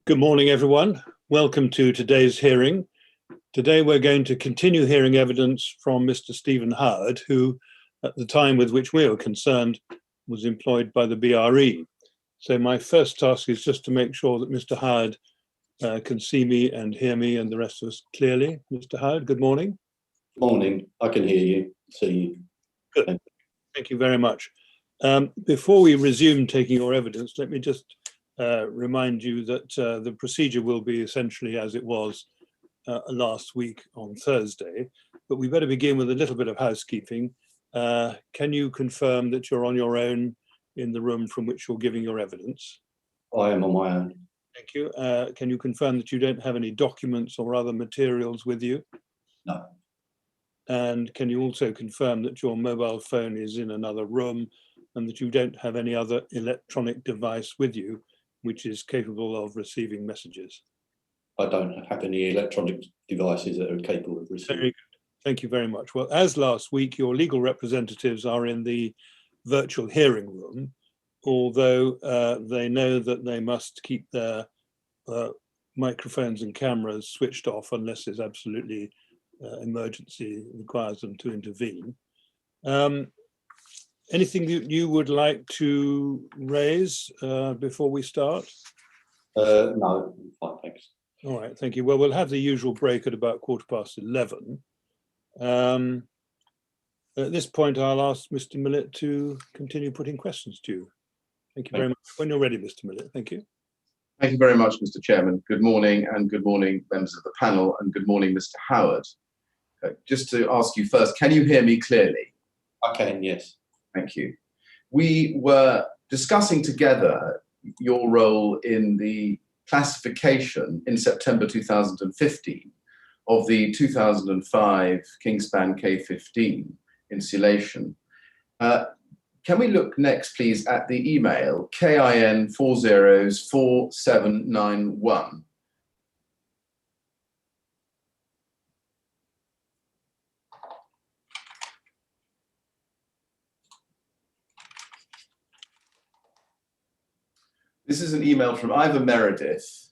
Good morning, everyone. Welcome to today's hearing. Today we're going to continue hearing evidence from Mr. Stephen Howard, who, at the time with which we were concerned, was employed by the BRE. So my first task is just to make sure that Mr. Howard can see me and hear me and the rest of us clearly. Mr. Howard, good morning. Morning. I can hear you, see you. Good. Thank you very much. Before we resume taking your evidence, let me just remind you that the procedure will be essentially as it was last week on Thursday, but we better begin with a little bit of housekeeping. Can you confirm that you're on your own in the room from which you're giving your evidence? I am on my own. Thank you. Can you confirm that you don't have any documents or other materials with you? No. And can you also confirm that your mobile phone is in another room and that you don't have any other electronic device with you which is capable of receiving messages? I don't have any electronic devices that are capable of receiving. Very good. Thank you very much. Well, as last week, your legal representatives are in the virtual hearing room, although they know that they must keep their microphones and cameras switched off unless there's absolutely emergency requires them to intervene. Anything you would like to raise before we start? No, fine, thanks. All right, thank you. Well, we'll have the usual break at about 11:15. At this point, I'll ask Mr. Millett to continue putting questions to you. Thank you very much. When you're ready, Mr. Millett, thank you. Thank you very much, Mr. Chairman. Good morning, and good morning, members of the panel, and good morning, Mr. Howard. Just to ask you first, can you hear me clearly? I can, yes. Thank you. We were discussing together your role in the classification in September 2015 of the 2005 Kingspan K15 insulation. Can we look next, please, at the email KIN 404791? This is an email from Ivor Meredith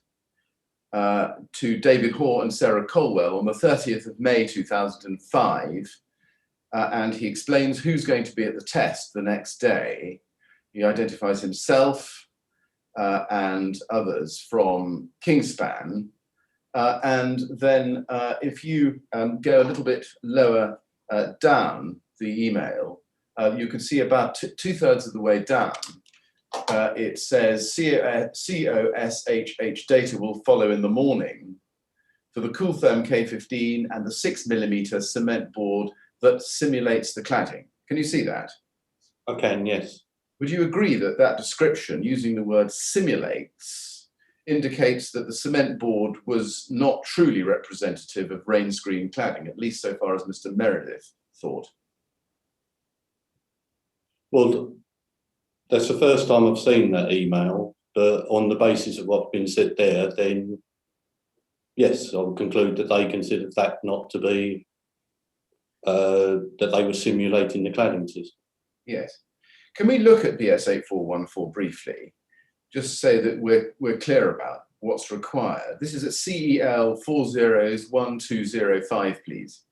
to David Hoare and Sarah Colwell on the 30th of May 2005. And he explains who's going to be at the test the next day. He identifies himself and others from Kingspan. And then if you go a little bit lower down the email, you can see about two-thirds of the way down, it says COSHH data will follow in the morning for the Cooltherm K15 and the 6mm cement board that simulates the cladding. Can you see that? I can, yes. Would you agree that that description, using the word simulates, indicates that the cement board was not truly representative of rain screen cladding, at least so far as Mr. Meredith thought? Well, that's the first time I've seen that email, but on the basis of what's been said there, then yes, I would conclude that they considered that not to be, that they were simulating the cladding system. Yes. Can we look at BS 8414 briefly, just to say that we're clear about what's required? This is at CEL 401205, please.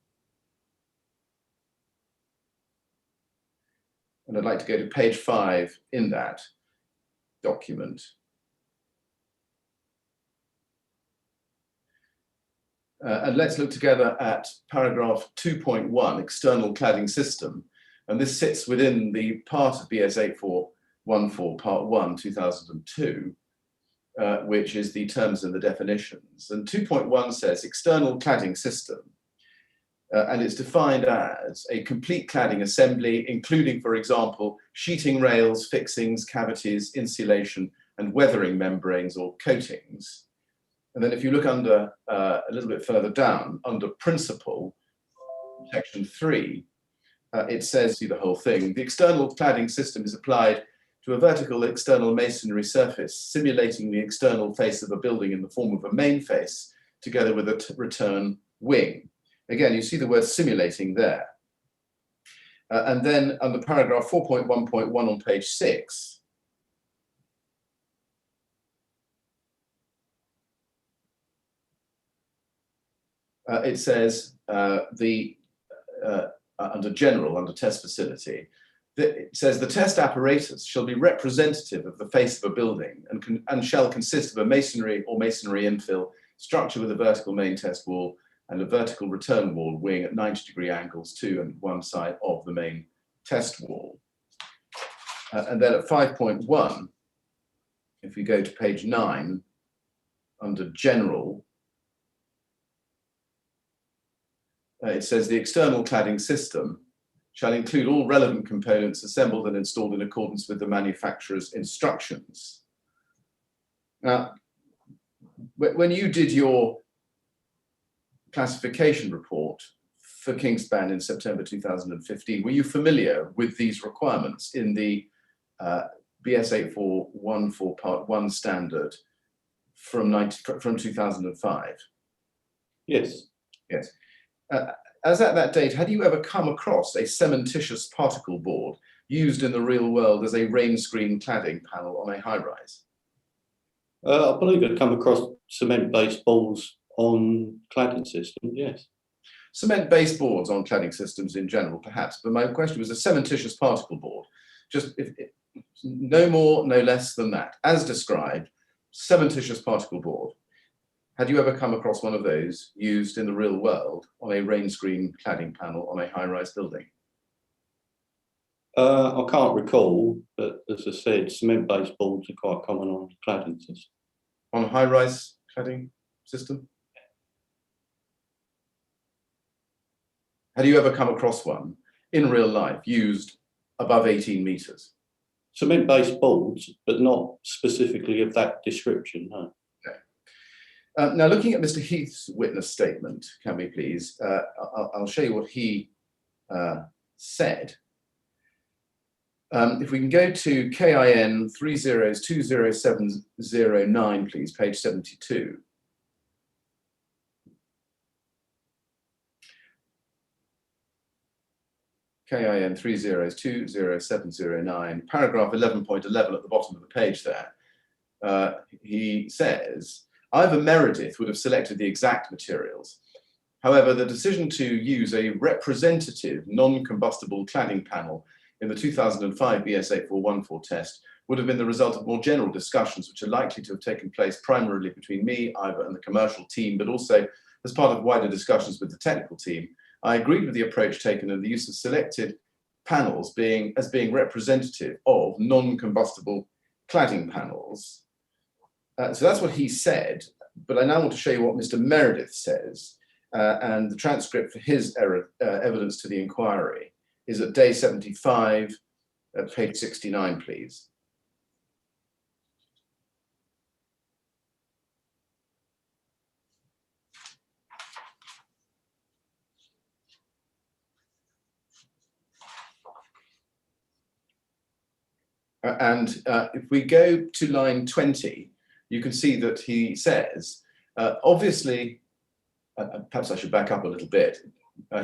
And I'd like to go to page 5 in that document. And let's look together at paragraph 2.1, external cladding system. And this sits within the part of BS 8414, part 1, 2002, which is the terms and the definitions. And 2.1 says external cladding system. And it's defined as a complete cladding assembly, including, for example, sheeting rails, fixings, cavities, insulation, and weathering membranes or coatings. And then if you look under a little bit further down, under principle, section 3, it says, see the whole thing, the external cladding system is applied to a vertical external masonry surface, simulating the external face of a building in the form of a main face, together with a return wing. Again, you see the word simulating there. And then under paragraph 4.1.1 on page 6, It says under general, under test facility, it says the test apparatus shall be representative of the face of a building and shall consist of a masonry or masonry infill structure with a vertical main test wall and a vertical return wall wing at 90-degree angles to and one side of the main test wall. And then at 5.1, if we go to page 9, under general, it says the external cladding system shall include all relevant components assembled and installed in accordance with the manufacturer's instructions. Now, when you did your classification report for Kingspan in September 2015, were you familiar with these requirements in the BS 8414 Part 1 standard from 2005? Yes. Yes. As at that date, had you ever come across a cementitious particle board used in the real world as a rain screen cladding panel on a high-rise? I believe I've come across cement-based boards on cladding systems, yes. Cement-based boards on cladding systems in general, perhaps, but my question was a cementitious particle board. Just no more, no less than that. As described, cementitious particle board. Had you ever come across one of those used in the real world on a rain screen cladding panel on a high-rise building? I can't recall, but as I said, cement-based boards are quite common on cladding systems. On a high-rise cladding system? Had you ever come across one in real life used above 18 meters? Cement-based boards, but not specifically of that description, no. Now, looking at Mr. Heath's witness statement, can we please? I'll show you what he said. If we can go to KIN 3020709, please, page 72. KIN 3020709, paragraph 11.11 at the bottom of the page there. He says, Ivor Meredith would have selected the exact materials. However, the decision to use a representative non-combustible cladding panel in the 2005 BS 8414 test would have been the result of more general discussions which are likely to have taken place primarily between me, Ivor, and the commercial team, but also as part of wider discussions with the technical team. I agreed with the approach taken in the use of selected panels as being representative of non-combustible cladding panels. So that's what he said, but I now want to show you what Mr. Meredith says, and the transcript for his evidence to the inquiry is at day 75, page 69, please. And if we go to line 20, you can see that he says, obviously, perhaps I should back up a little bit.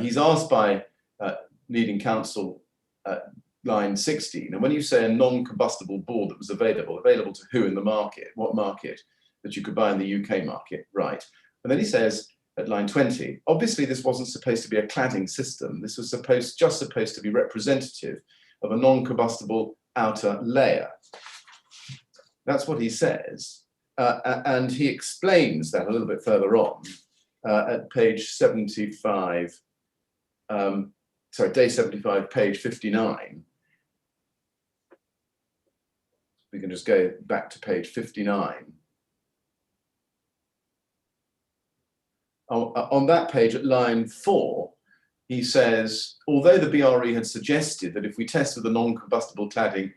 He's asked by leading counsel at line 16, and when you say a non-combustible board that was available to who in the market? What market? That you could buy in the UK market, right? And then he says at line 20, obviously this wasn't supposed to be a cladding system. This was just supposed to be representative of a non-combustible outer layer. That's what he says. And he explains that a little bit further on at page 75, day 75, page 59. We can just go back to page 59. On that page at line 4, he says, although the BRE had suggested that if we test with a non-combustible cladding,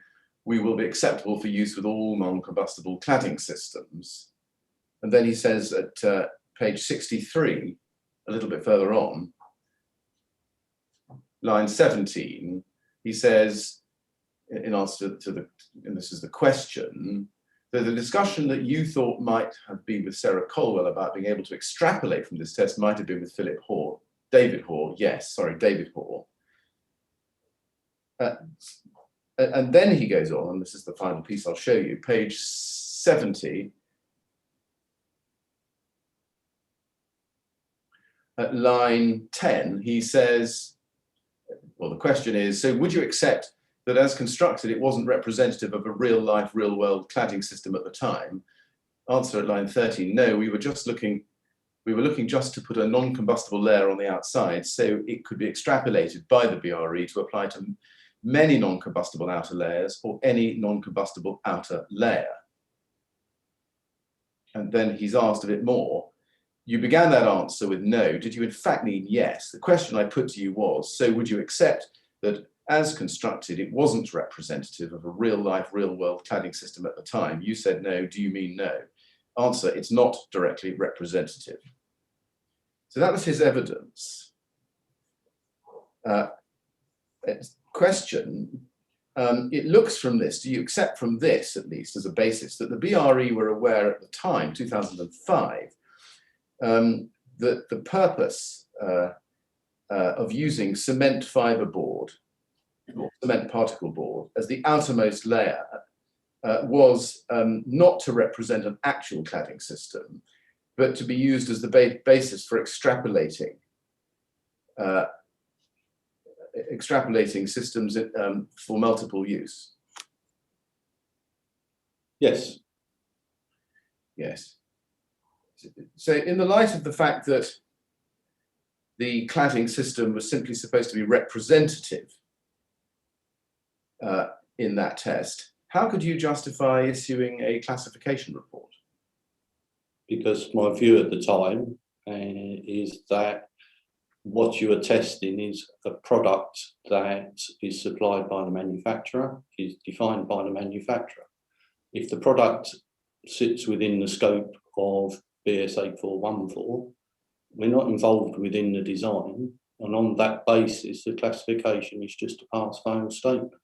we will be acceptable for use with all non-combustible cladding systems. And then he says at page 63, a little bit further on, line 17, he says, in answer to the, and this is the question, that the discussion that you thought might have been with Sarah Colwell about being able to extrapolate from this test might have been with David Hoare, yes, sorry, David Hoare. And then he goes on, and this is the final piece I'll show you, page 70. at line 10, he says, well, the question is, so would you accept that as constructed, it wasn't representative of a real life, real world cladding system at the time? Answer at line 13, no, we were looking just to put a non-combustible layer on the outside so it could be extrapolated by the BRE to apply to many non-combustible outer layers or any non-combustible outer layer. And then he's asked a bit more. You began that answer with no. Did you in fact mean yes? The question I put to you was, so would you accept that as constructed, it wasn't representative of a real life, real world cladding system at the time? You said no. Do you mean no? Answer, it's not directly representative. So that was his evidence. Question, it looks from this, do you accept from this, at least as a basis, that the BRE were aware at the time, 2005, that the purpose of using cement fibre board, or cement particle board, as the outermost layer was not to represent an actual cladding system, but to be used as the basis for extrapolating systems for multiple use? Yes. Yes. So in the light of the fact that the cladding system was simply supposed to be representative in that test, how could you justify issuing a classification report? Because my view at the time is that what you are testing is a product that is supplied by the manufacturer, is defined by the manufacturer. If the product sits within the scope of BS 8414, we're not involved within the design, and on that basis, the classification is just a pass-fail statement.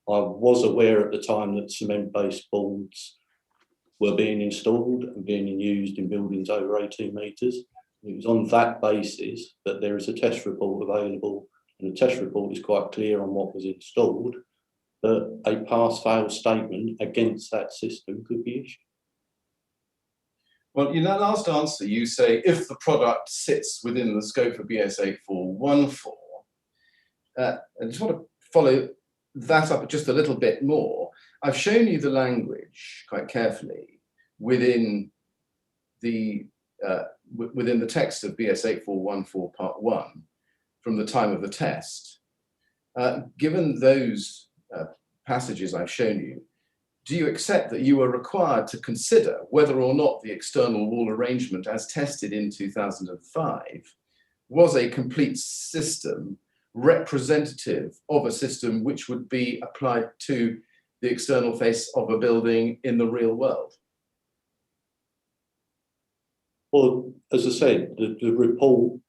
I was aware at the time that cement-based boards were being installed and being used in buildings over 18 metres. It was on that basis that there is a test report available, and the test report is quite clear on what was installed, that a pass-fail statement against that system could be issued. Well, in that last answer, you say if the product sits within the scope of BS 8414, I just want to follow that up just a little bit more. I've shown you the language quite carefully within the text of BS 8414 Part 1 from the time of the test. Given those passages I've shown you, do you accept that you were required to consider whether or not the external wall arrangement as tested in 2005 was a complete system representative of a system which would be applied to the external face of a building in the real world? Well, as I said, the report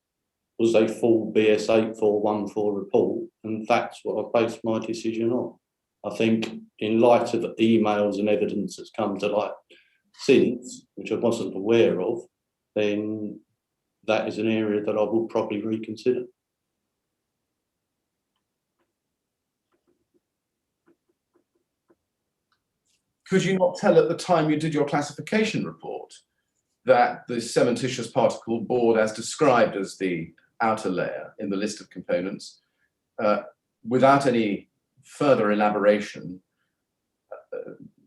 was a full BS 8414 report, and that's what I based my decision on. I think in light of emails and evidence that's come to light since, which I wasn't aware of, then that is an area that I will probably reconsider. Could you not tell at the time you did your classification report that the cementitious particle board, as described as the outer layer in the list of components, without any further elaboration,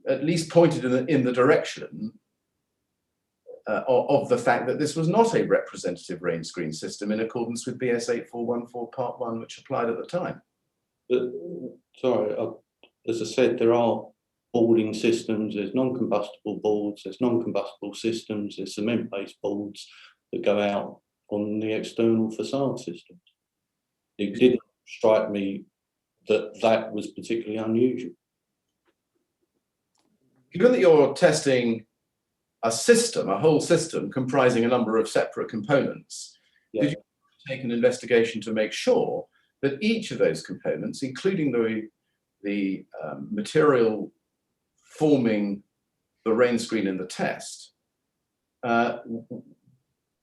at least pointed in the direction of the fact that this was not a representative rain screen system in accordance with BS 8414 Part 1, which applied at the time? Sorry, as I said, there are boarding systems, there's non-combustible boards, there's non-combustible systems, there's cement-based boards that go out on the external facade systems. It didn't strike me that that was particularly unusual. Given that you're testing a system, a whole system comprising a number of separate components, Yeah. Did you take an investigation to make sure that each of those components, including the material forming the rain screen in the test,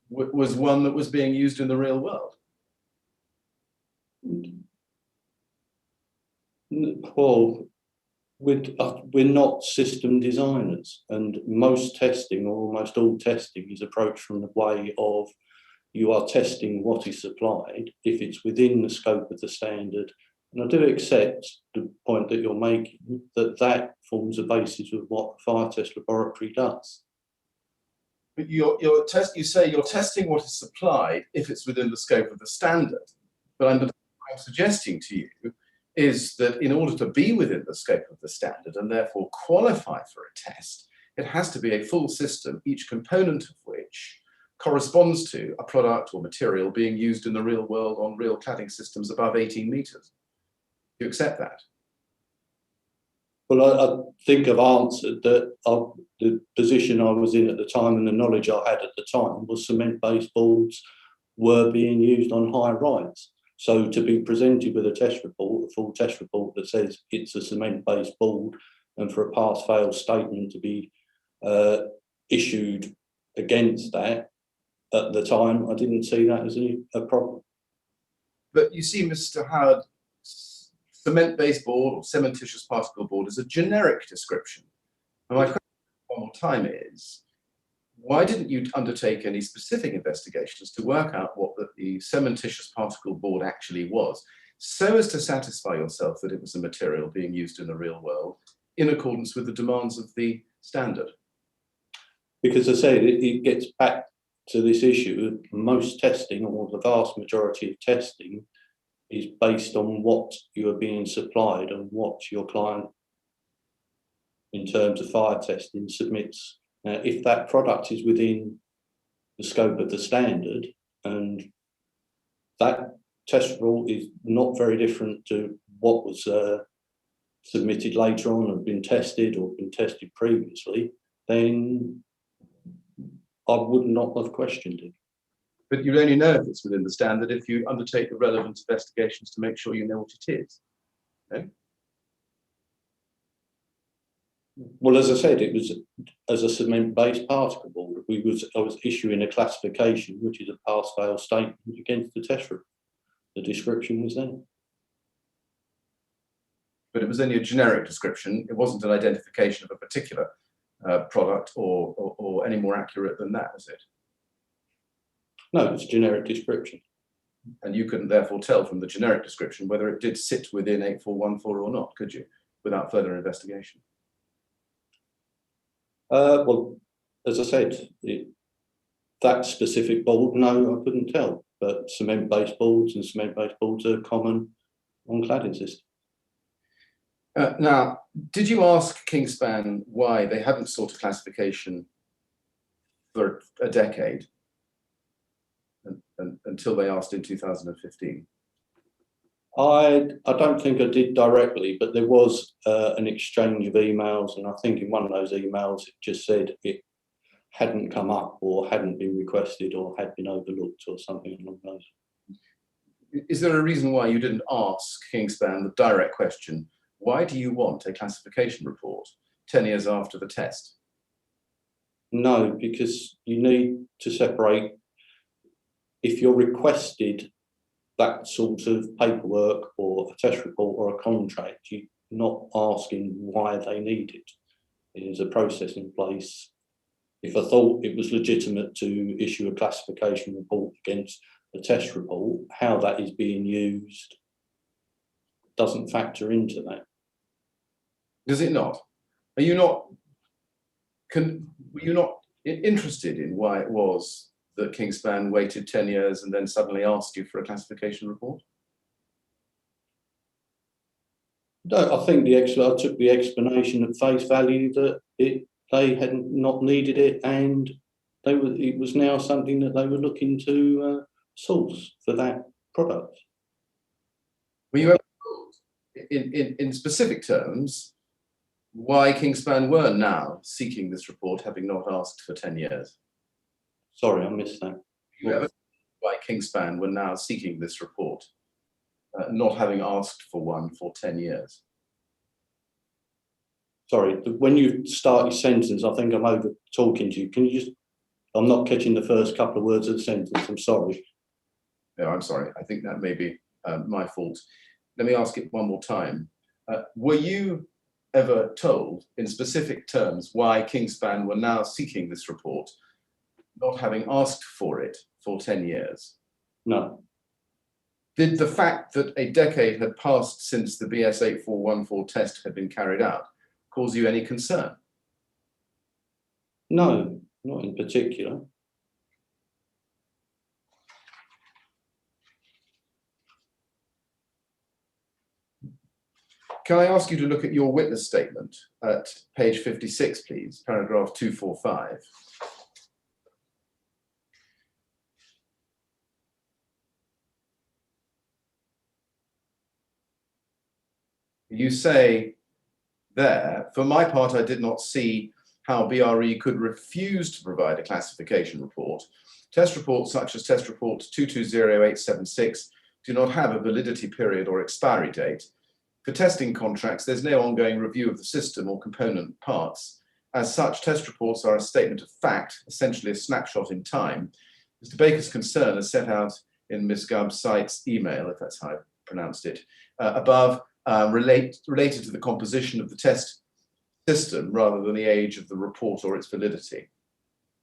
was one that was being used in the real world? Well, we're not system designers, and most testing, or almost all testing, is approached from the way of you are testing what is supplied, if it's within the scope of the standard. And I do accept the point that you're making, that that forms the basis of what a fire test laboratory does. But you say you're testing what is supplied if it's within the scope of the standard. But what I'm suggesting to you is that in order to be within the scope of the standard and therefore qualify for a test, it has to be a full system, each component of which corresponds to a product or material being used in the real world on real cladding systems above 18 metres. Do you accept that? Well, I think I've answered that the position I was in at the time and the knowledge I had at the time was cement-based boards were being used on high-rise. So to be presented with a test report, a full test report that says it's a cement-based board, and for a pass-fail statement to be issued against that, at the time, I didn't see that as a problem. But you see, Mr. Howard, cement-based board or cementitious particle board is a generic description. And my question one more time is, why didn't you undertake any specific investigations to work out what the cementitious particle board actually was, so as to satisfy yourself that it was a material being used in the real world in accordance with the demands of the standard? Because I said it gets back to this issue of most testing, or the vast majority of testing, is based on what you are being supplied and what your client, in terms of fire testing, submits. Now, if that product is within the scope of the standard, and that test rule is not very different to what was submitted later on and been tested or been tested previously, then I would not have questioned it. But you'd only know if it's within the standard if you undertake the relevant investigations to make sure you know what it is. Okay? Well, as I said, it was as a cement-based particle board. I was issuing a classification, which is a pass-fail statement against the test report. The description was there. But it was only a generic description. It wasn't an identification of a particular product or any more accurate than that, was it? No, it's a generic description. And you couldn't therefore tell from the generic description whether it did sit within 8414 or not, could you, without further investigation? Well, as I said, that specific board, no, I couldn't tell. But cement-based boards and cement-based boards are common on cladding systems. Now, did you ask Kingspan why they hadn't sought a classification for a decade until they asked in 2015? I don't think I did directly, but there was an exchange of emails, and I think in one of those emails it just said it hadn't come up or hadn't been requested or had been overlooked or something along those. Is there a reason why you didn't ask Kingspan the direct question, why do you want a classification report 10 years after the test? No, because you need to separate. If you're requested that sort of paperwork or a test report or a contract, you're not asking why they need it. There's a process in place. If I thought it was legitimate to issue a classification report against the test report, how that is being used doesn't factor into that. Does it not? Are you not? Were you not interested in why it was that Kingspan waited 10 years and then suddenly asked you for a classification report? No, I think I took the explanation at face value that they had not needed it, and it was now something that they were looking to source for that product. Were you ever told, in specific terms, why Kingspan were now seeking this report, having not asked for 10 years? Sorry, I missed that. You ever why Kingspan were now seeking this report, not having asked for one for 10 years? Sorry, when you start your sentence, I think I'm over talking to you. Can you just, I'm not catching the first couple of words of the sentence, I'm sorry. No, I'm sorry, I think that may be my fault. Let me ask it one more time. Were you ever told in specific terms why Kingspan were now seeking this report, not having asked for it for 10 years? No, Did the fact that a decade had passed since the BS 8414 test had been carried out cause you any concern? no, not in particular. Can I ask you to look at your witness statement at page 56, please, paragraph 245. You say there, for my part, I did not see how BRE could refuse to provide a classification report. Test reports such as test report 220876 do not have a validity period or expiry date. For testing contracts, there's no ongoing review of the system or component parts. As such, test reports are a statement of fact, essentially a snapshot in time. Mr. Baker's concern is set out in Ms. Gubbs-Sykes' email, if that's how I pronounced it, above, related to the composition of the test system rather than the age of the report or its validity.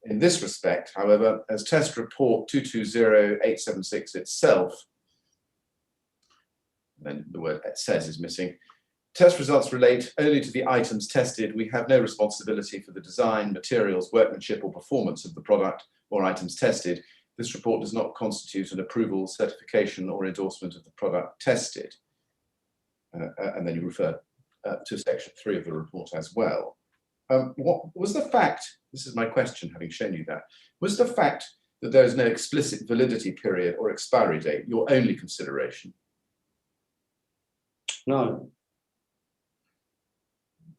In this respect, however, as test report 220876 itself, then the word "it says" is missing, test results relate only to the items tested. We have no responsibility for the design, materials, workmanship, or performance of the product or items tested. This report does not constitute an approval, certification, or endorsement of the product tested. And then you refer to section 3 of the report as well. What was the fact, this is my question, having shown you that, was the fact that there is no explicit validity period or expiry date your only consideration? No,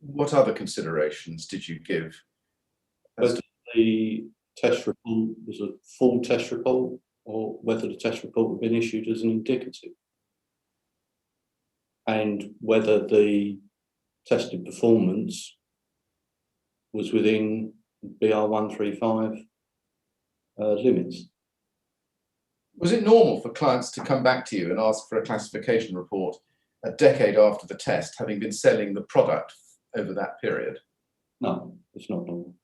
What other considerations did you give? whether the test report was a full test report or whether the test report had been issued as an indicative, and whether the tested performance was within BR 135 limits. Was it normal for clients to come back to you and ask for a classification report a decade after the test, having been selling the product over that period? No, it's not normal.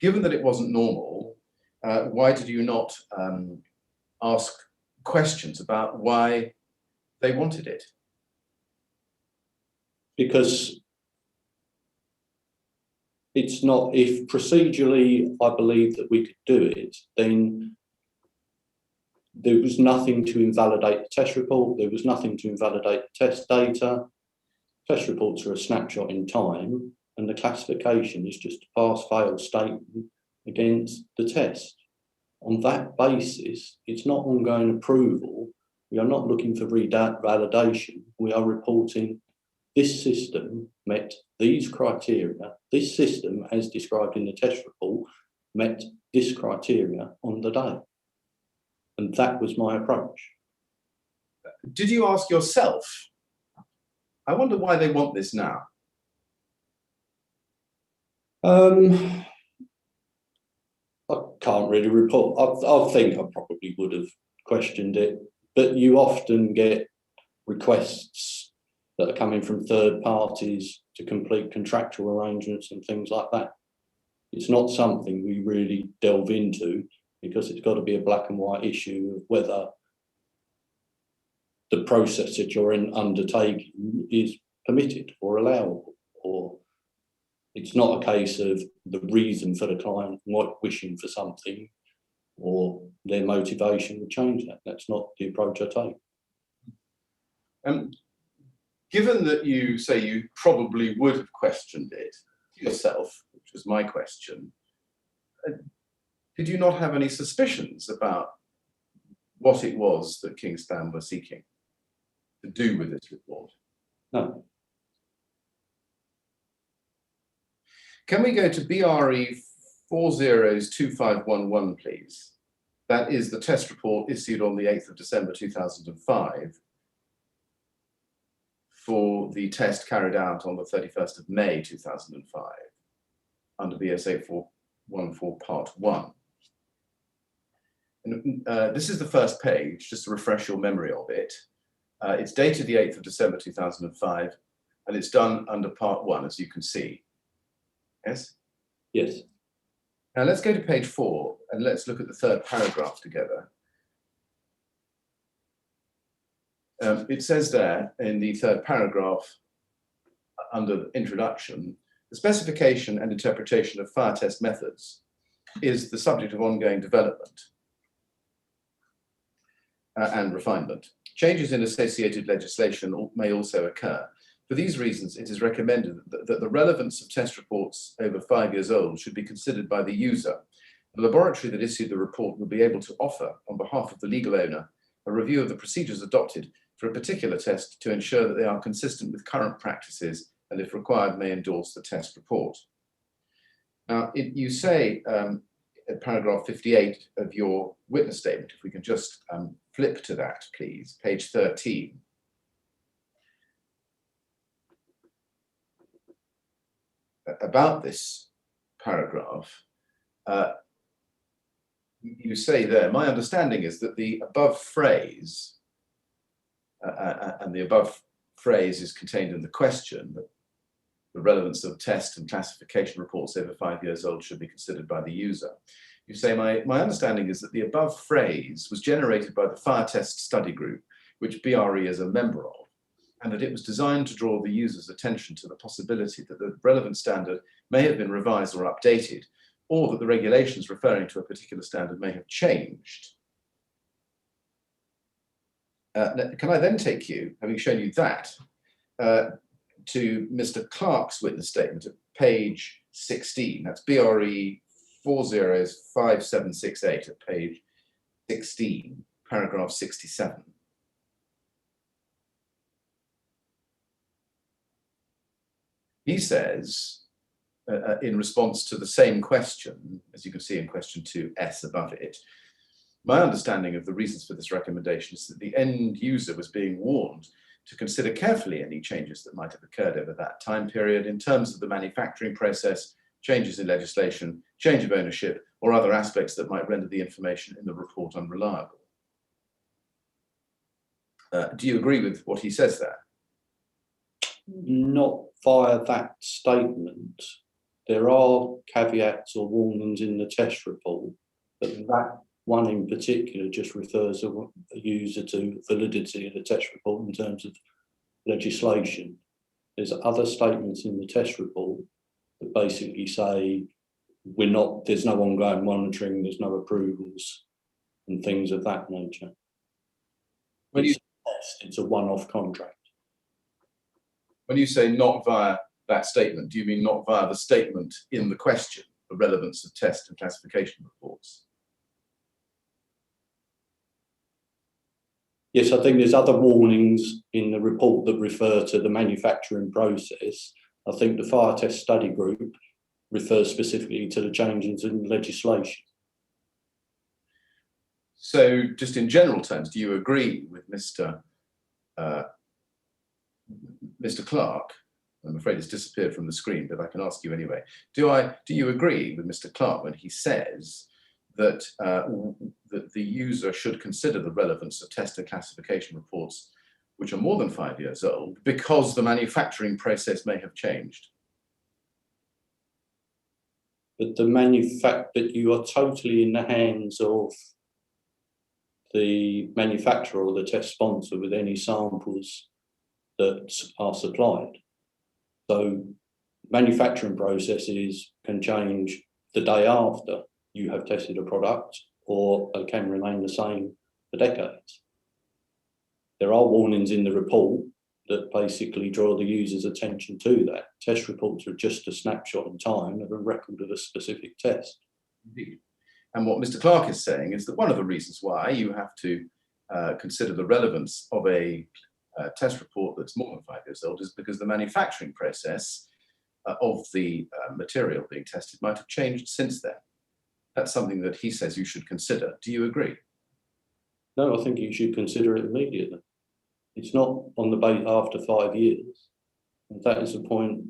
Given that it wasn't normal, why did you not ask questions about why they wanted it? Because it's not, if procedurally I believe that we could do it, then there was nothing to invalidate the test report, there was nothing to invalidate the test data. Test reports are a snapshot in time, and the classification is just a pass-fail statement against the test. On that basis, it's not ongoing approval. We are not looking for validation. We are reporting this system met these criteria. This system, as described in the test report, met this criteria on the day. And that was my approach. Did you ask yourself, I wonder why they want this now? I can't really report. I think I probably would have questioned it, but you often get requests that are coming from third parties to complete contractual arrangements and things like that. It's not something we really delve into because it's got to be a black and white issue of whether the process that you're undertaking is permitted or allowable, or it's not a case of the reason for the client not wishing for something or their motivation would change that. That's not the approach I take. Given that you say you probably would have questioned it yourself, which was my question, did you not have any suspicions about what it was that Kingspan were seeking to do with this report? No. Can we go to BRE 402511, please? That is the test report issued on the 8th of December 2005 for the test carried out on the 31st of May 2005 under BS 8414 Part 1. And, this is the first page, just to refresh your memory of it. It's dated the 8th of December 2005, and it's done under Part 1, as you can see. Yes? Yes. Now let's go to page 4 and let's look at the third paragraph together. It says there in the third paragraph, under introduction, the specification and interpretation of fire test methods is the subject of ongoing development and refinement. Changes in associated legislation may also occur. For these reasons, it is recommended that the relevance of test reports over 5 years old should be considered by the user. The laboratory that issued the report will be able to offer, on behalf of the legal owner, a review of the procedures adopted for a particular test to ensure that they are consistent with current practices and, if required, may endorse the test report. Now, you say at paragraph 58 of your witness statement, if we can just flip to that, please, page 13. About this paragraph, you say there, my understanding is that the above phrase, and the above phrase is contained in the question, that the relevance of test and classification reports over 5 years old should be considered by the user. You say, my understanding is that the above phrase was generated by the fire test study group, which BRE is a member of, and that it was designed to draw the user's attention to the possibility that the relevant standard may have been revised or updated, or that the regulations referring to a particular standard may have changed. Can I then take you, having shown you that, to Mr. Clark's witness statement at page 16. That's BRE 405768 at page 16, paragraph 67. He says, in response to the same question, as you can see in question 2S above it, my understanding of the reasons for this recommendation is that the end user was being warned to consider carefully any changes that might have occurred over that time period in terms of the manufacturing process, changes in legislation, change of ownership, or other aspects that might render the information in the report unreliable. Do you agree with what he says there? Not via that statement. There are caveats or warnings in the test report, but that one in particular just refers a user to validity of the test report in terms of legislation. There's other statements in the test report that basically say there's no ongoing monitoring, there's no approvals and things of that nature. It's a one-off contract. When you say not via that statement, do you mean not via the statement in the question, the relevance of test and classification reports? Yes, I think there's other warnings in the report that refer to the manufacturing process. I think the fire test study group refers specifically to the changes in legislation. So just in general terms, do you agree with Mr. Clark? I'm afraid it's disappeared from the screen, but I can ask you anyway. Do you agree with Mr. Clark when he says that, that the user should consider the relevance of test and classification reports which are more than 5 years old because the manufacturing process may have changed? But but you are totally in the hands of the manufacturer or the test sponsor with any samples that are supplied. So manufacturing processes can change the day after you have tested a product, or they can remain the same for decades. There are warnings in the report that basically draw the user's attention to that. Test reports are just a snapshot in time of a record of a specific test. Indeed. And what Mr. Clark is saying is that one of the reasons why you have to consider the relevance of a test report that's more than 5 years old is because the manufacturing process of the material being tested might have changed since then. That's something that he says you should consider. Do you agree? No, I think you should consider it immediately. It's not on the base after 5 years. And that is the point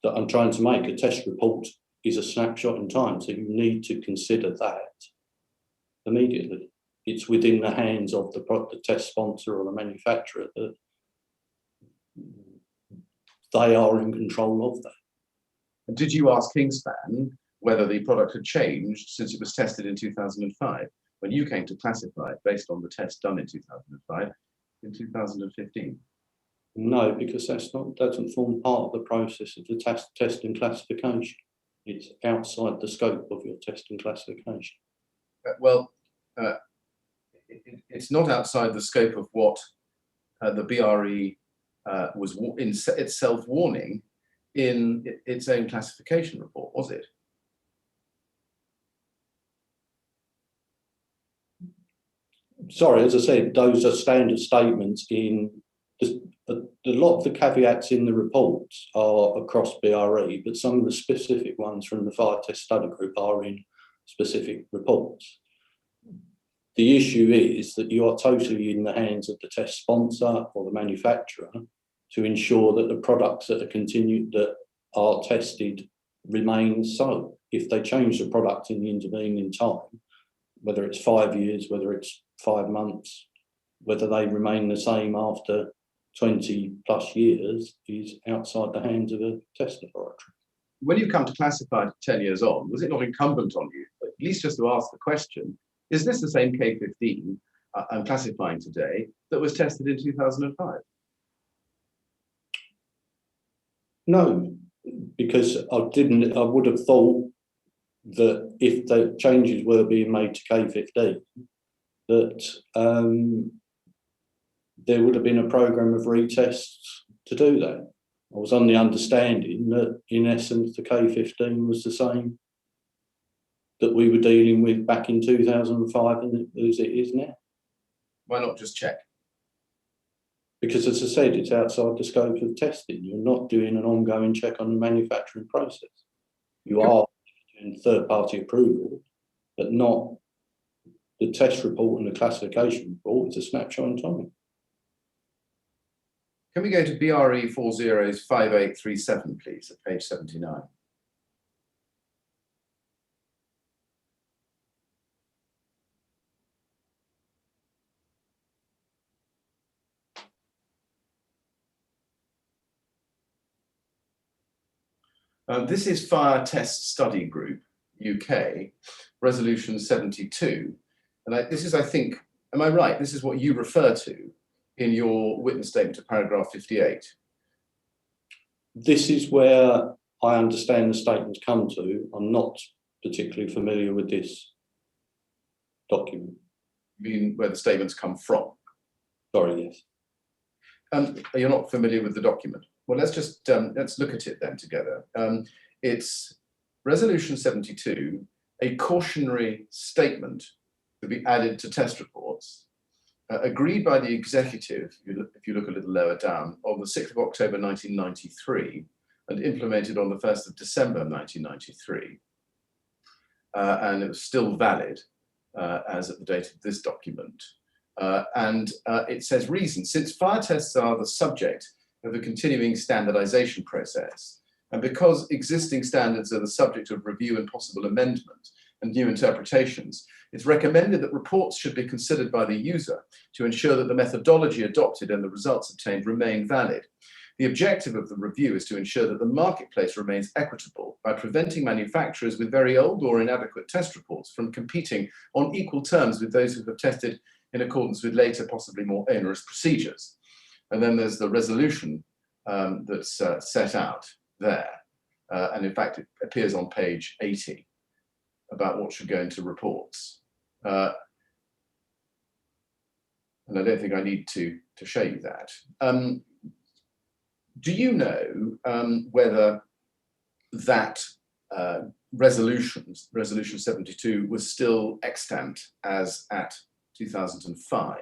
that I'm trying to make. A test report is a snapshot in time, so you need to consider that immediately. It's within the hands of the test sponsor or the manufacturer that they are in control of that. And did you ask Kingspan whether the product had changed since it was tested in 2005, when you came to classify it based on the test done in 2005, in 2015? No, because doesn't form part of the process of the test and classification. It's outside the scope of your test and classification. It's not outside the scope of what the BRE was in itself warning in its own classification report, was it? Sorry, as I said, those are standard statements in a lot of the caveats in the reports are across BRE, but some of the specific ones from the fire test study group are in specific reports. The issue is that you are totally in the hands of the test sponsor or the manufacturer to ensure that the products that are tested remain so. If they change the product in the intervening time, whether it's 5 years, whether it's 5 months, whether they remain the same after 20 plus years, is outside the hands of a test laboratory. When you come to classify it 10 years on, was it not incumbent on you, at least just to ask the question, is this the same K15 I'm classifying today that was tested in 2005? No, because I would have thought that if the changes were being made to K15, that there would have been a program of retests to do that. I was on the understanding that, in essence, the K15 was the same that we were dealing with back in 2005 and as it is now. Why not just check? Because, as I said, it's outside the scope of testing. You're not doing an ongoing check on the manufacturing process. You are doing third-party approval, but not the test report and the classification report. It's a snapshot in time. Can we go to BRE 405837, please, at page 79? This is Fire Test Study Group, UK, Resolution 72. And this is, I think, am I right? This is what you refer to in your witness statement to paragraph 58. This is where I understand the statements come to. I'm not particularly familiar with this document. You mean where the statements come from? Sorry, yes. You're not familiar with the document? Well, let's just let's look at it then together. It's Resolution 72, a cautionary statement to be added to test reports, agreed by the executive, if you look a little lower down, on the 6th of October 1993 and implemented on the 1st of December 1993. And it was still valid as at the date of this document. It says reason, since fire tests are the subject of a continuing standardization process, and because existing standards are the subject of review and possible amendment and new interpretations, it's recommended that reports should be considered by the user to ensure that the methodology adopted and the results obtained remain valid. The objective of the review is to ensure that the marketplace remains equitable by preventing manufacturers with very old or inadequate test reports from competing on equal terms with those who have tested in accordance with later, possibly more onerous procedures. And then there's the resolution that's set out there. And in fact, it appears on page 80 about what should go into reports. And I don't think I need to show you that. Do you know whether that resolution 72, was still extant as at 2005?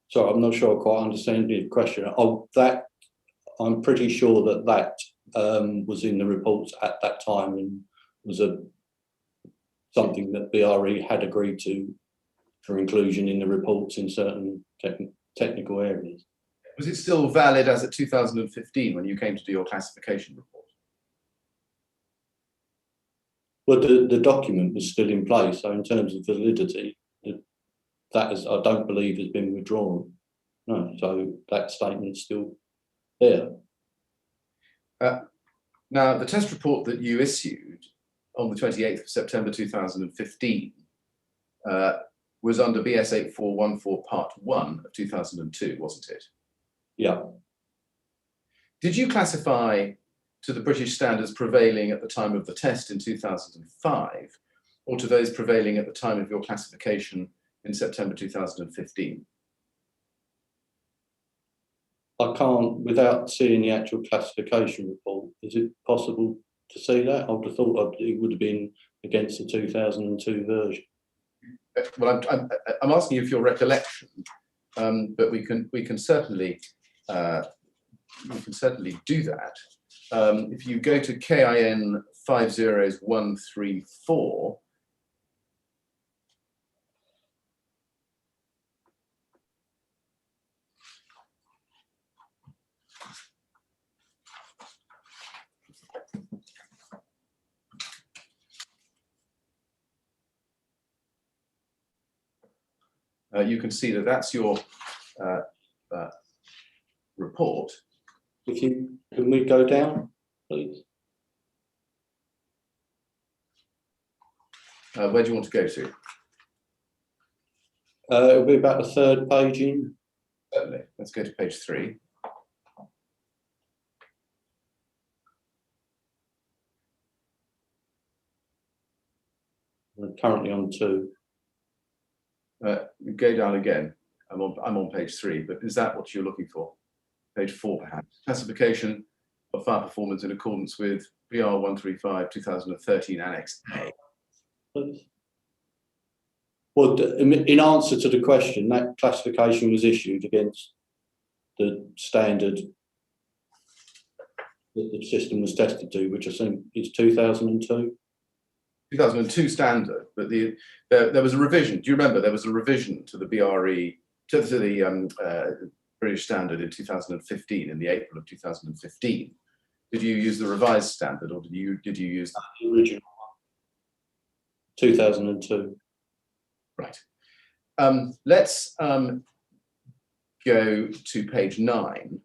So I'm not sure I quite understand the question. I'm pretty sure that was in the reports at that time and was something that BRE had agreed to for inclusion in the reports in certain technical areas. Was it still valid as of 2015 when you came to do your classification report? Well, the document was still in place, so in terms of validity, I don't believe has been withdrawn. No, so that statement's still there. Now, the test report that you issued on the 28th of September 2015 was under BS 8414 Part 1 of 2002, wasn't it? Yeah. Did you classify to the British standards prevailing at the time of the test in 2005, or to those prevailing at the time of your classification in September 2015? I can't, without seeing the actual classification report, is it possible to see that? I would have thought it would have been against the 2002 version. Well, I'm asking you for your recollection, but we can certainly do that. If you go to KIN 50134, you can see that that's your report. Can we go down, please? Where do you want to go to? It'll be about the third page in. Certainly. Let's go to page 3. We're currently on 2. Go down again. I'm on page 3, but is that what you're looking for? Page 4, perhaps. Classification of fire performance in accordance with BR 135 2013 Annex A. Please. Well, in answer to the question, that classification was issued against the standard that the system was tested to, which I think is 2002. 2002 standard, but there was a revision. Do you remember there was a revision to the BRE, to the British standard in 2015, in the April of 2015? Did you use the revised standard, or did you use the original one? 2002. Right. Let's go to page 9.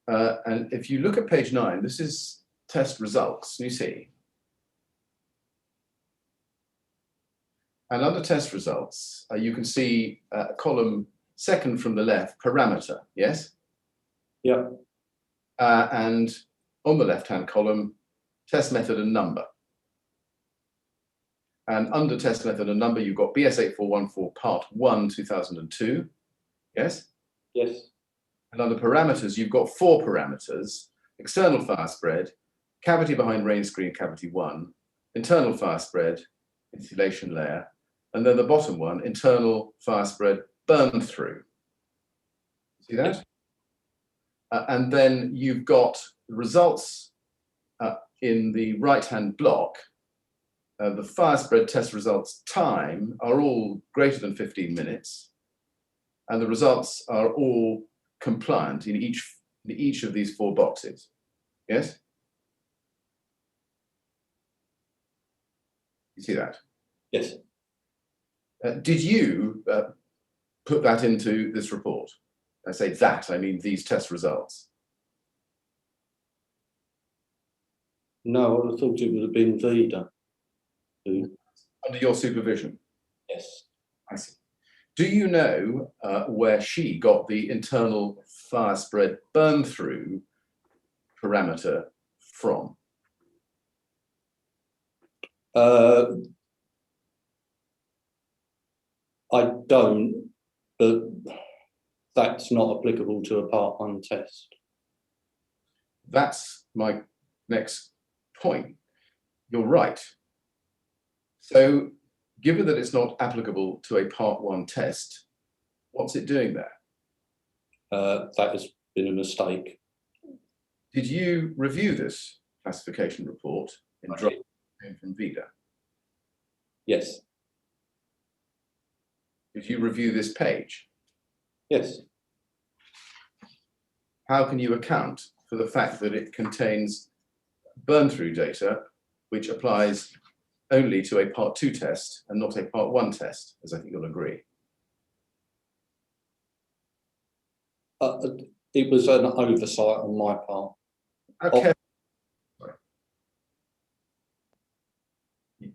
And if you look at page 9, this is test results, you see. And under test results, you can see column 2nd from the left, parameter, yes? Yeah. And on the left-hand column, test method and number. And under test method and number, you've got BS 8414 Part 1, 2002, yes? Yes. And under parameters, you've got 4 parameters: external fire spread, cavity behind rain screen, cavity 1, internal fire spread, insulation layer, and then the bottom one, internal fire spread, burn through. See that? And then you've got the results in the right-hand block. The fire spread test results time are all greater than 15 minutes, and the results are all compliant in each of these 4 boxes. Yes? You see that? Yes. Did you put that into this report? I say that, I mean these test results. No, I would have thought it would have been Vida. Under your supervision? Yes. I see. Do you know where she got the internal fire spread burn through parameter from? I don't, but that's not applicable to a Part 1 test. That's my next point. You're right. So, given that it's not applicable to a Part 1 test, what's it doing there? That has been a mistake. Did you review this classification report in draft from Vida? Yes. Did you review this page? Yes. How can you account for the fact that it contains burn-through data which applies only to a Part 2 test and not a Part 1 test, as I think you'll agree? It was an oversight on my part. Okay. Sorry.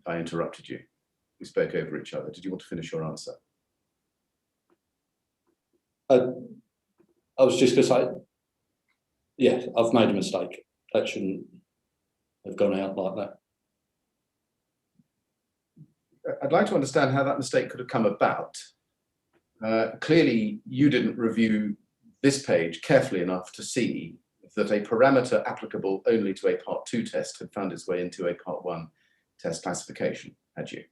I interrupted you. We spoke over each other. Did you want to finish your answer? I was just going to say, yeah, I've made a mistake. That shouldn't have gone out like that. I'd like to understand how that mistake could have come about. Clearly, you didn't review this page carefully enough to see that a parameter applicable only to a Part 2 test had found its way into a Part 1 test classification, had you?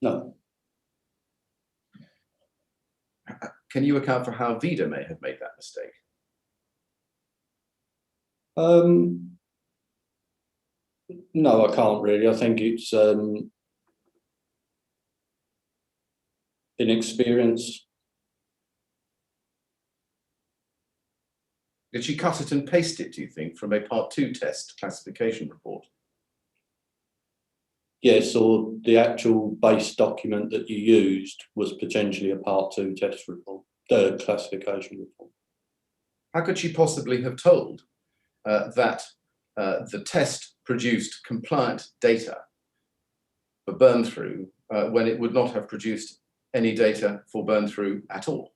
No. Can you account for how VIDA may have made that mistake? No, I can't really. I think it's inexperience. Did she cut it and paste it, do you think, from a Part 2 test classification report? Yes, or the actual base document that you used was potentially a Part 2 test report, the classification report. How could she possibly have told that the test produced compliant data for burn through when it would not have produced any data for burn through at all?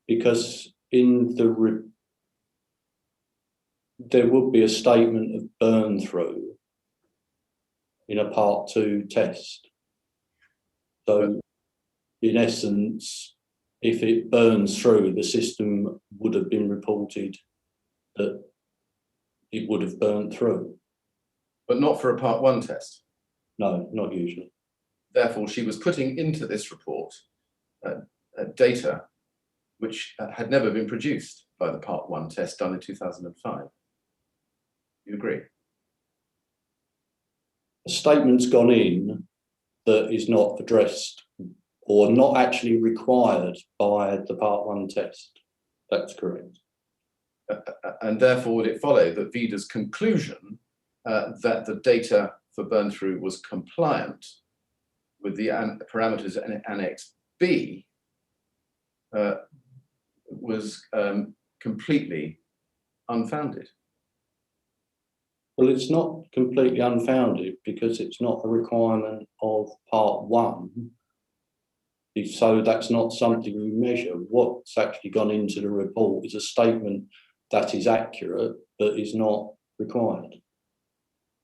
Because in the there would be a statement of burn through in a Part 2 test. So in essence, if it burns through, the system would have been reported that it would have burnt through. But not for a Part 1 test. No, not usually. Therefore, she was putting into this report data which had never been produced by the Part 1 test done in 2005. You agree? A statement's gone in that is not addressed or not actually required by the Part 1 test. That's correct. And therefore, would it follow that VIDA's conclusion that the data for burn through was compliant with the parameters in Annex B was completely unfounded? Well, it's not completely unfounded because it's not a requirement of Part 1. So that's not something you measure. What's actually gone into the report is a statement that is accurate but is not required.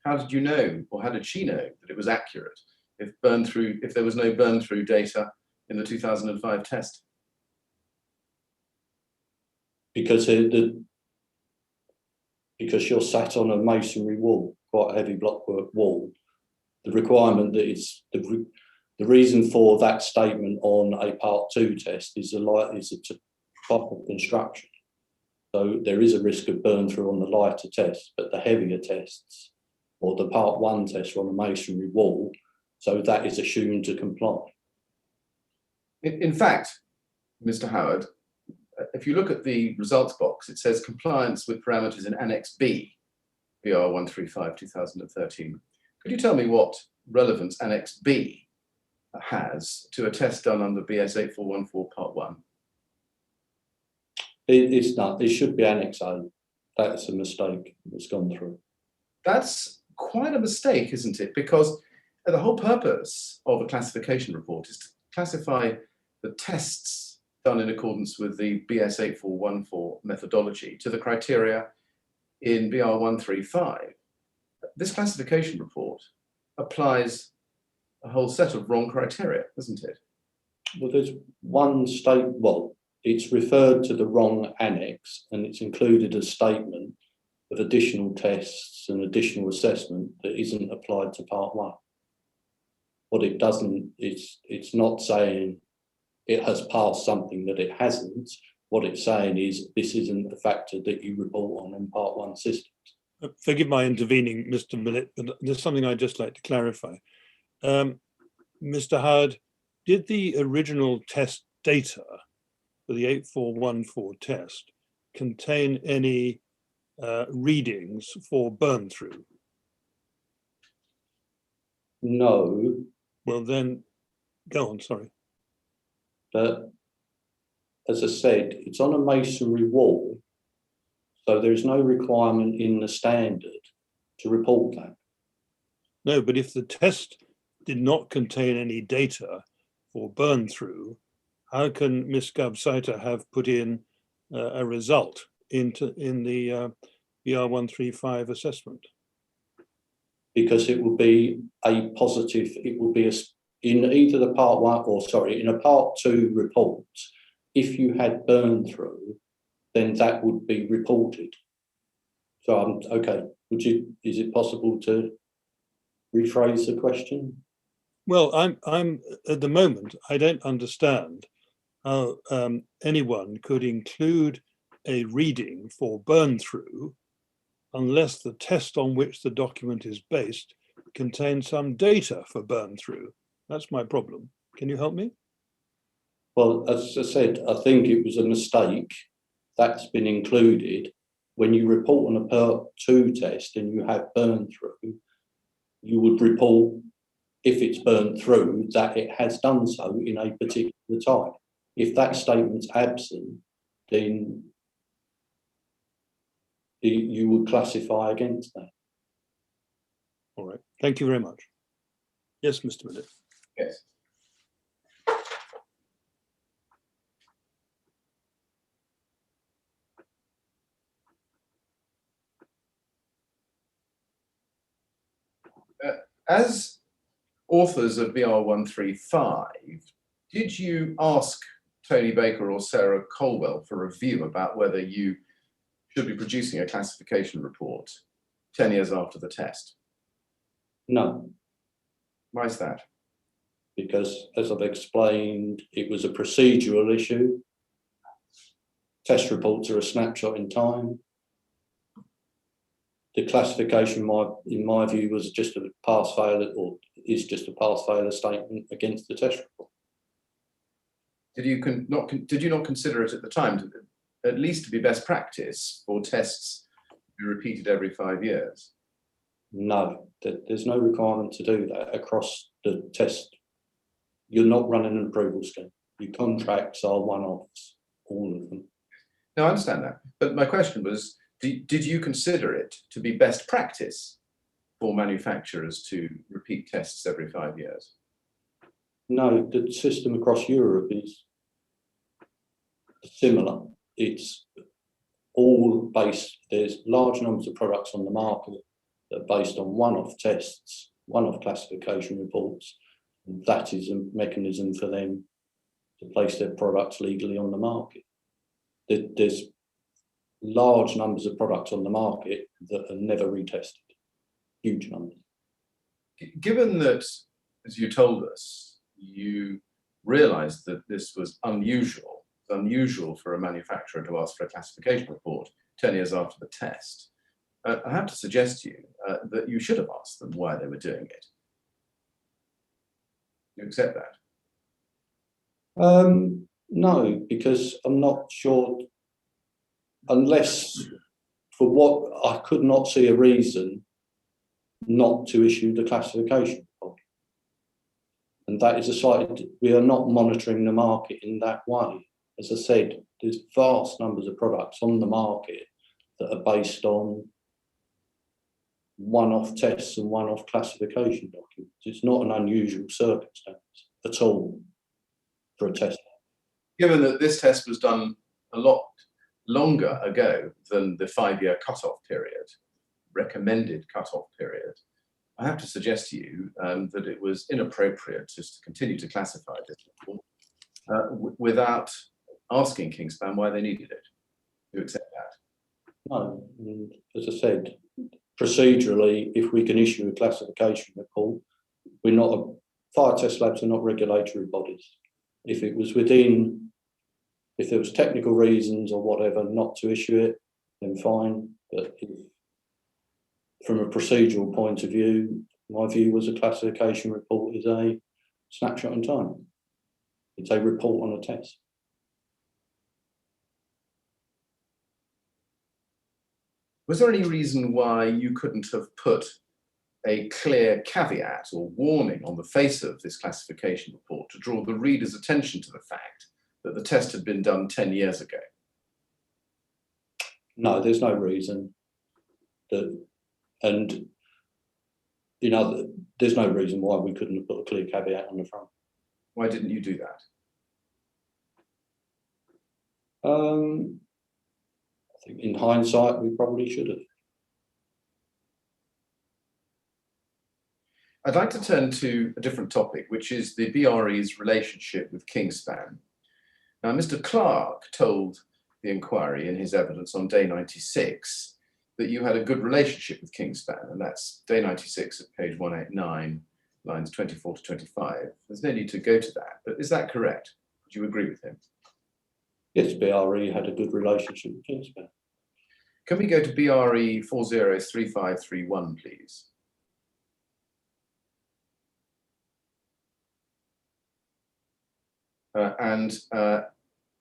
How did you know, or how did she know that it was accurate if there was no burn through data in the 2005 test? Because you're sat on a masonry wall, quite a heavy blockwork wall. The requirement that is the reason for that statement on a Part 2 test is a type of construction. So there is a risk of burn through on the lighter tests, but the heavier tests or the Part 1 test are on a masonry wall, so that is assumed to comply. In fact, Mr. Howard, if you look at the results box, it says compliance with parameters in Annex B, BR 135 2013. Could you tell me what relevance Annex B has to a test done under BS 8414 Part 1? It's not. It should be Annex A. That's a mistake that's gone through. That's quite a mistake, isn't it? Because the whole purpose of a classification report is to classify the tests done in accordance with the BS 8414 methodology to the criteria in BR 135. This classification report applies a whole set of wrong criteria, doesn't it? Well, there's one well, it's referred to the wrong annex and it's included a statement of additional tests and additional assessment that isn't applied to Part 1. What it doesn't, it's not saying it has passed something that it hasn't. What it's saying is this isn't a factor that you report on in Part 1 systems. Forgive my intervening, Mr. Millett, but there's something I'd just like to clarify. Mr. Howard, did the original test data for the 8414 test contain any readings for burn through? No. Well then, go on, sorry. But as I said, it's on a masonry wall, so there's no requirement in the standard to report that. No, but if the test did not contain any data for burn through, how can Ms. Gabsaita have put in a result in the BR135 assessment? Because it will be a positive, it will be in either the part 1 or, sorry, in a part 2 report, if you had burn through, then that would be reported. So, okay, is it possible to rephrase the question? Well, I'm at the moment, I don't understand how anyone could include a reading for burn through unless the test on which the document is based contains some data for burn through. That's my problem. Can you help me? Well, as I said, I think it was a mistake. That's been included. When you report on a part 2 test and you have burn through, you would report, if it's burnt through, that it has done so in a particular type. If that statement's absent, then you would classify against that. All right, thank you very much. Yes, Mr. Millett. Yes. As authors of BR135, did you ask Tony Baker or Sarah Colwell for a view about whether you should be producing a classification report 10 years after the test? No. Why is that? Because, as I've explained, it was a procedural issue. Test reports are a snapshot in time. The classification, in my view, was just a pass-fail, or is just a pass-failure statement against the test report. Did you not consider it at the time, at least to be best practice for tests to be repeated every 5 years? No, there's no requirement to do that across the test. You're not running an approval scheme. Your contracts are one-offs, all of them. No, I understand that. But my question was, did you consider it to be best practice for manufacturers to repeat tests every 5 years? No, the system across Europe is similar. It's all based, there's large numbers of products on the market that are based on one-off tests, one-off classification reports. And that is a mechanism for them to place their products legally on the market. There's large numbers of products on the market that are never retested, huge numbers. Given that, as you told us, you realised that this was unusual for a manufacturer to ask for a classification report 10 years after the test, I have to suggest to you that you should have asked them why they were doing it. You accept that? No, because I'm not sure, unless for what I could not see a reason not to issue the classification report. And that is a site, we are not monitoring the market in that way. As I said, there's vast numbers of products on the market that are based on one-off tests and one-off classification documents. It's not an unusual circumstance at all for a test. Given that this test was done a lot longer ago than the 5-year cut-off period, recommended cut-off period, I have to suggest to you that it was inappropriate just to continue to classify this report without asking Kingspan why they needed it. Do you accept that? No, and as I said, procedurally, if we can issue a classification report, we're not, fire test labs are not regulatory bodies. If it was within, if there was technical reasons or whatever not to issue it, then fine. But from a procedural point of view, my view was a classification report is a snapshot in time. It's a report on a test. Was there any reason why you couldn't have put a clear caveat or warning on the face of this classification report to draw the reader's attention to the fact that the test had been done 10 years ago? No, there's no reason that, and there's no reason why we couldn't have put a clear caveat on the front. Why didn't you do that? I think in hindsight, we probably should have. I'd like to turn to a different topic, which is the BRE's relationship with Kingspan. Now, Mr. Clark told the inquiry in his evidence on day 96 that you had a good relationship with Kingspan, and that's day 96 at page 189, lines 24 to 25. There's no need to go to that, but is that correct? Would you agree with him? Yes, BRE had a good relationship with Kingspan. Can we go to BRE 403531, please?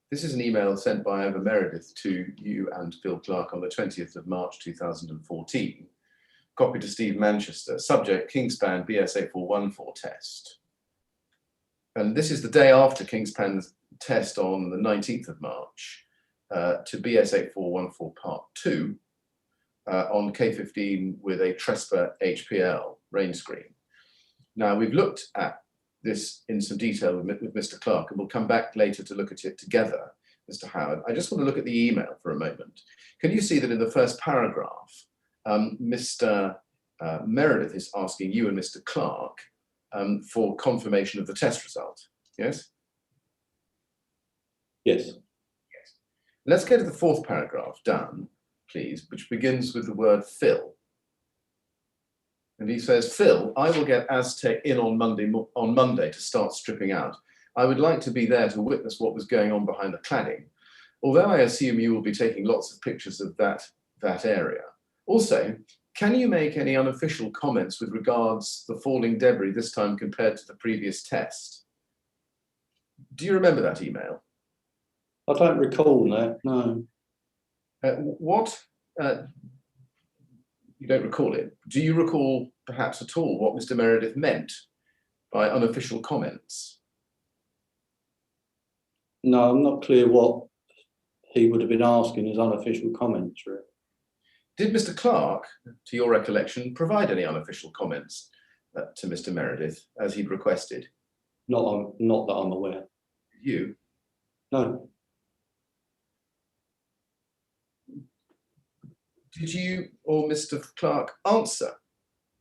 This is an email sent by Eva Meredith to you and Phil Clark on the 20th of March 2014. Copy to Steve Manchester. Subject, Kingspan BSA 414 test. And this is the day after Kingspan's test on the 19th of March to BSA 414 part 2 on K15 with a Trespa HPL rain screen. Now, we've looked at this in some detail with Mr. Clark, and we'll come back later to look at it together, Mr. Howard. I just want to look at the email for a moment. Can you see that in the first paragraph, Mr. Meredith is asking you and Mr. Clark for confirmation of the test result? Yes? Yes. Yes. Let's go to the fourth paragraph down, please, which begins with the word Phil. And he says, Phil, I will get Aztec in on Monday to start stripping out. I would like to be there to witness what was going on behind the cladding, although I assume you will be taking lots of pictures of that area. Also, can you make any unofficial comments with regards to the falling debris this time compared to the previous test? Do you remember that email? I don't recall that, no. You don't recall it. Do you recall perhaps at all what Mr. Meredith meant by unofficial comments? No, I'm not clear what he would have been asking as unofficial comments, really. Did Mr. Clark, to your recollection, provide any unofficial comments to Mr. Meredith as he'd requested? Not that I'm aware. You? No. Did you or Mr. Clark answer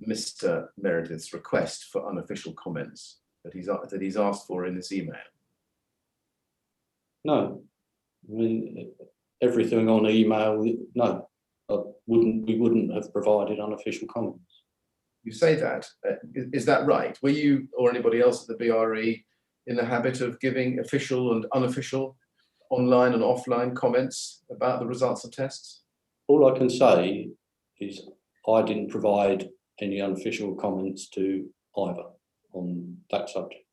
Mr. Meredith's request for unofficial comments that he's asked for in this email? No. I mean, everything on email, no. We wouldn't have provided unofficial comments. You say that. Is that right? Were you or anybody else at the BRE in the habit of giving official and unofficial online and offline comments about the results of tests? All I can say is I didn't provide any unofficial comments to either on that subject.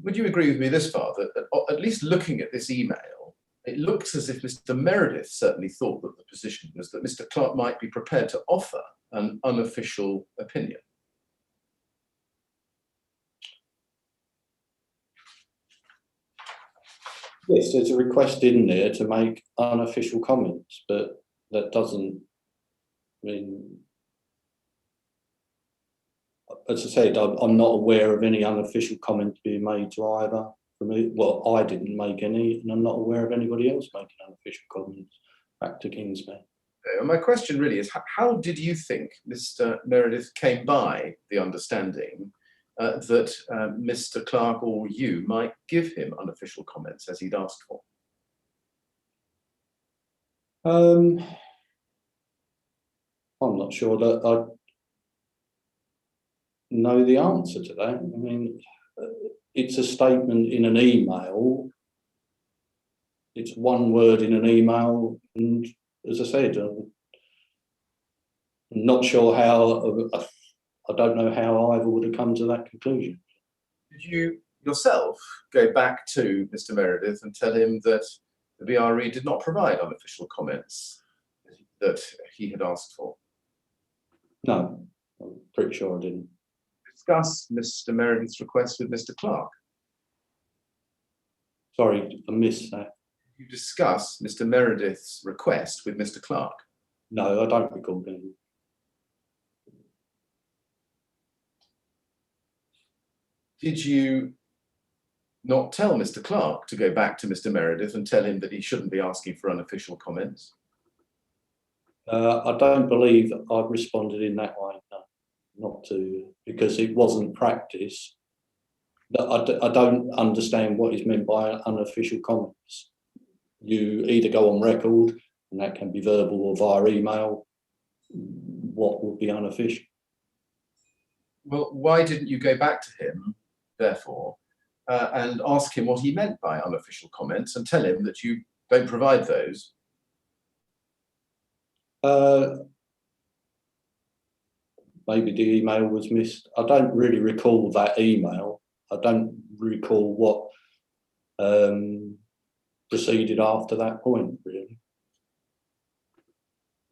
Would you agree with me this far, that at least looking at this email, it looks as if Mr. Meredith certainly thought that the position was that Mr. Clark might be prepared to offer an unofficial opinion? Yes, there's a request in there to make unofficial comments, but that doesn't mean, as I said, I'm not aware of any unofficial comments being made to either. For me, well, I didn't make any, and I'm not aware of anybody else making unofficial comments back to Kingspan. My question really is, how did you think Mr. Meredith came by the understanding that Mr. Clark or you might give him unofficial comments as he'd asked for? I'm not sure that I know the answer to that. I mean, it's a statement in an email. It's one word in an email, and as I said, I'm not sure how. I don't know how either would have come to that conclusion. Did you yourself go back to Mr. Meredith and tell him that the BRE did not provide unofficial comments that he had asked for? No, I'm pretty sure I didn't. Discuss Mr. Meredith's request with Mr. Clark. Sorry, I missed that. You discuss Mr. Meredith's request with Mr. Clark. No, I don't recall any. Did you not tell Mr. Clark to go back to Mr. Meredith and tell him that he shouldn't be asking for unofficial comments? I don't believe I've responded in that way, no, not to, because it wasn't practice. I don't understand what is meant by unofficial comments. You either go on record, and that can be verbal or via email. What would be unofficial? Well, why didn't you go back to him, therefore, and ask him what he meant by unofficial comments and tell him that you don't provide those? Maybe the email was missed. I don't really recall that email. I don't recall what proceeded after that point, really.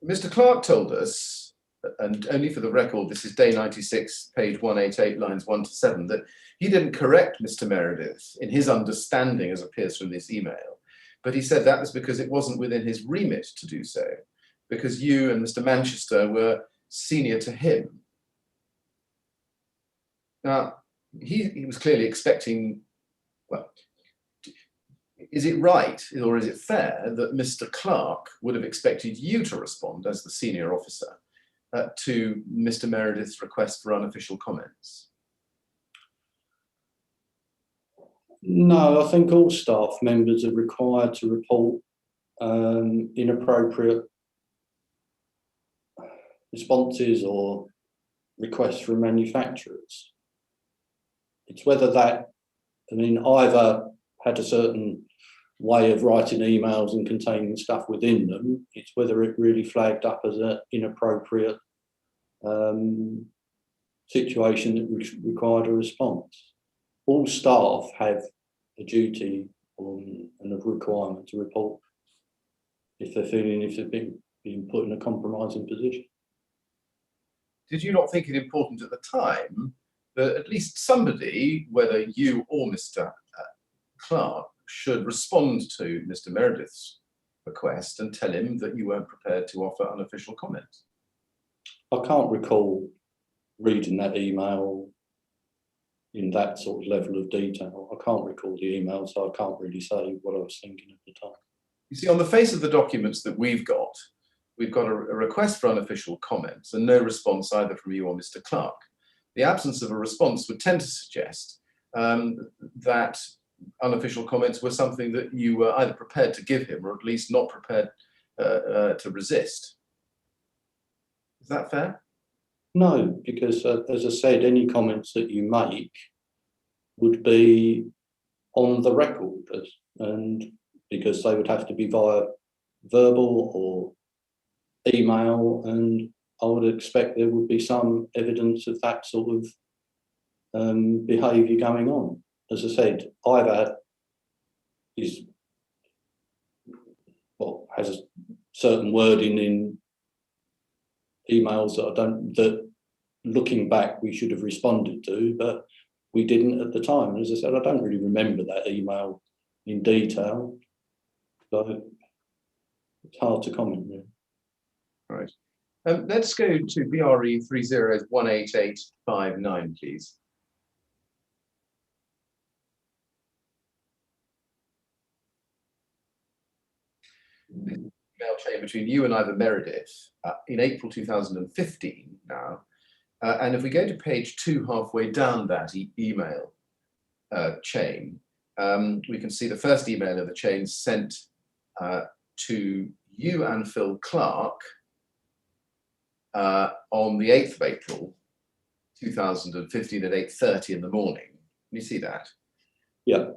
Mr. Clark told us, and only for the record, this is day 96, page 188, lines 1 to 7, that he didn't correct Mr. Meredith in his understanding, as appears from this email, but he said that was because it wasn't within his remit to do so, because you and Mr. Manchester were senior to him. Now, he was clearly expecting, well, is it right or is it fair that Mr. Clark would have expected you to respond as the senior officer to Mr. Meredith's request for unofficial comments? No, I think all staff members are required to report inappropriate responses or requests from manufacturers. It's whether that, I mean, either had a certain way of writing emails and containing stuff within them, it's whether it really flagged up as an inappropriate situation that required a response. All staff have a duty and a requirement to report if they're feeling if they've been put in a compromising position. Did you not think it important at the time that at least somebody, whether you or Mr. Clark, should respond to Mr. Meredith's request and tell him that you weren't prepared to offer unofficial comments? I can't recall reading that email in that sort of level of detail. I can't recall the email, so I can't really say what I was thinking at the time. You see, on the face of the documents that we've got a request for unofficial comments and no response either from you or Mr. Clark. The absence of a response would tend to suggest that unofficial comments were something that you were either prepared to give him or at least not prepared to resist. Is that fair? No, because as I said, any comments that you make would be on the record, and because they would have to be via verbal or email, and I would expect there would be some evidence of that sort of behaviour going on. As I said, either has a certain wording in emails that looking back we should have responded to, but we didn't at the time. And as I said, I don't really remember that email in detail, so it's hard to comment really. Right. Let's go to BRE 3018859, please. Email chain between you and Ivor Meredith in April 2015 now. And if we go to page 2, halfway down that email chain, we can see the first email of the chain sent to you and Phil Clark on the 8th of April 2015 at 8:30 in the morning. Can you see that? Yeah.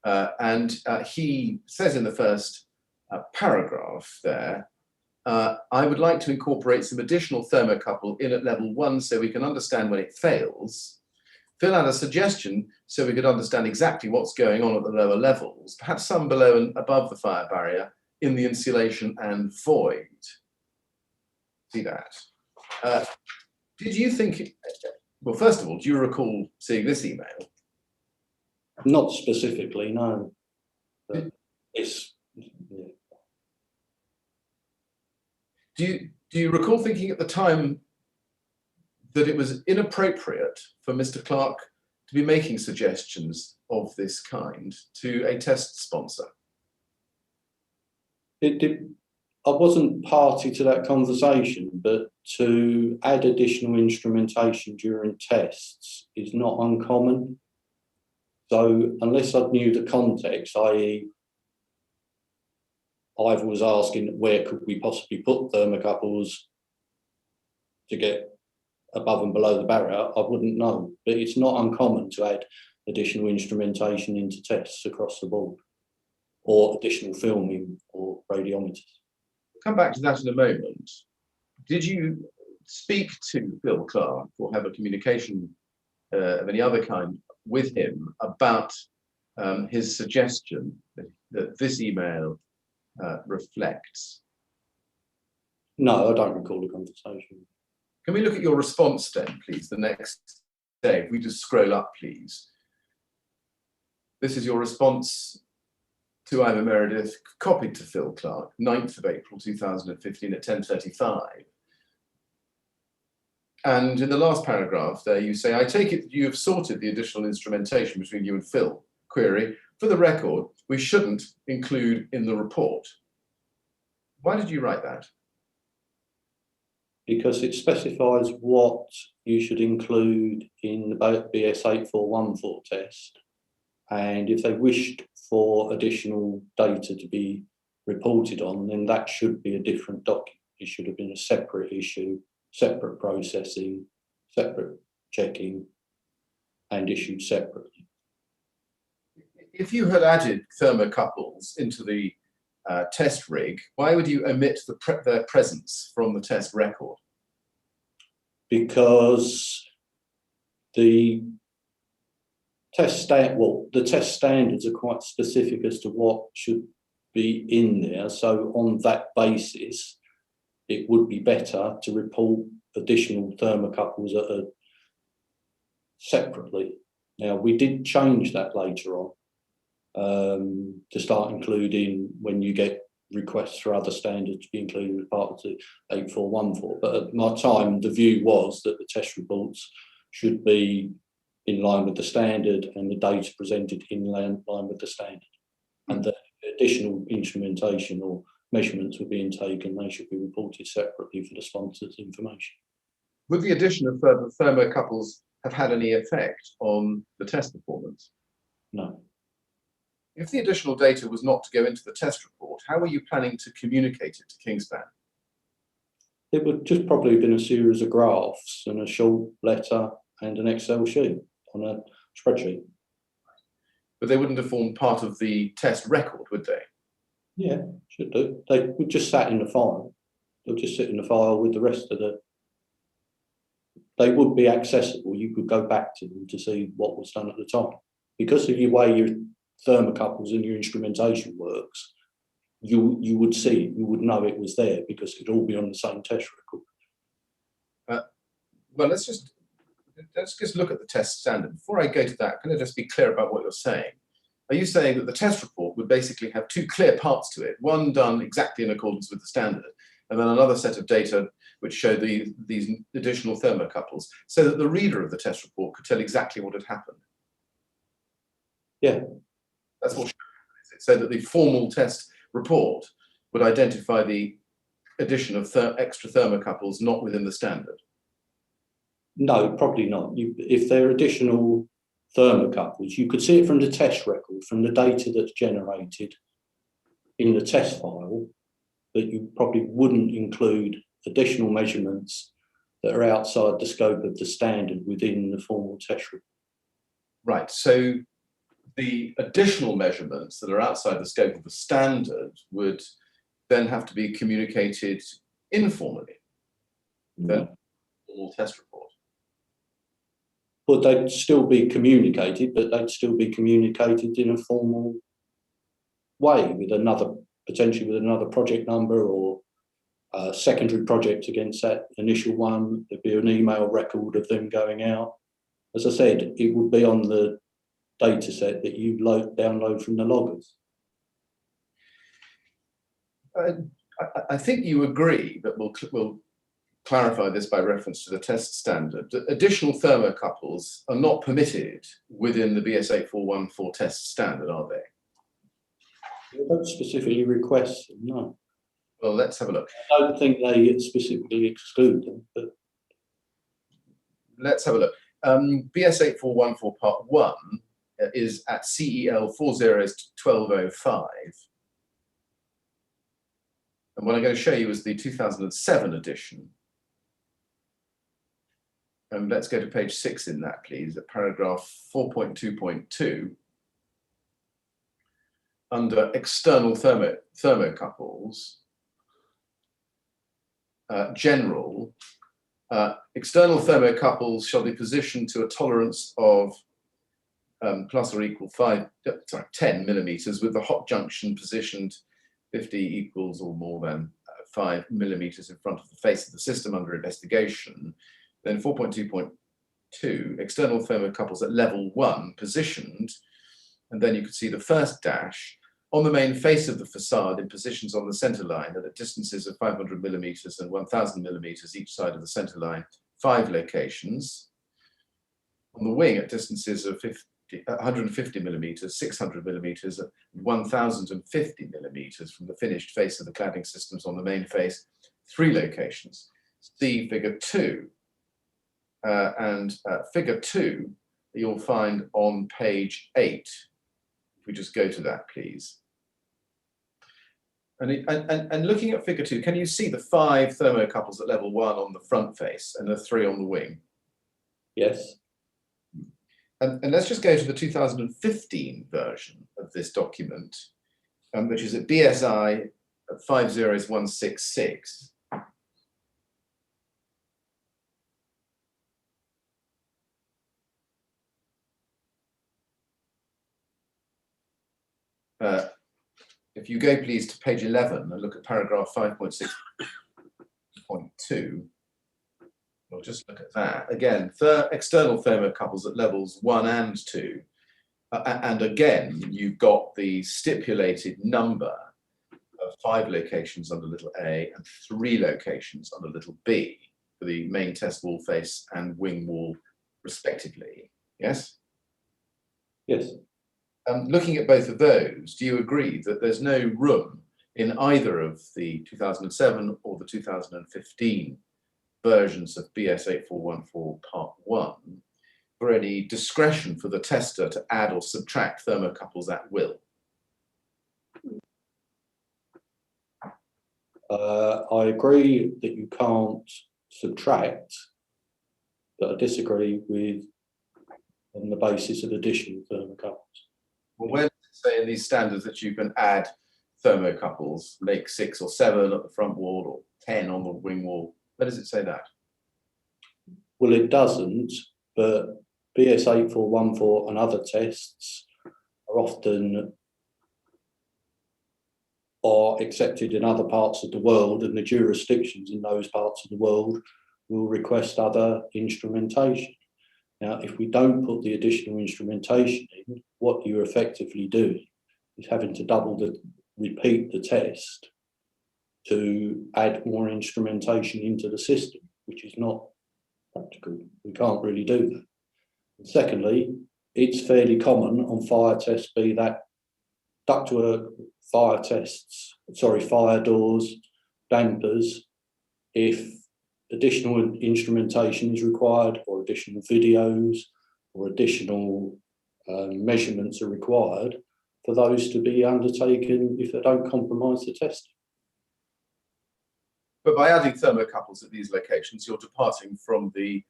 And he says in the first paragraph there, I would like to incorporate some additional thermocouple in at level 1 so we can understand when it fails. Phil had a suggestion so we could understand exactly what's going on at the lower levels, perhaps some below and above the fire barrier in the insulation and void. See that? Did you think, well, first of all, do you recall seeing this email? Not specifically, no. But it's, yeah. Do you recall thinking at the time that it was inappropriate for Mr. Clark to be making suggestions of this kind to a test sponsor? I wasn't party to that conversation, but to add additional instrumentation during tests is not uncommon. So unless I knew the context, i.e. I was asking where could we possibly put thermocouples to get above and below the barrier, I wouldn't know. But it's not uncommon to add additional instrumentation into tests across the board, or additional filming or radiometers. We'll come back to that in a moment. Did you speak to Phil Clark or have a communication of any other kind with him about his suggestion that this email reflects? No, I don't recall the conversation. Can we look at your response then, please, the next day? If we just scroll up, please. This is your response to Ivor Meredith, copied to Phil Clark, 9th of April 2015 at 10:35. And in the last paragraph there, you say, I take it you have sorted the additional instrumentation between you and Phil. Query, for the record, we shouldn't include in the report. Why did you write that? Because it specifies what you should include in the BS 8414 test. And if they wished for additional data to be reported on, then that should be a different document. It should have been a separate issue, separate processing, separate checking, and issued separately. If you had added thermocouples into the test rig, why would you omit their presence from the test record? Because the test standards are quite specific as to what should be in there. So on that basis, it would be better to report additional thermocouples separately. Now, we did change that later on to start including when you get requests for other standards to be included as part of the 8414. But at my time, the view was that the test reports should be in line with the standard and the data presented in line with the standard. And the additional instrumentation or measurements were being taken, they should be reported separately for the sponsor's information. Would the addition of further thermocouples have had any effect on the test performance? No. If the additional data was not to go into the test report, how were you planning to communicate it to Kingspan? It would just probably have been a series of graphs and a short letter and an Excel sheet on a spreadsheet. But they wouldn't have formed part of the test record, would they? Yeah, should do. They would just sat in the file. They'll just sit in the file with the rest of the... They would be accessible. You could go back to them to see what was done at the time. Because of the way your thermocouples and your instrumentation works, you would see it, you would know it was there because it'd all be on the same test record. Well, let's just look at the test standard. Before I go to that, can I just be clear about what you're saying? Are you saying that the test report would basically have two clear parts to it, one done exactly in accordance with the standard, and then another set of data which showed these additional thermocouples, so that the reader of the test report could tell exactly what had happened? Yeah. That's what is it? So that the formal test report would identify the addition of extra thermocouples not within the standard? No, probably not. If they're additional thermocouples, you could see it from the test record, from the data that's generated in the test file, that you probably wouldn't include additional measurements that are outside the scope of the standard within the formal test report. Right, so the additional measurements that are outside the scope of the standard would then have to be communicated informally, then formal test report. Well, they'd still be communicated, but they'd still be communicated in a formal way with potentially with another project number or a secondary project against that initial one. There'd be an email record of them going out. As I said, it would be on the data set that you download from the loggers. I think you agree, but we'll clarify this by reference to the test standard, that additional thermocouples are not permitted within the BS 8414 test standard, are they? They don't specifically request them, no. Well, let's have a look. I don't think they specifically exclude them, but Let's have a look. BS 8414 Part 1 is at CEL 401205. And what I'm going to show you is the 2007 edition. And let's go to page 6 in that, please, at paragraph 4.2.2. Under external thermocouples, general, external thermocouples shall be positioned to a tolerance of plus or equal 10 millimeters, with the hot junction positioned 50 equals or more than 5 millimeters in front of the face of the system under investigation. Then 4.2.2, external thermocouples at level 1 positioned, and then you can see the first dash on the main face of the facade in positions on the center line and at distances of 500 millimeters and 1000 millimeters each side of the center line, 5 locations. On the wing at distances of 150 millimeters, 600 millimeters, and 1050 millimeters from the finished face of the cladding systems on the main face, 3 locations. See figure 2. And figure 2 you'll find on page 8. If we just go to that, please. And looking at figure 2, can you see the 5 thermocouples at level 1 on the front face and the 3 on the wing? yes. And let's just go to the 2015 version of this document, which is at BSI 50166. If you go, please, to page 11 and look at paragraph 5.6.2, we'll just look at that. Again, external thermocouples at levels 1 and 2. And again, you've got the stipulated number of 5 locations under little a and 3 locations under little b for the main test wall face and wing wall, respectively. Yes? Yes. Looking at both of those, do you agree that there's no room in either of the 2007 or the 2015 versions of BS 8414 Part 1 for any discretion for the tester to add or subtract thermocouples at will? I agree that you can't subtract, but I disagree with on the basis of additional thermocouples. Well, where does it say in these standards that you can add thermocouples, make 6 or 7 at the front wall or 10 on the wing wall? Where does it say that? Well, it doesn't, but BS 8414 and other tests are often accepted in other parts of the world, and the jurisdictions in those parts of the world will request other instrumentation. Now, if we don't put the additional instrumentation in, what you're effectively doing is having to repeat the test to add more instrumentation into the system, which is not practical. We can't really do that. And secondly, it's fairly common on fire tests, be that ductwork, fire doors, dampers, if additional instrumentation is required, or additional videos, or additional measurements are required, for those to be undertaken if they don't compromise the testing. But by adding thermocouples at these locations, you're departing from the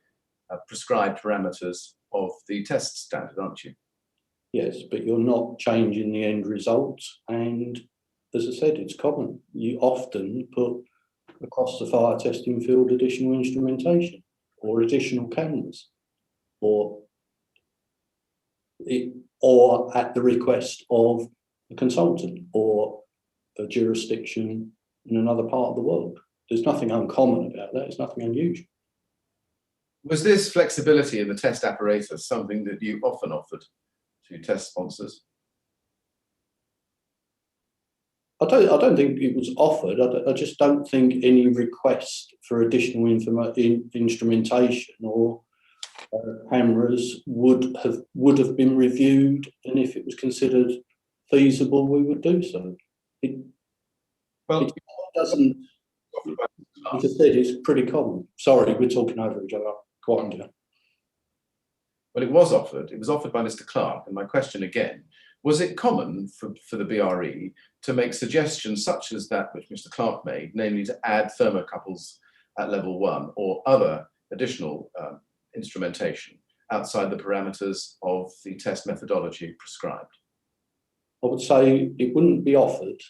prescribed parameters of the test standard, aren't you? Yes, but you're not changing the end result. And as I said, it's common. You often put across the fire testing field additional instrumentation or additional cameras, or at the request of a consultant or a jurisdiction in another part of the world. There's nothing uncommon about that. It's nothing unusual. Was this flexibility in the test apparatus something that you often offered to test sponsors? I I don't think it was offered. I just don't think any request for additional instrumentation or cameras would have been reviewed, and if it was considered feasible, we would do so. It doesn't. As I said, it's pretty common. Sorry, we're talking over each other. Go on, John. Well, it was offered. It was offered by Mr. Clark. And my question again, was it common for the BRE to make suggestions such as that which Mr. Clark made, namely to add thermocouples at level 1 or other additional instrumentation outside the parameters of the test methodology prescribed? I would say it wouldn't be offered,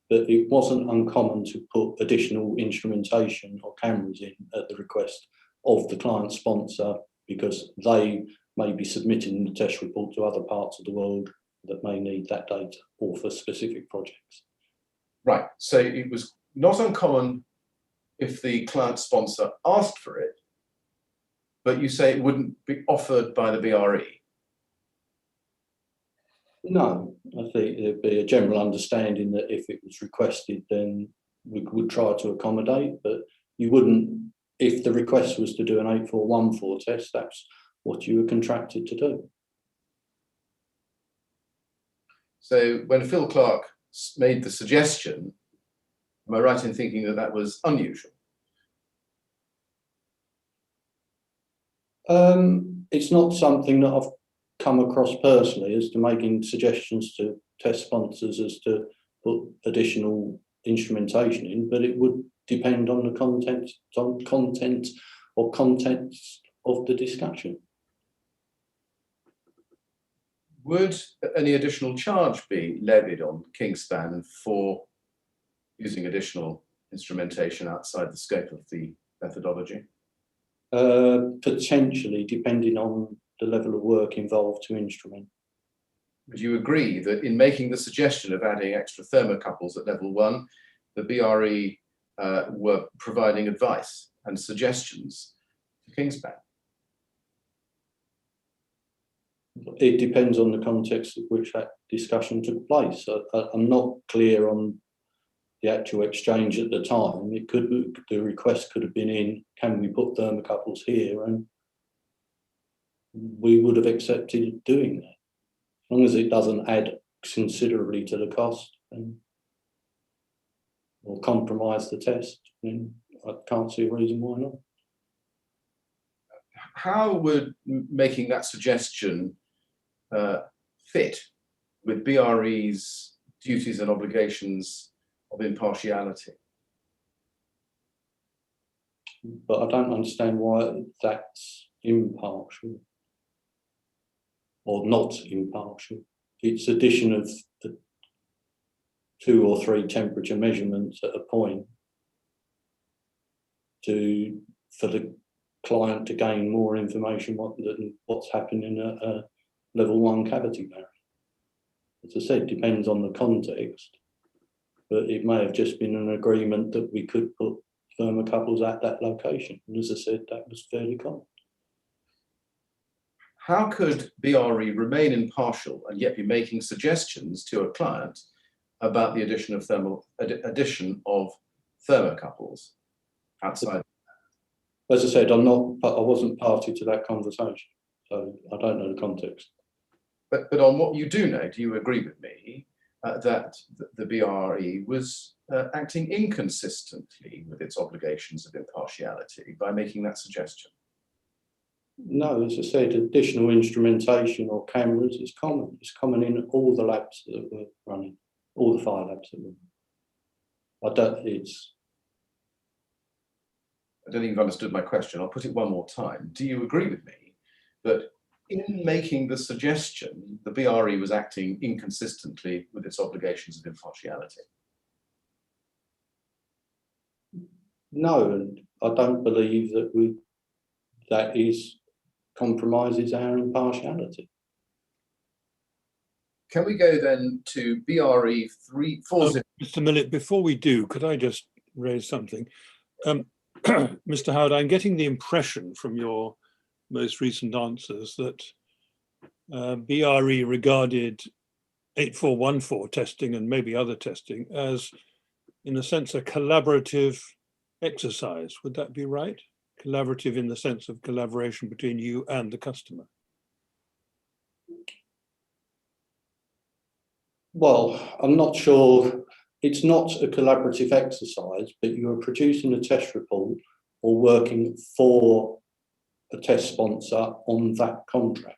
but it wasn't uncommon to put additional instrumentation or cameras in at the request of the client sponsor, because they may be submitting the test report to other parts of the world that may need that data or for specific projects. Right, so it was not uncommon if the client sponsor asked for it, but you say it wouldn't be offered by the BRE? No, I think there'd be a general understanding that if it was requested, then we would try to accommodate, but you wouldn't, if the request was to do an 8414 test, that's what you were contracted to do. So when Phil Clark made the suggestion, am I right in thinking that that was unusual? It's not something that I've come across personally as to making suggestions to test sponsors as to put additional instrumentation in, but it would depend on the content or contents of the discussion. Would any additional charge be levied on Kingspan for using additional instrumentation outside the scope of the methodology? Potentially, depending on the level of work involved to instrument. Would you agree that in making the suggestion of adding extra thermocouples at level 1, the BRE were providing advice and suggestions to Kingspan? It depends on the context of which that discussion took place. I'm not clear on the actual exchange at the time. The request could have been in, can we put thermocouples here? And we would have accepted doing that. As long as it doesn't add considerably to the cost or compromise the test, then I can't see a reason why not. How would making that suggestion fit with BRE's duties and obligations of impartiality? But I don't understand why that's impartial or not impartial. It's addition of the 2 or 3 temperature measurements at a point for the client to gain more information than what's happening at a level 1 cavity barrier. As I said, depends on the context, but it may have just been an agreement that we could put thermocouples at that location. And as I said, that was fairly common. How could BRE remain impartial and yet be making suggestions to a client about the addition of thermocouples outside? As I said, I wasn't party to that conversation, so I don't know the context. But on what you do know, do you agree with me that the BRE was acting inconsistently with its obligations of impartiality by making that suggestion? No, as I said, additional instrumentation or cameras is common. It's common in all the labs that we're running, all the 5 labs that we're running. I don't think you've understood my question. I'll put it one more time. Do you agree with me that in making the suggestion, the BRE was acting inconsistently with its obligations of impartiality? No, and I don't believe that that compromises our impartiality. Can we go then to BRE 340? Mr. Millett, before we do, could I just raise something? Mr. Howard, I'm getting the impression from your most recent answers that BRE regarded 8414 testing and maybe other testing as, in a sense, a collaborative exercise. Would that be right? Collaborative in the sense of collaboration between you and the customer. Well, I'm not sure. It's not a collaborative exercise, but you are producing a test report or working for a test sponsor on that contract.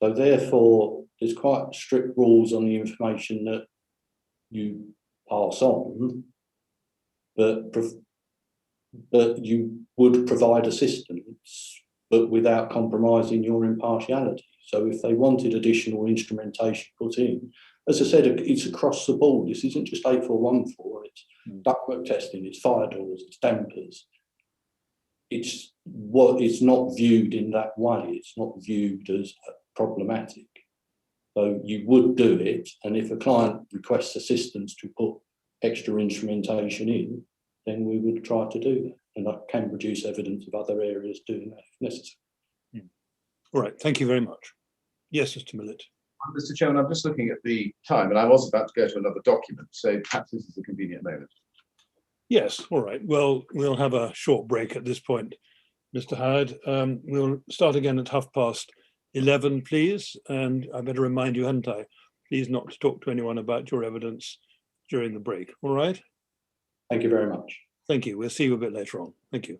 So therefore, there's quite strict rules on the information that you pass on, but you would provide assistance, but without compromising your impartiality. So if they wanted additional instrumentation put in, as I said, it's across the board. This isn't just 8414, it's ductwork testing, it's fire doors, it's dampers. It's not viewed in that way. It's not viewed as problematic. So you would do it, and if a client requests assistance to put extra instrumentation in, then we would try to do that. And I can produce evidence of other areas doing that if necessary. All right, thank you very much. Yes, Mr. Millett. Mr. Chairman, I'm just looking at the time, and I was about to go to another document, so perhaps this is a convenient moment. Yes, all right. Well, we'll have a short break at this point, Mr. Howard. We'll start again at 11:30, please. And I better remind you, hadn't I? Please not to talk to anyone about your evidence during the break. All right? Thank you very much. Thank you. We'll see you a bit later on. Thank you.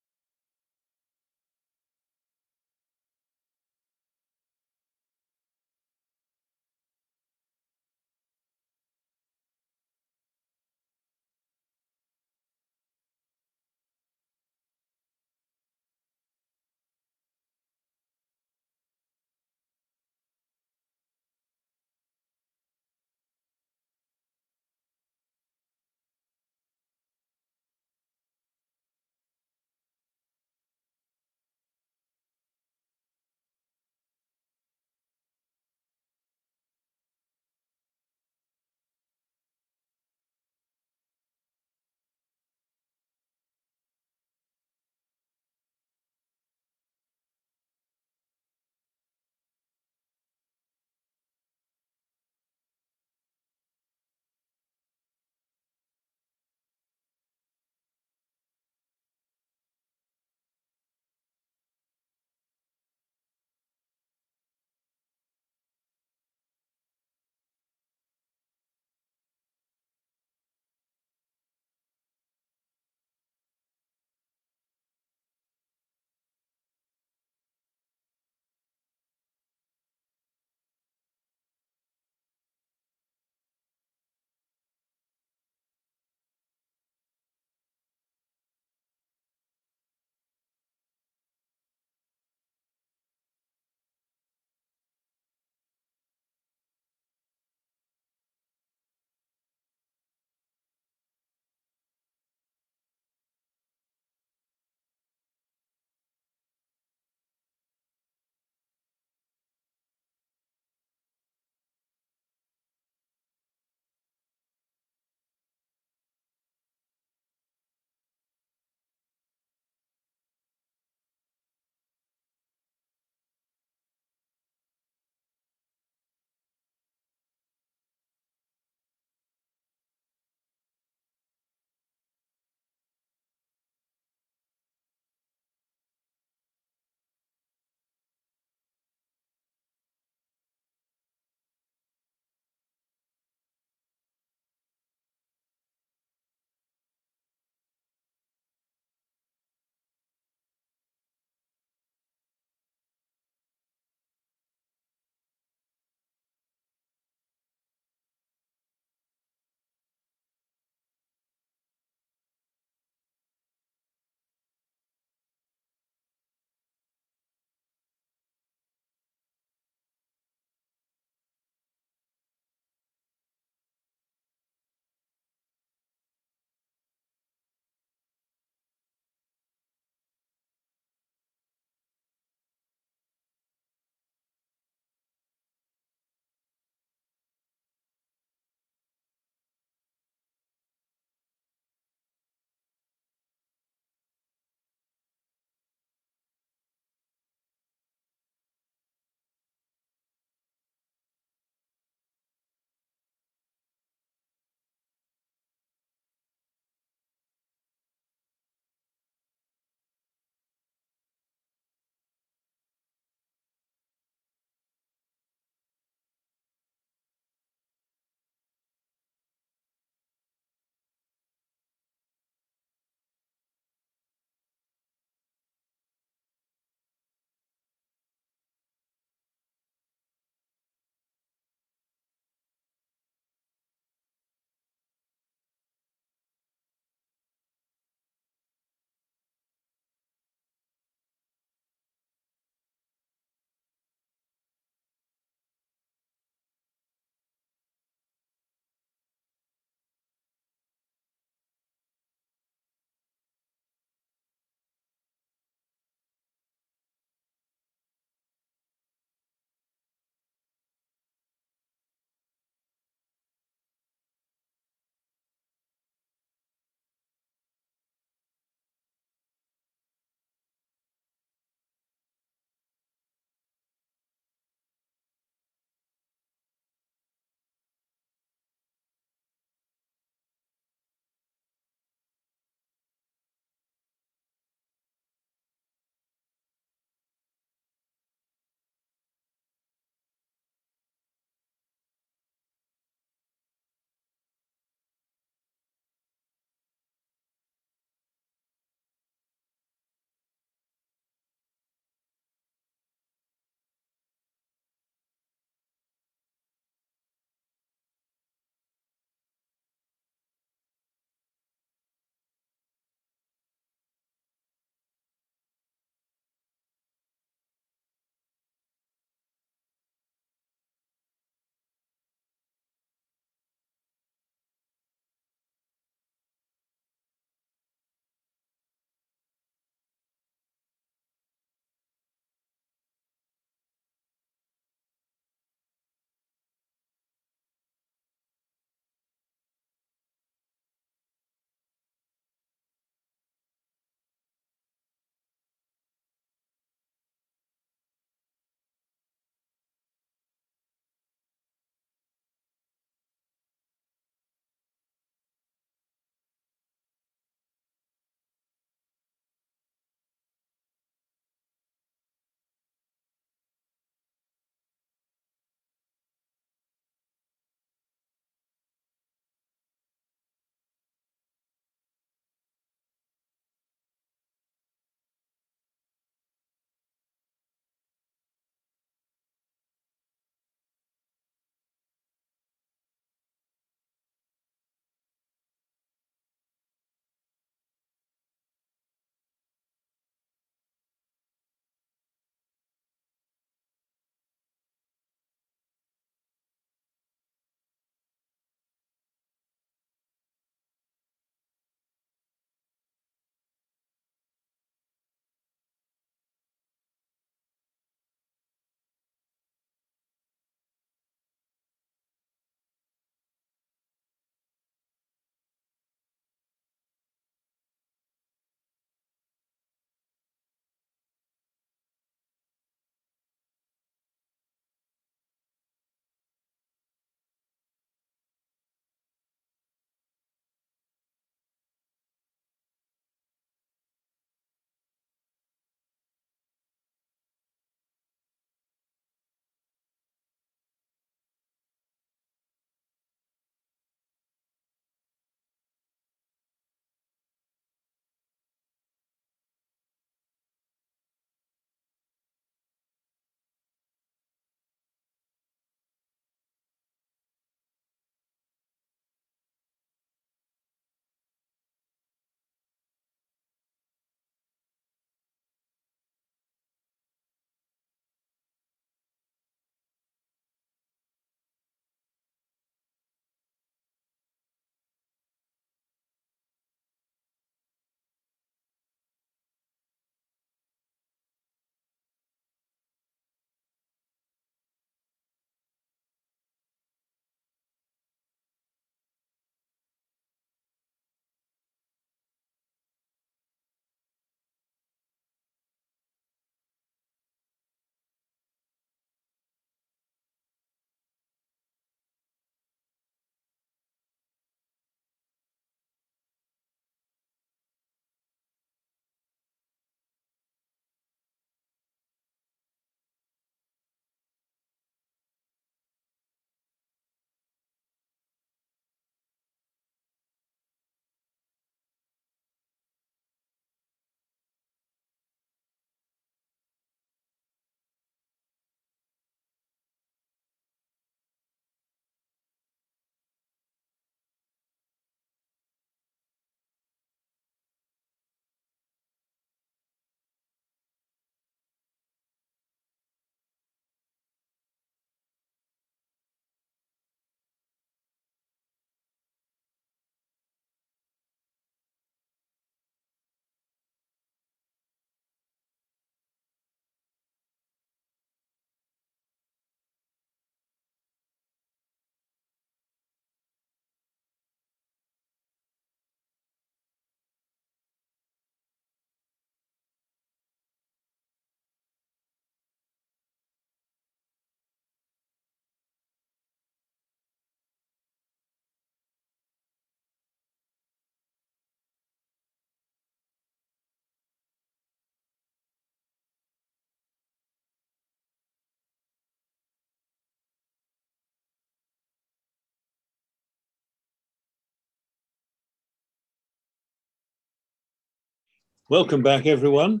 Welcome back, everyone.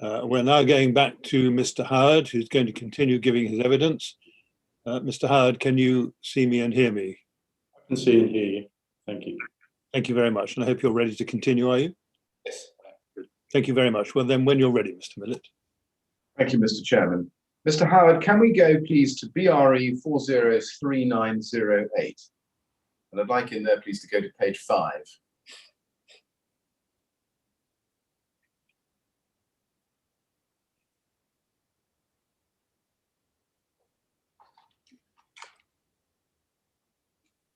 We're now going back to Mr. Howard, who's going to continue giving his evidence. Mr. Howard, can you see me and hear me? I can see and hear you. Thank you. Thank you very much. And I hope you're ready to continue, are you? Yes. Good. Thank you very much. Well, then, when you're ready, Mr. Millett. Thank you, Mr. Chairman. Mr. Howard, can we go, please, to BRE 403908? And I'd like in there, please, to go to page 5.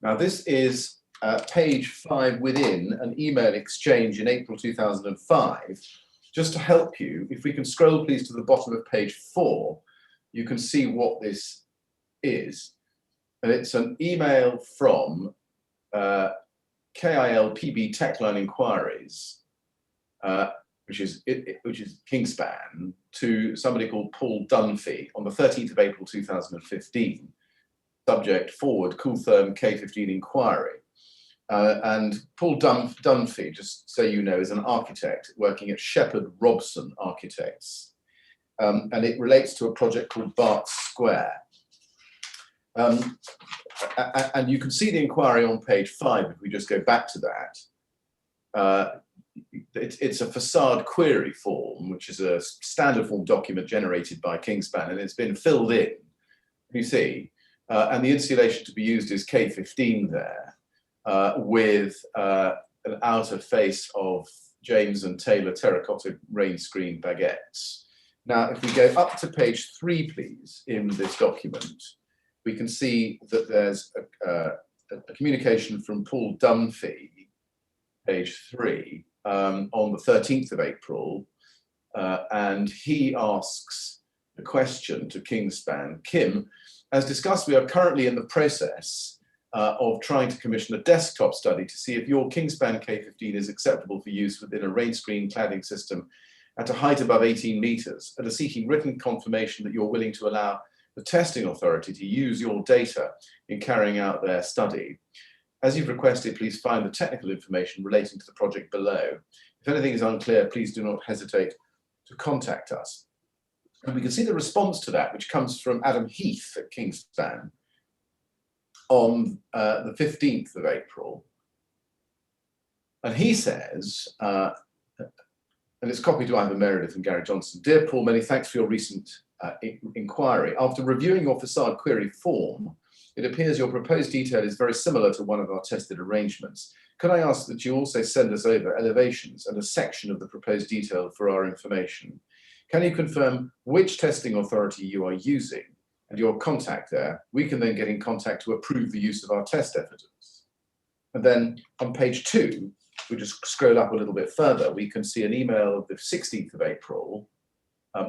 Now, this is page 5 within an email exchange in April 2005. Just to help you, if we can scroll, please, to the bottom of page 4, you can see what this is. And it's an email from KIL PB Techline Inquiries, which is Kingspan, to somebody called Paul Dunphy on the 13th of April 2015. Subject forward, Cooltherm K15 inquiry. And Paul Dunphy, just so you know, is an architect working at Shepherd Robson Architects. And it relates to a project called Bart Square. And you can see the inquiry on page 5 if we just go back to that. It's a facade query form, which is a standard form document generated by Kingspan, and it's been filled in, you see. And the insulation to be used is K15 there, with an outer face of James and Taylor terracotta rain screen baguettes. Now, if we go up to page 3, please, in this document, we can see that there's a communication from Paul Dunphy, page 3, on the 13th of April, and he asks the question to Kingspan, Kim, as discussed, we are currently in the process of trying to commission a desktop study to see if your Kingspan K15 is acceptable for use within a rain screen cladding system at a height above 18 meters, and are seeking written confirmation that you're willing to allow the testing authority to use your data in carrying out their study. As you've requested, please find the technical information relating to the project below. If anything is unclear, please do not hesitate to contact us. And we can see the response to that, which comes from Adam Heath at Kingspan on the 15th of April. And he says, and it's copied to Ivan Meredith and Gary Johnson, Dear Paul, many thanks for your recent inquiry. After reviewing your facade query form, it appears your proposed detail is very similar to one of our tested arrangements. Could I ask that you also send us over elevations and a section of the proposed detail for our information? Can you confirm which testing authority you are using and your contact there? We can then get in contact to approve the use of our test evidence. And then on page 2, if we just scroll up a little bit further, we can see an email of the 16th of April,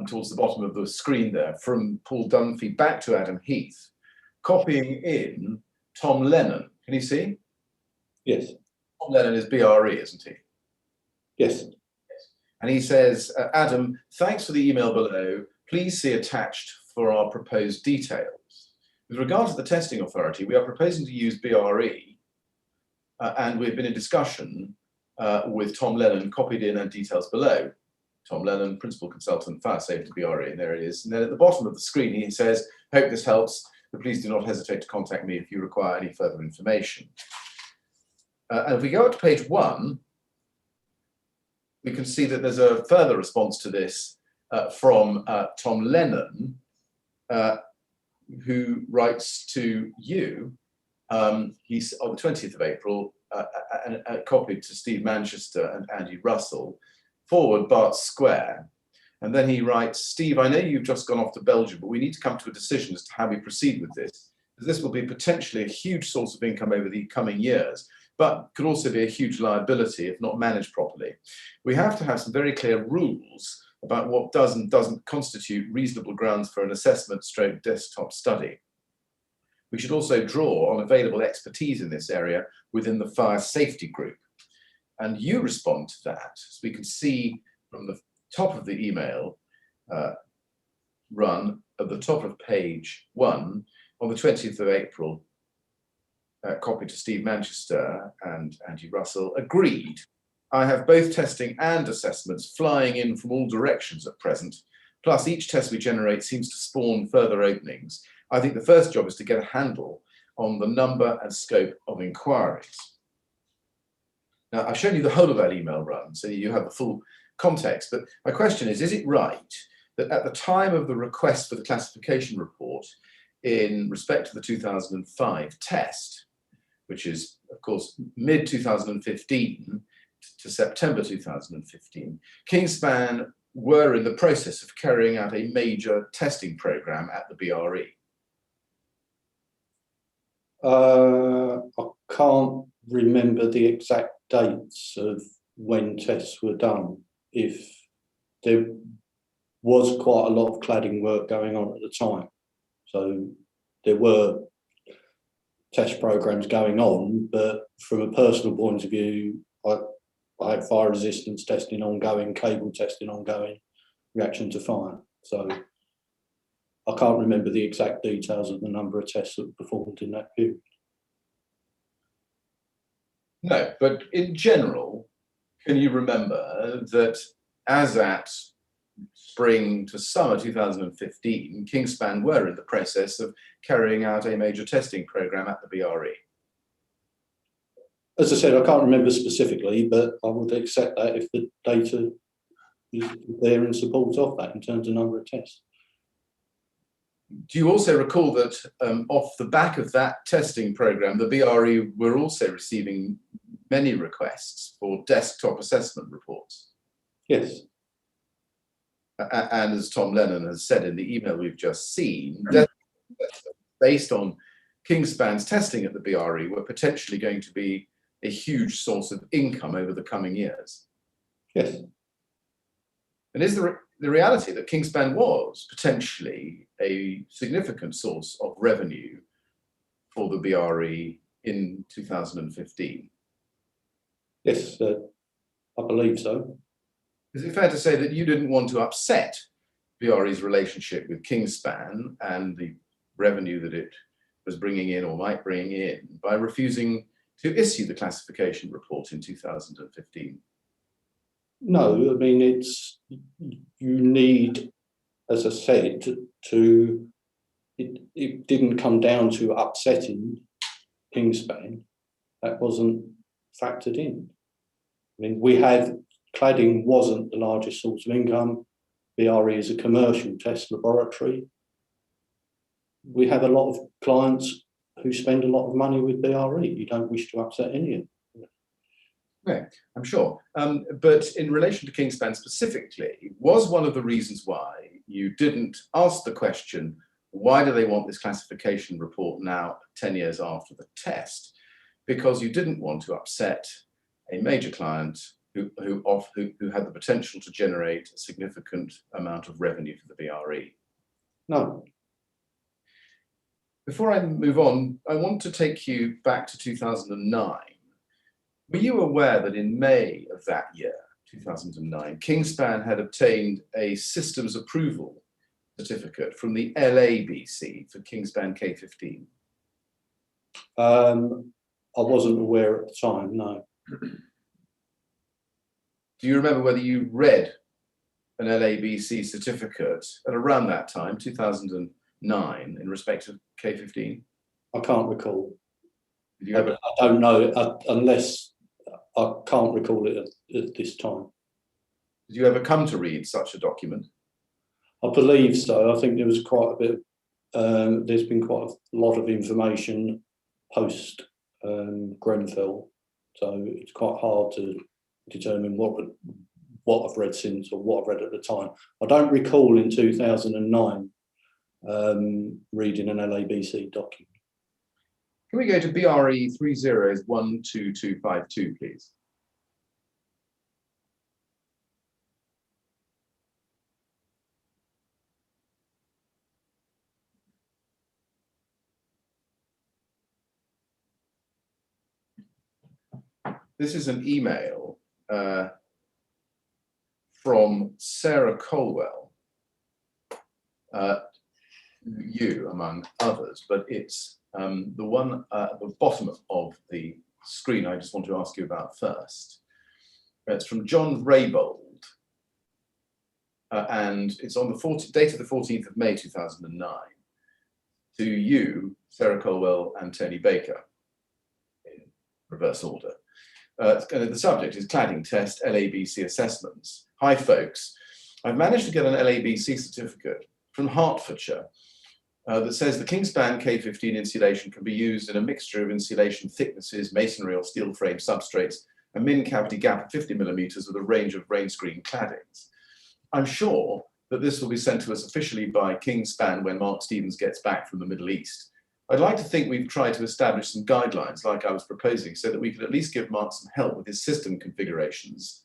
towards the bottom of the screen there, from Paul Dunphy back to Adam Heath, copying in Tom Lennon. Can you see? Yes. Tom Lennon is BRE, isn't he? Yes. And he says, Adam, thanks for the email below. Please see attached for our proposed details. With regard to the testing authority, we are proposing to use BRE, and we've been in discussion with Tom Lennon, copied in and details below. Tom Lennon, Principal Consultant, Fire Safety BRE, and there it is. And then at the bottom of the screen, he says, hope this helps, but please do not hesitate to contact me if you require any further information. And if we go up to page 1, we can see that there's a further response to this from Tom Lennon, who writes to you. He's on the 20th of April, copied to Steve Manchester and Andy Russell, forward Bart Square. And then he writes, Steve, I know you've just gone off to Belgium, but we need to come to a decision as to how we proceed with this. This will be potentially a huge source of income over the coming years, but could also be a huge liability if not managed properly. We have to have some very clear rules about what does and doesn't constitute reasonable grounds for an assessment stroke desktop study. We should also draw on available expertise in this area within the fire safety group. And you respond to that, as we can see from the top of the email run at the top of page 1 on the 20th of April, copied to Steve Manchester and Andy Russell, agreed. I have both testing and assessments flying in from all directions at present. Plus, each test we generate seems to spawn further openings. I think the first job is to get a handle on the number and scope of inquiries. Now, I've shown you the whole of that email run, so you have the full context, but my question is it right that at the time of the request for the classification report in respect to the 2005 test, which is, of course, mid-2015 to September 2015, Kingspan were in the process of carrying out a major testing program at the BRE? I can't remember the exact dates of when tests were done. If there was quite a lot of cladding work going on at the time, so there were test programs going on, but from a personal point of view, I had fire resistance testing ongoing, cable testing ongoing, reaction to fire. So I can't remember the exact details of the number of tests that were performed in that period. No, but in general, can you remember that as at spring to summer 2015, Kingspan were in the process of carrying out a major testing program at the BRE? As I said, I can't remember specifically, but I would accept that if the data is there in support of that in terms of number of tests. Do you also recall that off the back of that testing program, the BRE were also receiving many requests for desktop assessment reports? Yes. And as Tom Lennon has said in the email we've just seen, based on Kingspan's testing at the BRE, were potentially going to be a huge source of income over the coming years. Yes. And is the reality that Kingspan was potentially a significant source of revenue for the BRE in 2015? Yes, I believe so. Is it fair to say that you didn't want to upset BRE's relationship with Kingspan and the revenue that it was bringing in or might bring in by refusing to issue the classification report in 2015? No, I mean, you need, as I said, it didn't come down to upsetting Kingspan. That wasn't factored in. I mean, cladding wasn't the largest source of income. BRE is a commercial test laboratory. We have a lot of clients who spend a lot of money with BRE. You don't wish to upset any of them. No, I'm sure. But in relation to Kingspan specifically, was one of the reasons why you didn't ask the question, why do they want this classification report now 10 years after the test? Because you didn't want to upset a major client who had the potential to generate a significant amount of revenue for the BRE? No. Before I move on, I want to take you back to 2009. Were you aware that in May of that year, 2009, Kingspan had obtained a systems approval certificate from the LABC for Kingspan K15? I wasn't aware at the time, no. Do you remember whether you read an LABC certificate at around that time, 2009, in respect of K15? I can't recall. Did you ever? I don't know, unless I can't recall it at this time. Did you ever come to read such a document? I believe so. I think there was quite a bit, there's been quite a lot of information post Grenfell, so it's quite hard to determine what I've read since or what I've read at the time. I don't recall in 2009 reading an LABC document. Can we go to BRE 30122252, please? This is an email from Sarah Colwell, you among others, but it's the one at the bottom of the screen I just want to ask you about first. It's from John Raybould. And it's on the date of the 14th of May 2009. To you, Sarah Colwell and Tony Baker, in reverse order. The subject is cladding test LABC assessments. Hi folks, I've managed to get an LABC certificate from Hertfordshire that says the Kingspan K15 insulation can be used in a mixture of insulation thicknesses, masonry or steel frame substrates, a min cavity gap of 50 millimeters with a range of rain screen claddings. I'm sure that this will be sent to us officially by Kingspan when Mark Stevens gets back from the Middle East. I'd like to think we've tried to establish some guidelines like I was proposing so that we could at least give Mark some help with his system configurations.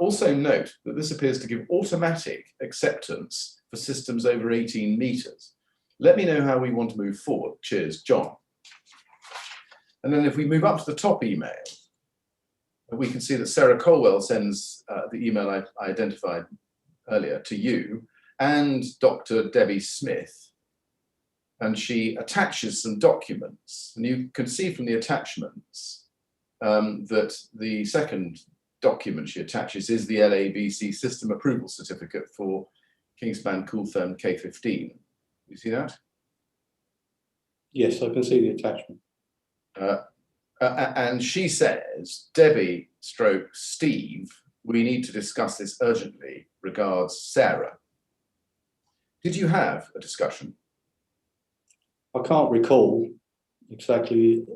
Also note that this appears to give automatic acceptance for systems over 18 meters. Let me know how we want to move forward. Cheers, John. And then if we move up to the top email, we can see that Sarah Colwell sends the email I identified earlier to you and Dr. Debbie Smith. And she attaches some documents. And you can see from the attachments that the second document she attaches is the LABC system approval certificate for Kingspan Cooltherm K15. You see that? Yes, I can see the attachment. And she says, Debbie / Steve, we need to discuss this urgently. Regards, Sarah. Did you have a discussion? I can't recall exactly.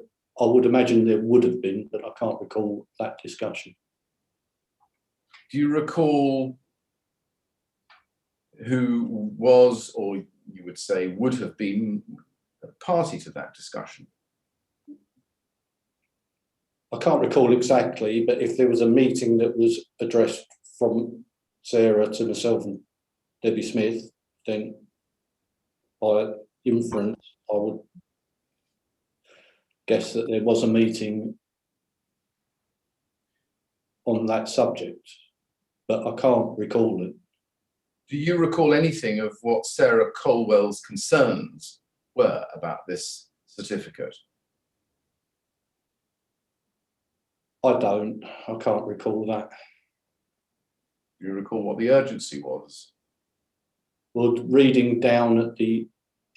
I would imagine there would have been, but I can't recall that discussion. Do you recall who was, or you would say would have been, a party to that discussion? I can't recall exactly, but if there was a meeting that was addressed from Sarah to myself and Debbie Smith, then by inference, I would guess that there was a meeting on that subject, but I can't recall it. Do you recall anything of what Sarah Colwell's concerns were about this certificate? I can't recall that. Do you recall what the urgency was? Well, reading down at the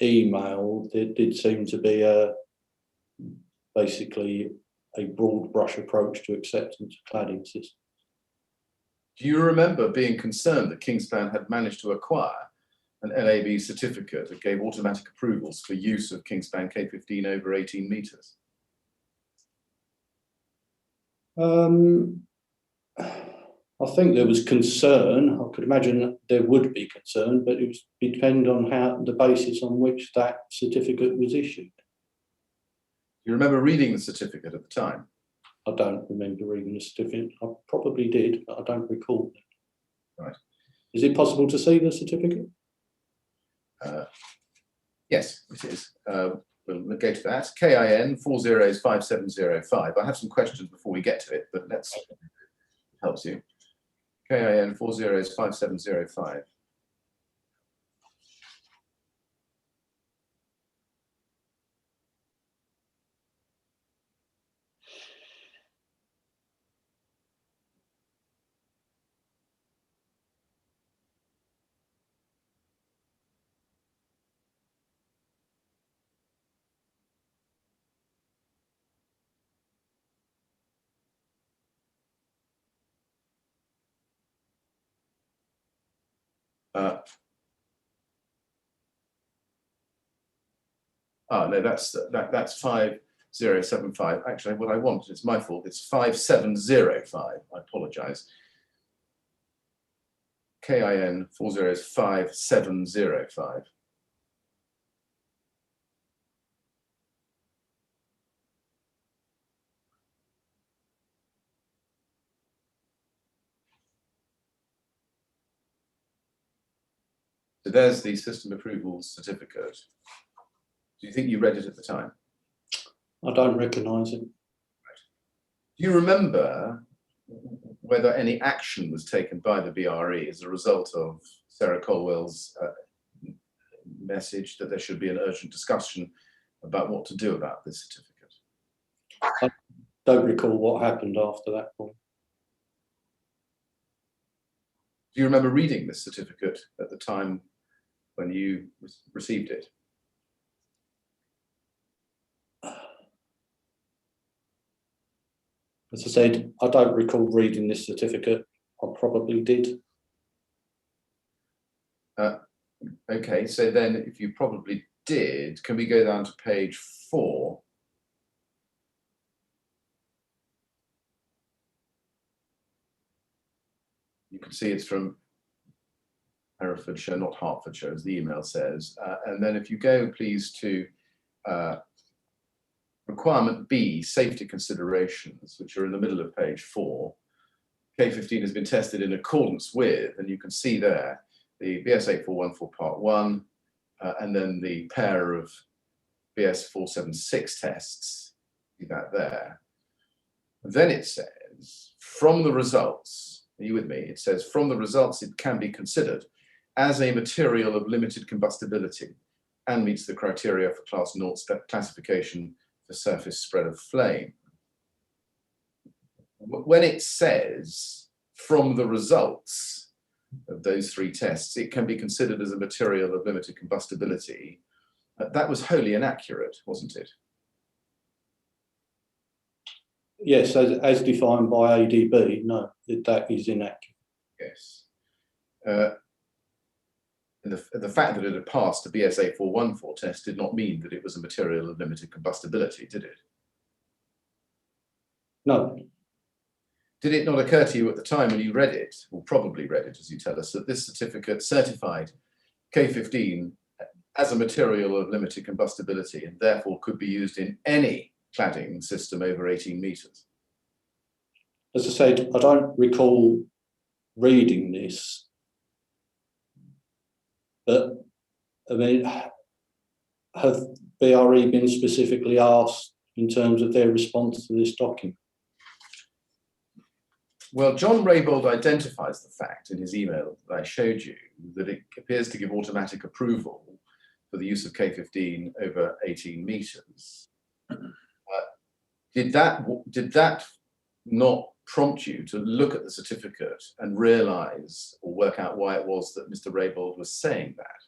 email, there did seem to be basically a broad brush approach to acceptance of cladding systems. Do you remember being concerned that Kingspan had managed to acquire an LAB certificate that gave automatic approvals for use of Kingspan K15 over 18 meters? I think there was concern. I could imagine there would be concern, but it would depend on the basis on which that certificate was issued. Do you remember reading the certificate at the time? I don't remember reading the certificate. I probably did, but I don't recall it. Right. Is it possible to see the certificate? Yes, it is. We'll go to that. KIN 405705. I have some questions before we get to it, but let's it helps you. KIN 405705. No, that's 5075. Actually, what I want, it's my fault, it's 5705. I apologize. KIN 405705. So there's the system approval certificate. Do you think you read it at the time? I don't recognise it. Do you remember whether any action was taken by the BRE as a result of Sarah Colwell's message that there should be an urgent discussion about what to do about this certificate? I don't recall what happened after that point. Do you remember reading this certificate at the time when you received it? As I said, I don't recall reading this certificate. I probably did. Okay, so then if you probably did, can we go down to page 4? You can see it's from Herefordshire, not Hertfordshire, as the email says. And then if you go, please, to requirement B, safety considerations, which are in the middle of page 4. K15 has been tested in accordance with, and you can see there, the BS 8414 Part 1, and then the pair of BS 476 tests, see that there. Then it says, from the results, are you with me? It says, from the results, it can be considered as a material of limited combustibility and meets the criteria for class 0 classification for surface spread of flame. When it says, from the results of those 3 tests, it can be considered as a material of limited combustibility, that was wholly inaccurate, wasn't it? Yes, as defined by ADB, no, that is inaccurate. Yes. The fact that it had passed the BS 8414 test did not mean that it was a material of limited combustibility, did it? No. Did it not occur to you at the time when you read it, or probably read it as you tell us, that this certificate certified K15 as a material of limited combustibility and therefore could be used in any cladding system over 18 metres? As I said, I don't recall reading this, but I mean, have BRE been specifically asked in terms of their response to this document? Well, John Raybould identifies the fact in his email that I showed you that it appears to give automatic approval for the use of K15 over 18 metres. Did that not prompt you to look at the certificate and realise or work out why it was that Mr. Raybould was saying that?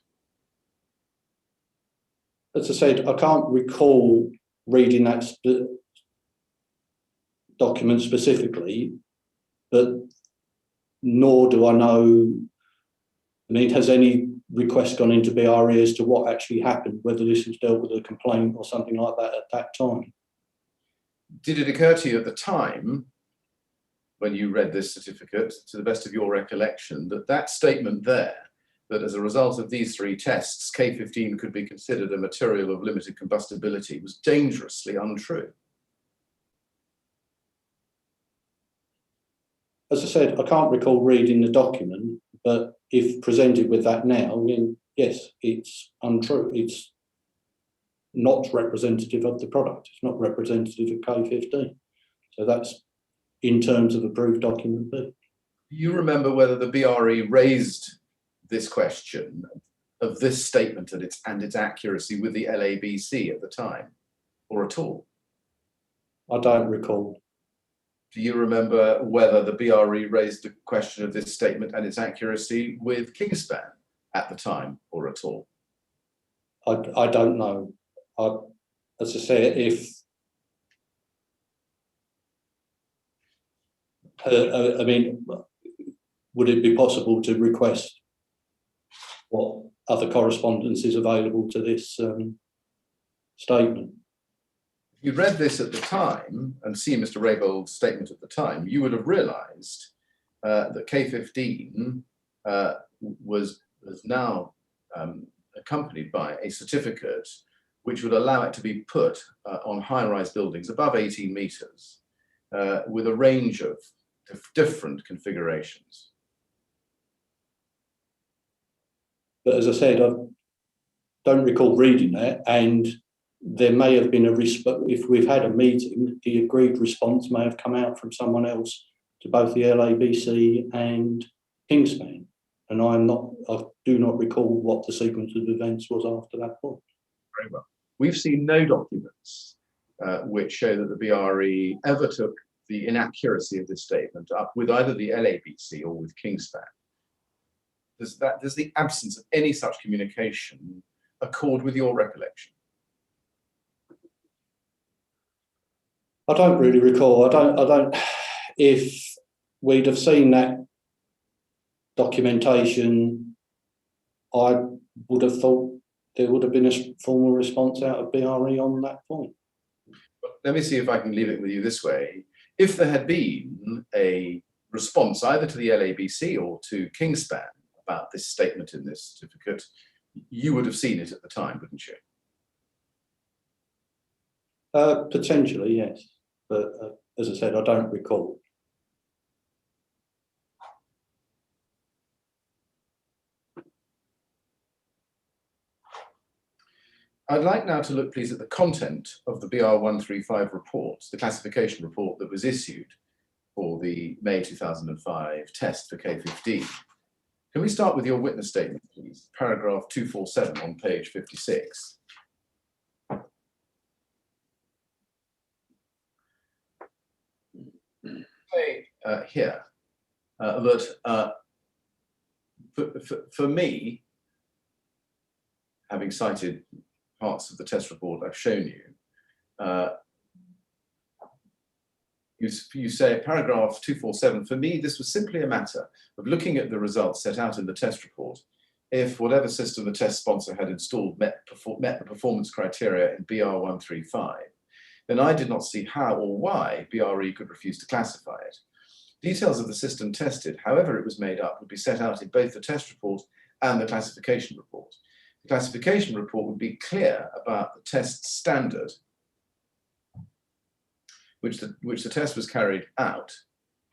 As I said, I can't recall reading that document specifically, but nor do I know, I mean, has any request gone into BRE as to what actually happened, whether this was dealt with a complaint or something like that at that time? Did it occur to you at the time, when you read this certificate, to the best of your recollection, that that statement there, that as a result of these 3 tests, K15 could be considered a material of limited combustibility, was dangerously untrue? As I said, I can't recall reading the document, but if presented with that now, then yes, it's untrue. It's not representative of the product. It's not representative of K15. So that's in terms of approved document B. Do you remember whether the BRE raised this question of this statement and its accuracy with the LABC at the time, or at all? I don't recall. Do you remember whether the BRE raised the question of this statement and its accuracy with Kingspan at the time, or at all? I don't know. As I say, I mean, would it be possible to request what other correspondence is available to this statement? If you read this at the time and see Mr. Raybould's statement at the time, you would have realised that K15 was now accompanied by a certificate which would allow it to be put on high-rise buildings above 18 metres with a range of different configurations. But as I said, I don't recall reading that, and there may have been if we've had a meeting, the agreed response may have come out from someone else to both the LABC and Kingspan, and I do not recall what the sequence of events was after that point. Very well. We've seen no documents which show that the BRE ever took the inaccuracy of this statement up with either the LABC or with Kingspan. does the absence of any such communication accord with your recollection? I don't really recall. I don't. If we'd have seen that documentation, I would have thought there would have been a formal response out of BRE on that point. Let me see if I can leave it with you this way. If there had been a response either to the LABC or to Kingspan about this statement in this certificate, you would have seen it at the time, wouldn't you? Potentially, yes. But as I said, I don't recall. I'd like now to look, please, at the content of the BR135 report, the classification report that was issued for the May 2005 test for K15. Can we start with your witness statement, please? Paragraph 247 on page 56. Here that for me, having cited parts of the test report I've shown you, you say paragraph 247, for me, this was simply a matter of looking at the results set out in the test report. If whatever system the test sponsor had installed met the performance criteria in BR135, then I did not see how or why BRE could refuse to classify it. Details of the system tested, however it was made up, would be set out in both the test report and the classification report. The classification report would be clear about the test standard which the test was carried out,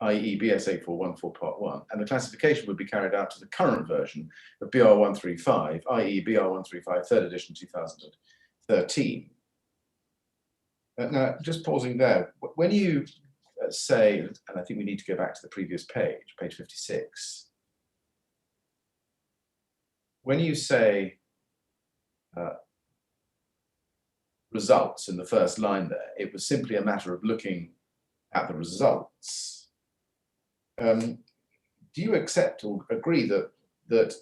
i.e. BS8414 Part 1, and the classification would be carried out to the current version of BR135, i.e. BR135 3rd edition 2013. Now, just pausing there, when you say, and I think we need to go back to the previous page, page 56, when you say results in the first line there, it was simply a matter of looking at the results. Do you accept or agree that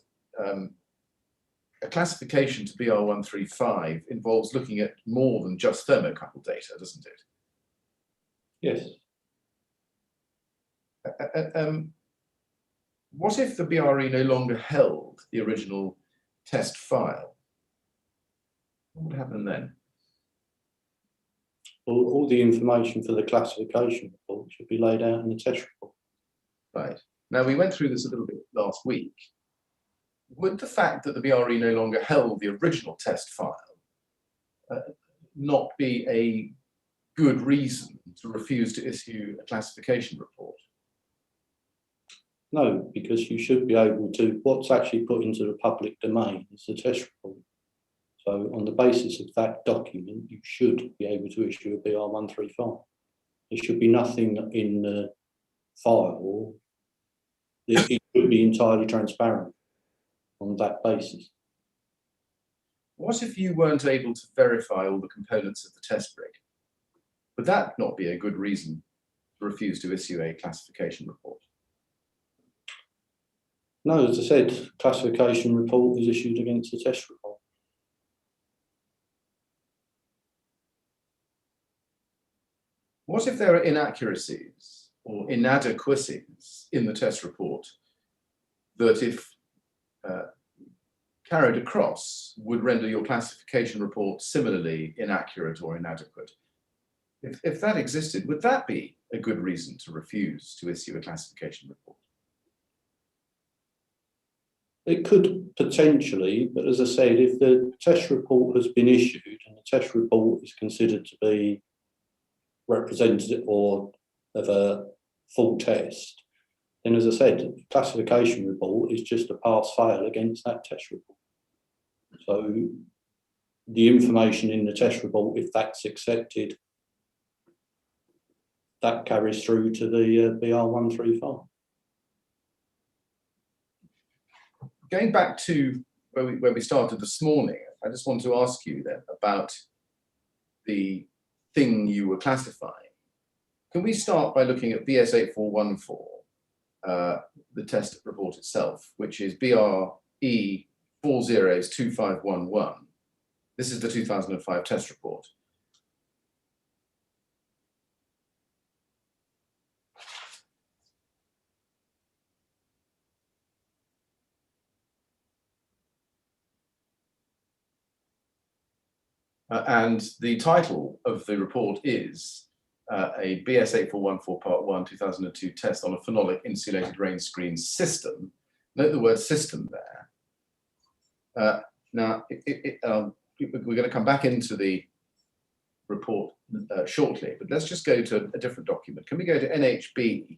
a classification to BR135 involves looking at more than just thermocouple data, doesn't it? Yes. What if the BRE no longer held the original test file? What would happen then? All the information for the classification report should be laid out in the test report. Right. Now, we went through this a little bit last week. Would the fact that the BRE no longer held the original test file not be a good reason to refuse to issue a classification report? No, because you should be able to, what's actually put into the public domain is the test report. So on the basis of that document, you should be able to issue a BR135. There should be nothing in the file. It should be entirely transparent on that basis. What if you weren't able to verify all the components of the test rig? Would that not be a good reason to refuse to issue a classification report? No, as I said, classification report is issued against the test report. What if there are inaccuracies or inadequacies in the test report that, if carried across, would render your classification report similarly inaccurate or inadequate? If that existed, would that be a good reason to refuse to issue a classification report? It could potentially, but as I said, if the test report has been issued and the test report is considered to be representative or of a full test, then as I said, the classification report is just a pass-fail against that test report. So the information in the test report, if that's accepted, that carries through to the BR135. Going back to where we started this morning, I just want to ask you then about the thing you were classifying. Can we start by looking at BS8414 the test report itself, which is BRE 402511. This is the 2005 test report. And the title of the report is a BS 8414 Part 1 2002 test on a phenolic insulated rain screen system. Note the word system there. Now, we're going to come back into the report shortly, but let's just go to a different document. Can we go to NHB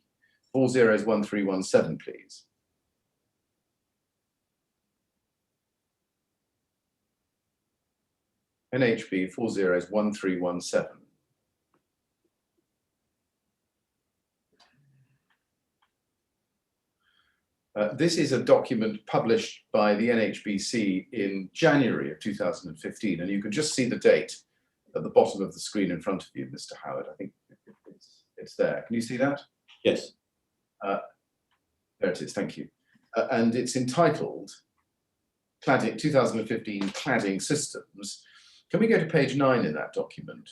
401317, please? NHB 401317. This is a document published by the NHBC in January of 2015, and you can just see the date at the bottom of the screen in front of you, Mr. Howard. I think it's there. Can you see that? Yes. There it is, thank you. And it's entitled Cladding, 2015 Cladding Systems. Can we go to page 9 in that document?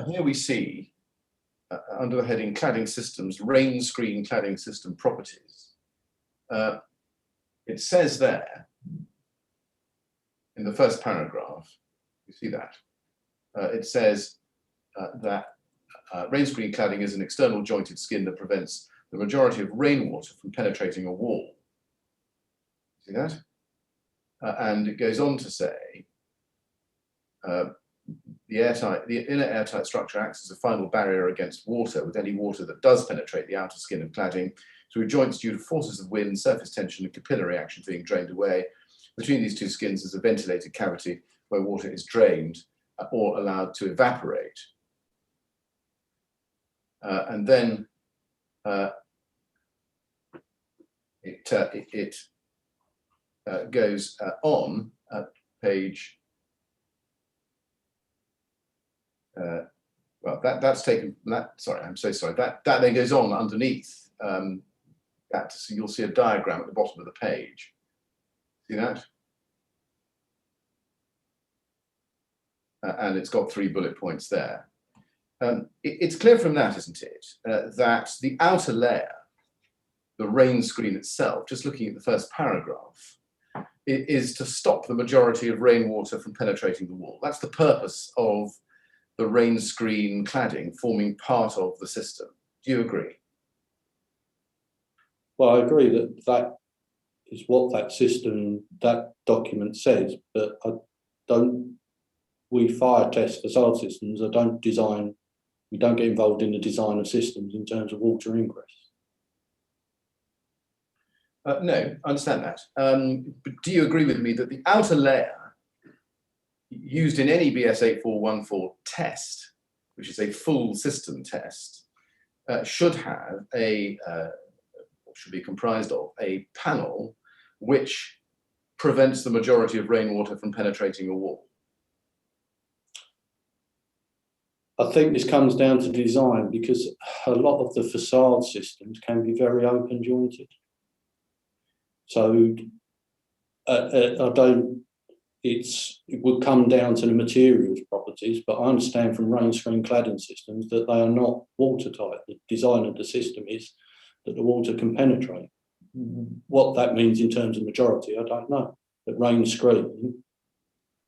Here we see, under the heading Cladding Systems, Rain Screen Cladding System Properties. It says there, in the first paragraph, you see that, it says that rain screen cladding is an external jointed skin that prevents the majority of rainwater from penetrating a wall. See that? And it goes on to say, the inner airtight structure acts as a final barrier against water, with any water that does penetrate the outer skin of cladding through joints due to forces of wind, surface tension, and capillary action being drained away. Between these two skins is a ventilated cavity where water is drained or allowed to evaporate. And then it goes on at page, well, that's taken, sorry, I'm so sorry, that then goes on underneath. So you'll see a diagram at the bottom of the page. See that? And it's got 3 bullet points there. It's clear from that, isn't it, that the outer layer, the rain screen itself, just looking at the first paragraph, is to stop the majority of rainwater from penetrating the wall. That's the purpose of the rain screen cladding forming part of the system. Do you agree? Well, I agree that that is what that system, that document says, but we fire test facade systems. We don't get involved in the design of systems in terms of water ingress. No, I understand that. But do you agree with me that the outer layer used in any BS 8414 test, which is a full system test, should have should be comprised of a panel which prevents the majority of rainwater from penetrating a wall? I think this comes down to design, because a lot of the facade systems can be very open jointed. So it would come down to the materials properties, but I understand from rain screen cladding systems that they are not watertight. The design of the system is that the water can penetrate. What that means in terms of majority, I don't know. But rain screen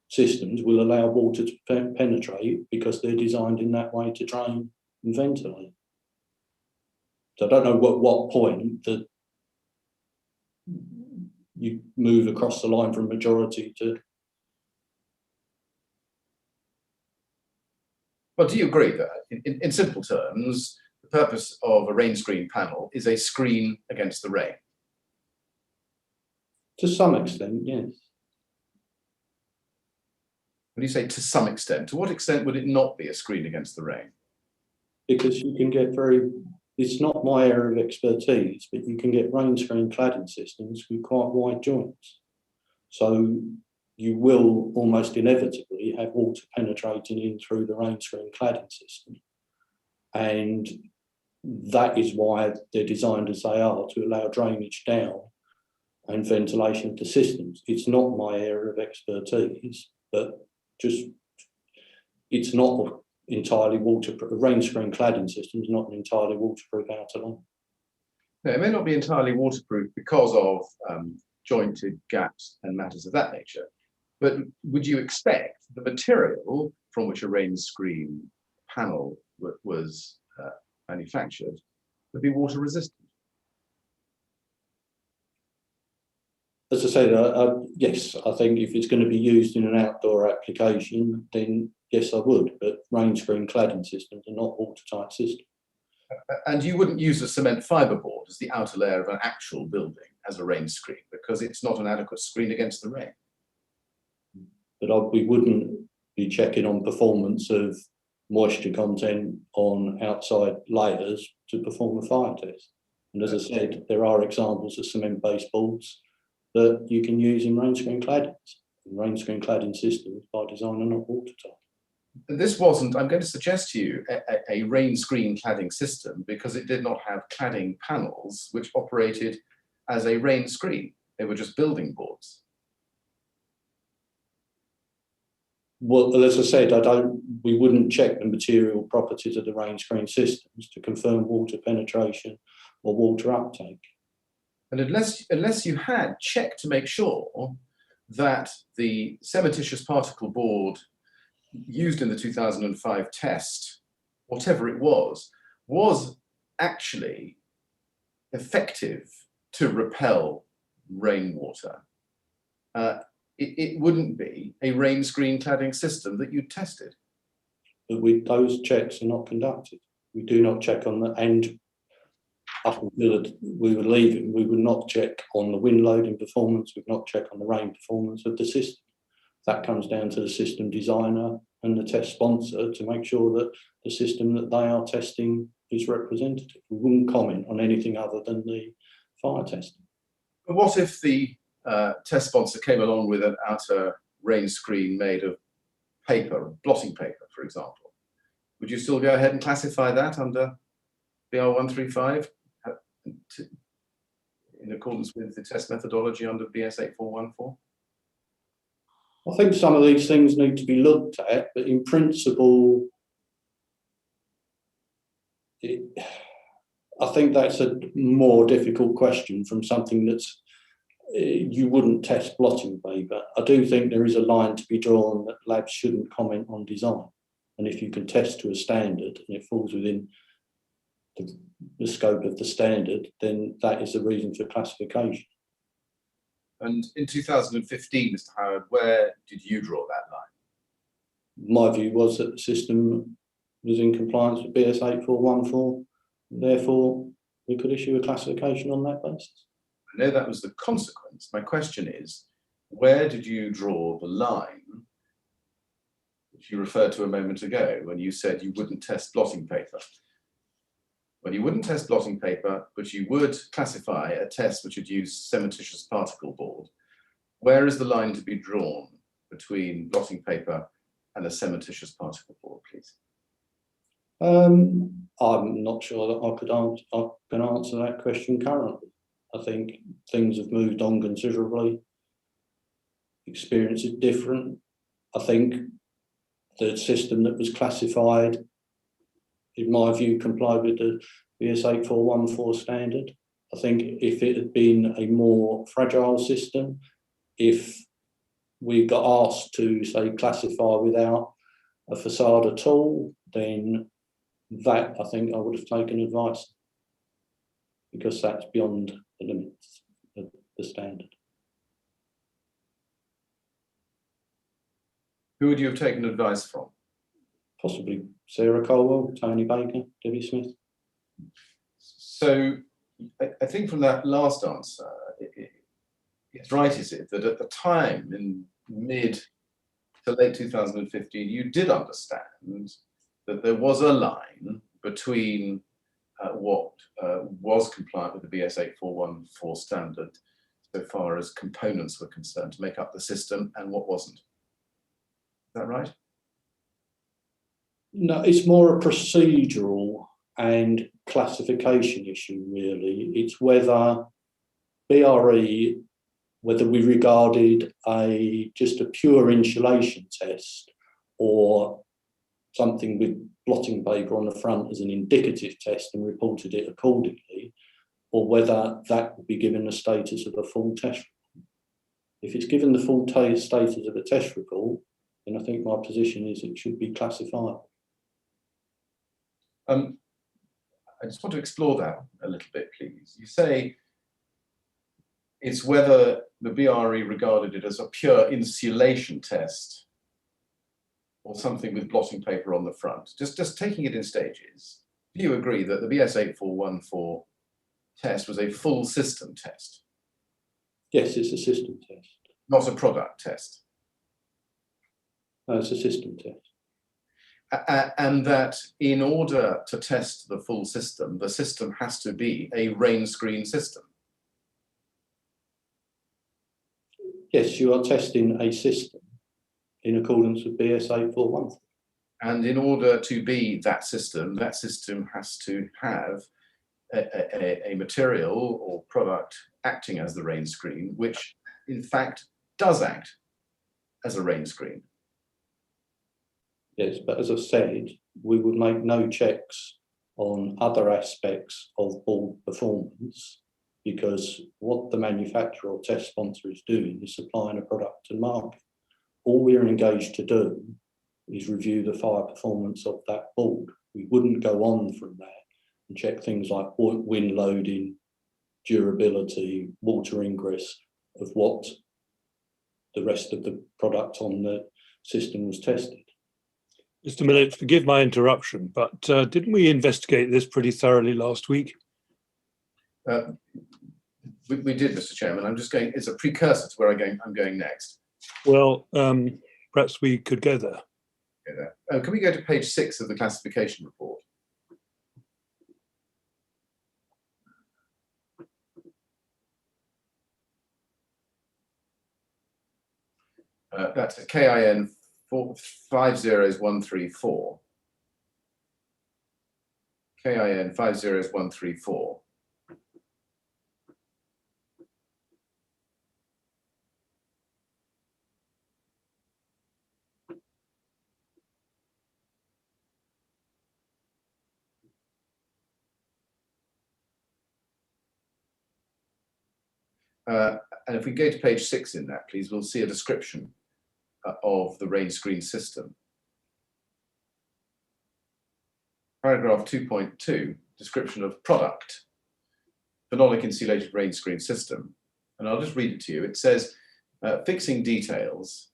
systems will allow water to penetrate because they're designed in that way to drain and ventilate. So I don't know what point that you move across the line from majority to. Well, do you agree that in simple terms, the purpose of a rain screen panel is a screen against the rain? To some extent, yes. When you say to some extent, to what extent would it not be a screen against the rain? Because you can get it's not my area of expertise, but you can get rain screen cladding systems with quite wide joints. So you will almost inevitably have water penetrating in through the rain screen cladding system. And that is why they're designed as they are, to allow drainage down and ventilation of the systems. It's not my area of expertise, but just it's not entirely waterproof. A rain screen cladding system is not an entirely waterproof outer line. No, it may not be entirely waterproof because of jointed gaps and matters of that nature, but would you expect the material from which a rain screen panel was manufactured to be water resistant? As I said, yes, I think if it's going to be used in an outdoor application, then yes, I would. But rain screen cladding systems are not watertight systems. And you wouldn't use a cement fibre board as the outer layer of an actual building as a rain screen because it's not an adequate screen against the rain. But we wouldn't be checking on performance of moisture content on outside layers to perform a fire test. And as I said, there are examples of cement-based boards that you can use in rain screen claddings. Rain screen cladding systems by design are not watertight. This wasn't, I'm going to suggest to you, a rain screen cladding system because it did not have cladding panels which operated as a rain screen. They were just building boards. Well, as I said, we wouldn't check the material properties of the rain screen systems to confirm water penetration or water uptake. And unless you had checked to make sure that the cementitious particle board used in the 2005 test, whatever it was actually effective to repel rainwater, it wouldn't be a rain screen cladding system that you tested. But those checks are not conducted. We do not check on the end. Up until we were leaving, we would not check on the wind loading performance, we would not check on the rain performance of the system. That comes down to the system designer and the test sponsor to make sure that the system that they are testing is representative. We wouldn't comment on anything other than the fire testing. But what if the test sponsor came along with an outer rain screen made of paper, blotting paper, for example? Would you still go ahead and classify that under BR 135 in accordance with the test methodology under BS 8414? I think some of these things need to be looked at, but in principle, I think that's a more difficult question from something that's you wouldn't test blotting paper. I do think there is a line to be drawn that labs shouldn't comment on design. And if you can test to a standard and it falls within the scope of the standard, then that is a reason for classification. And in 2015, Mr. Howard, where did you draw that line? My view was that the system was in compliance with BS 8414, therefore we could issue a classification on that basis. I know that was the consequence. My question is, where did you draw the line which you referred to a moment ago when you said you wouldn't test blotting paper? When you wouldn't test blotting paper, but you would classify a test which would use cementitious particle board, where is the line to be drawn between blotting paper and a cementitious particle board, please? I'm not sure that I can answer that question currently. I think things have moved on considerably. Experience is different. I think the system that was classified, in my view, complied with the BS 8414 standard. I think if it had been a more fragile system, if we got asked to, say, classify without a facade at all, then that I think I would have taken advice, because that's beyond the limits of the standard. Who would you have taken advice from? Possibly Sarah Colwell, Tony Baker, Debbie Smith. So I think from that last answer, it's right, is it, that at the time in mid to late 2015, you did understand that there was a line between what was compliant with the BS 8414 standard so far as components were concerned to make up the system and what wasn't. Is that right? No, it's more a procedural and classification issue, really. It's whether BRE, whether we regarded just a pure insulation test or something with blotting paper on the front as an indicative test and reported it accordingly, or whether that would be given the status of a full test report. If it's given the full status of a test report, then I think my position is it should be classified. I just want to explore that a little bit, please. You say it's whether the BRE regarded it as a pure insulation test or something with blotting paper on the front. Just taking it in stages, do you agree that the BS 8414 test was a full system test? Yes, it's a system test. Not a product test? No, it's a system test. And that in order to test the full system, the system has to be a rain screen system? Yes, you are testing a system in accordance with BS 8414. And in order to be that system has to have a material or product acting as the rain screen, which in fact does act as a rain screen. Yes, but as I said, we would make no checks on other aspects of board performance, because what the manufacturer or test sponsor is doing is supplying a product to market. All we're engaged to do is review the fire performance of that board. We wouldn't go on from that and check things like wind loading, durability, water ingress of what the rest of the product on the system was tested. Mr. Millett, forgive my interruption, but didn't we investigate this pretty thoroughly last week? We did, Mr. Chairman. I'm just going, it's a precursor to where I'm going next. Well, perhaps we could go there. Can we go to page 6 of the classification report? That's a KIN 50134. KIN 50134. And if we go to page 6 in that, please, we'll see a description of the rain screen system. Paragraph 2.2, description of product, phenolic insulated rain screen system. And I'll just read it to you. It says, fixing details,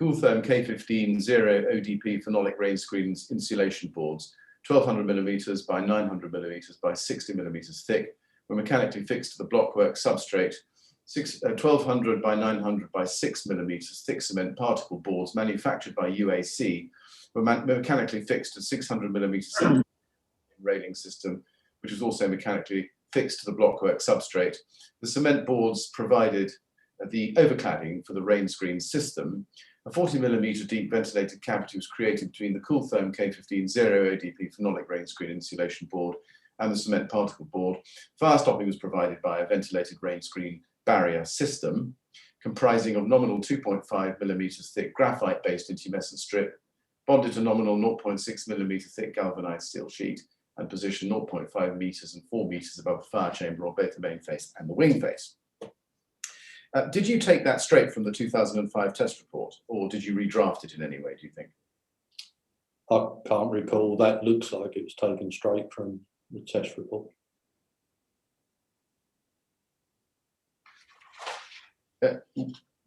Cooltherm K15 0 ODP phenolic rain screens insulation boards, 1200 millimeters by 900 millimeters by 60 millimeters thick, were mechanically fixed to the blockwork substrate, 1200 by 900 by 6 millimeters thick cement particle boards manufactured by UAC were mechanically fixed to 600 millimeters railing system, which was also mechanically fixed to the blockwork substrate. The cement boards provided the overcladding for the rain screen system. A 40 millimeter deep ventilated cavity was created between the Cooltherm K15 0 ODP phenolic rain screen insulation board and the cement particle board. Fire stopping was provided by a ventilated rain screen barrier system comprising of nominal 2.5 millimeters thick graphite-based intumescent strip, bonded to nominal 0.6 millimeter thick galvanized steel sheet, and positioned 0.5 meters and 4 meters above the fire chamber or both the main face and the wing face. Did you take that straight from the 2005 test report, or did you redraft it in any way, do you think? I can't recall. That looks like it was taken straight from the test report.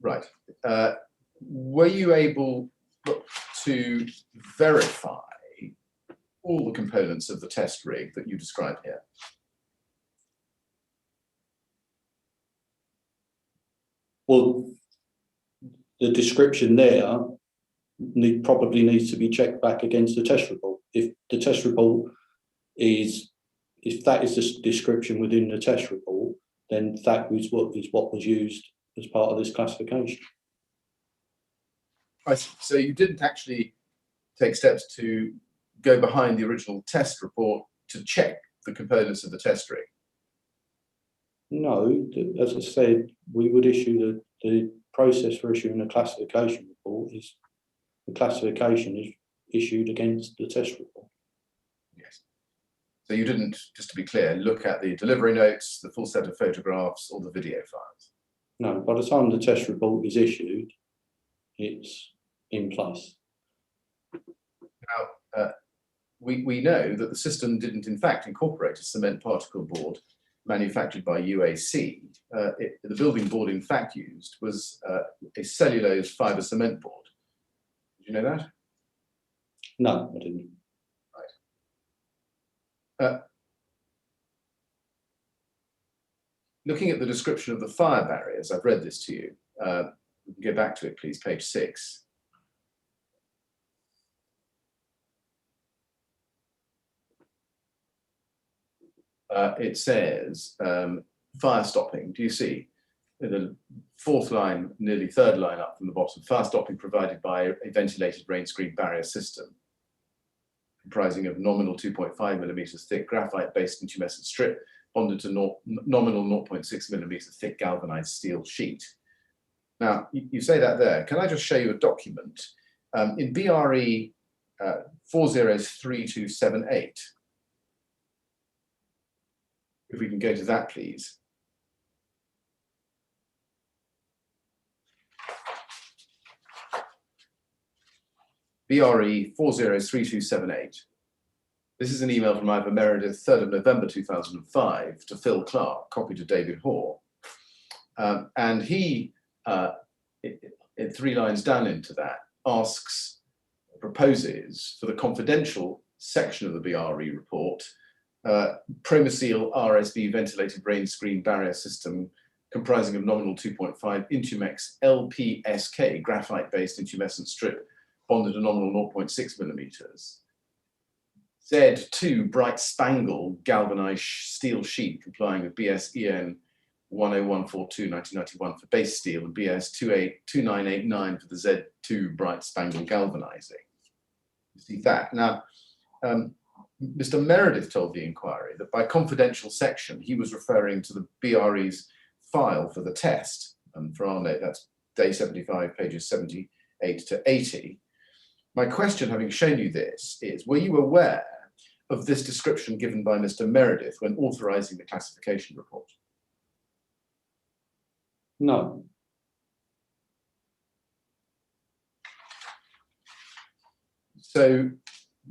Right. Were you able to verify all the components of the test rig that you described here? Well, the description there probably needs to be checked back against the test report. If the test report is, if that is the description within the test report, then that was what was used as part of this classification. I see. So you didn't actually take steps to go behind the original test report to check the components of the test rig? No, as I said, we would issue the process for issuing a classification report is the classification is issued against the test report. Yes. So you didn't, just to be clear, look at the delivery notes, the full set of photographs, or the video files? No, by the time the test report is issued, it's in place. Now, we know that the system didn't in fact incorporate a cement particle board manufactured by UAC. The building board in fact used was a cellulose fibre cement board. Did you know that? No, I didn't. Right. Looking at the description of the fire barriers, I've read this to you. We can go back to it, please, page 6. It says fire stopping. Do you see in the 4th line, nearly 3rd line up from the bottom? Fire stopping provided by a ventilated rain screen barrier system comprising of nominal 2.5 millimeters thick graphite-based intumescent strip bonded to nominal 0.6 millimeter thick galvanized steel sheet. Now, you say that there. Can I just show you a document in BRE 403278? If we can go to that, please. BRE 403278. This is an email from Ivor Meredith, 3rd of November 2005, to Phil Clark, copy to David Hoare. And he, 3 lines down into that, proposes for the confidential section of the BRE report, Promoseal RSB ventilated rain screen barrier system comprising of nominal 2.5 Intumex LPSK graphite-based intumescent strip bonded to nominal 0.6 millimeters. Z2 bright spangle galvanized steel sheet complying with BS EN 10142 1991 for base steel and BS 2989 for the Z2 bright spangle galvanizing. You see that? Now, Mr. Meredith told the inquiry that by confidential section, he was referring to the BRE's file for the test. And for our note, that's day 75, pages 78 to 80. My question, having shown you this, is were you aware of this description given by Mr. Meredith when authorizing the classification report? No. So,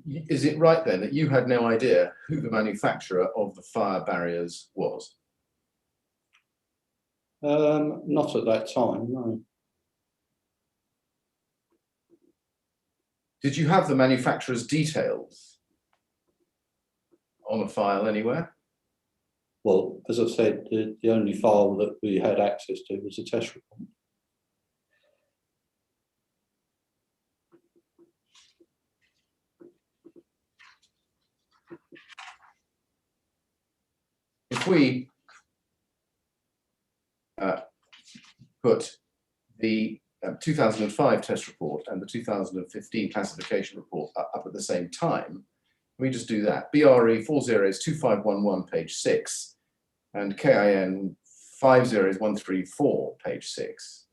is it right then that you had no idea who the manufacturer of the fire barriers was? Not at that time, no. Did you have the manufacturer's details on a file anywhere? Well, as I said, the only file that we had access to was a test report. If we put the 2005 test report and the 2015 classification report up at the same time, we just do that. BRE 402511, page 6, and KIN 50134, page 6.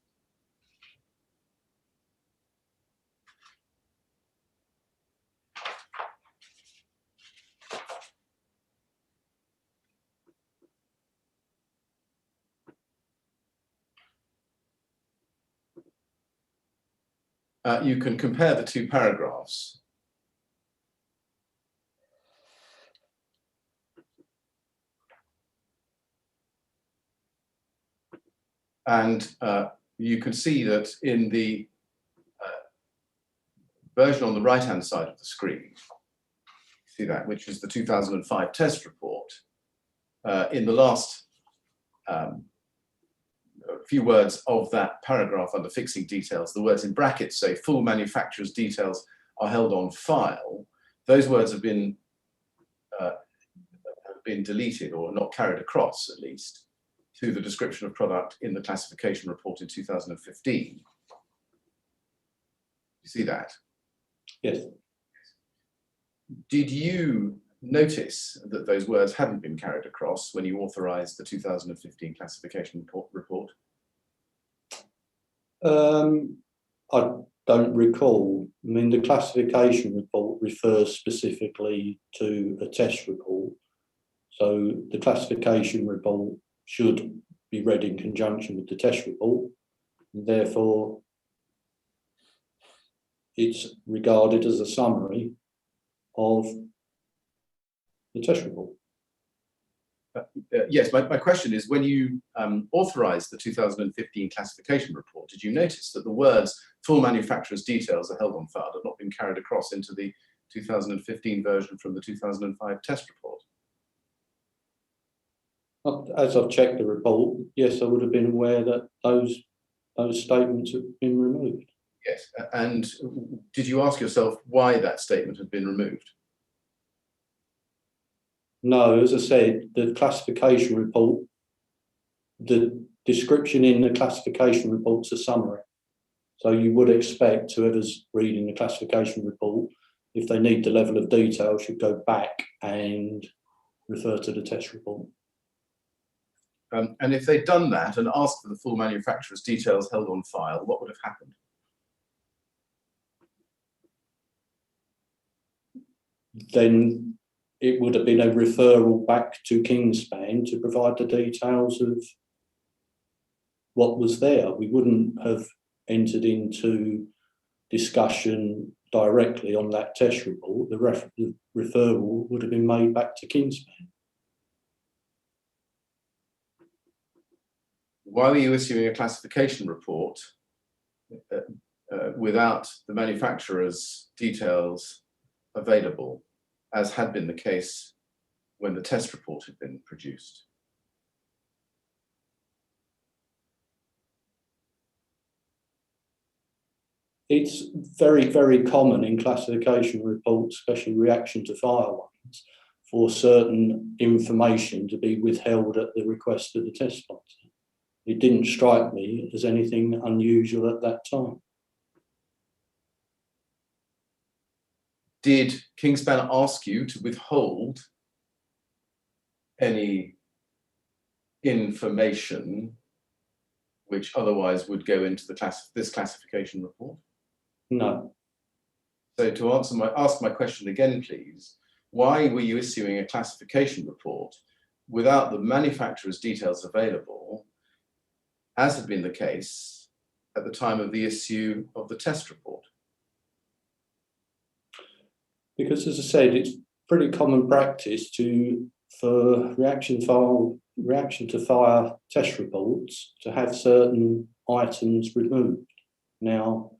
You can compare the 2 paragraphs. And you can see that in the version on the right-hand side of the screen, see that, which is the 2005 test report, in the last few words of that paragraph under fixing details, the words in brackets say full manufacturer's details are held on file. Those words have been deleted or not carried across, at least. to the description of product in the classification report in 2015. You see that? Yes. Did you notice that those words hadn't been carried across when you authorised the 2015 classification report? I don't recall. I mean, the classification report refers specifically to a test report. So the classification report should be read in conjunction with the test report. And therefore, it's regarded as a summary of the test report. Yes, my question is, when you authorised the 2015 classification report, did you notice that the words full manufacturer's details are held on file had not been carried across into the 2015 version from the 2005 test report? As I've checked the report, yes, I would have been aware that those statements have been removed. Yes, and did you ask yourself why that statement had been removed? No, as I said, the classification report, the description in the classification report's a summary. So you would expect whoever's reading the classification report, if they need the level of detail, should go back and refer to the test report. And if they'd done that and asked for the full manufacturer's details held on file, what would have happened? Then it would have been a referral back to Kingspan to provide the details of what was there. We wouldn't have entered into discussion directly on that test report. The referral would have been made back to Kingspan. Why were you issuing a classification report without the manufacturer's details available, as had been the case when the test report had been produced? It's very, very common in classification reports, especially reaction to fire ones, for certain information to be withheld at the request of the test sponsor. It didn't strike me as anything unusual at that time. Did Kingspan ask you to withhold any information which otherwise would go into the this classification report? No. So to ask my question again, please, why were you issuing a classification report without the manufacturer's details available, as had been the case at the time of the issue of the test report? Because, as I said, it's pretty common practice for reaction to fire test reports to have certain items removed. Now,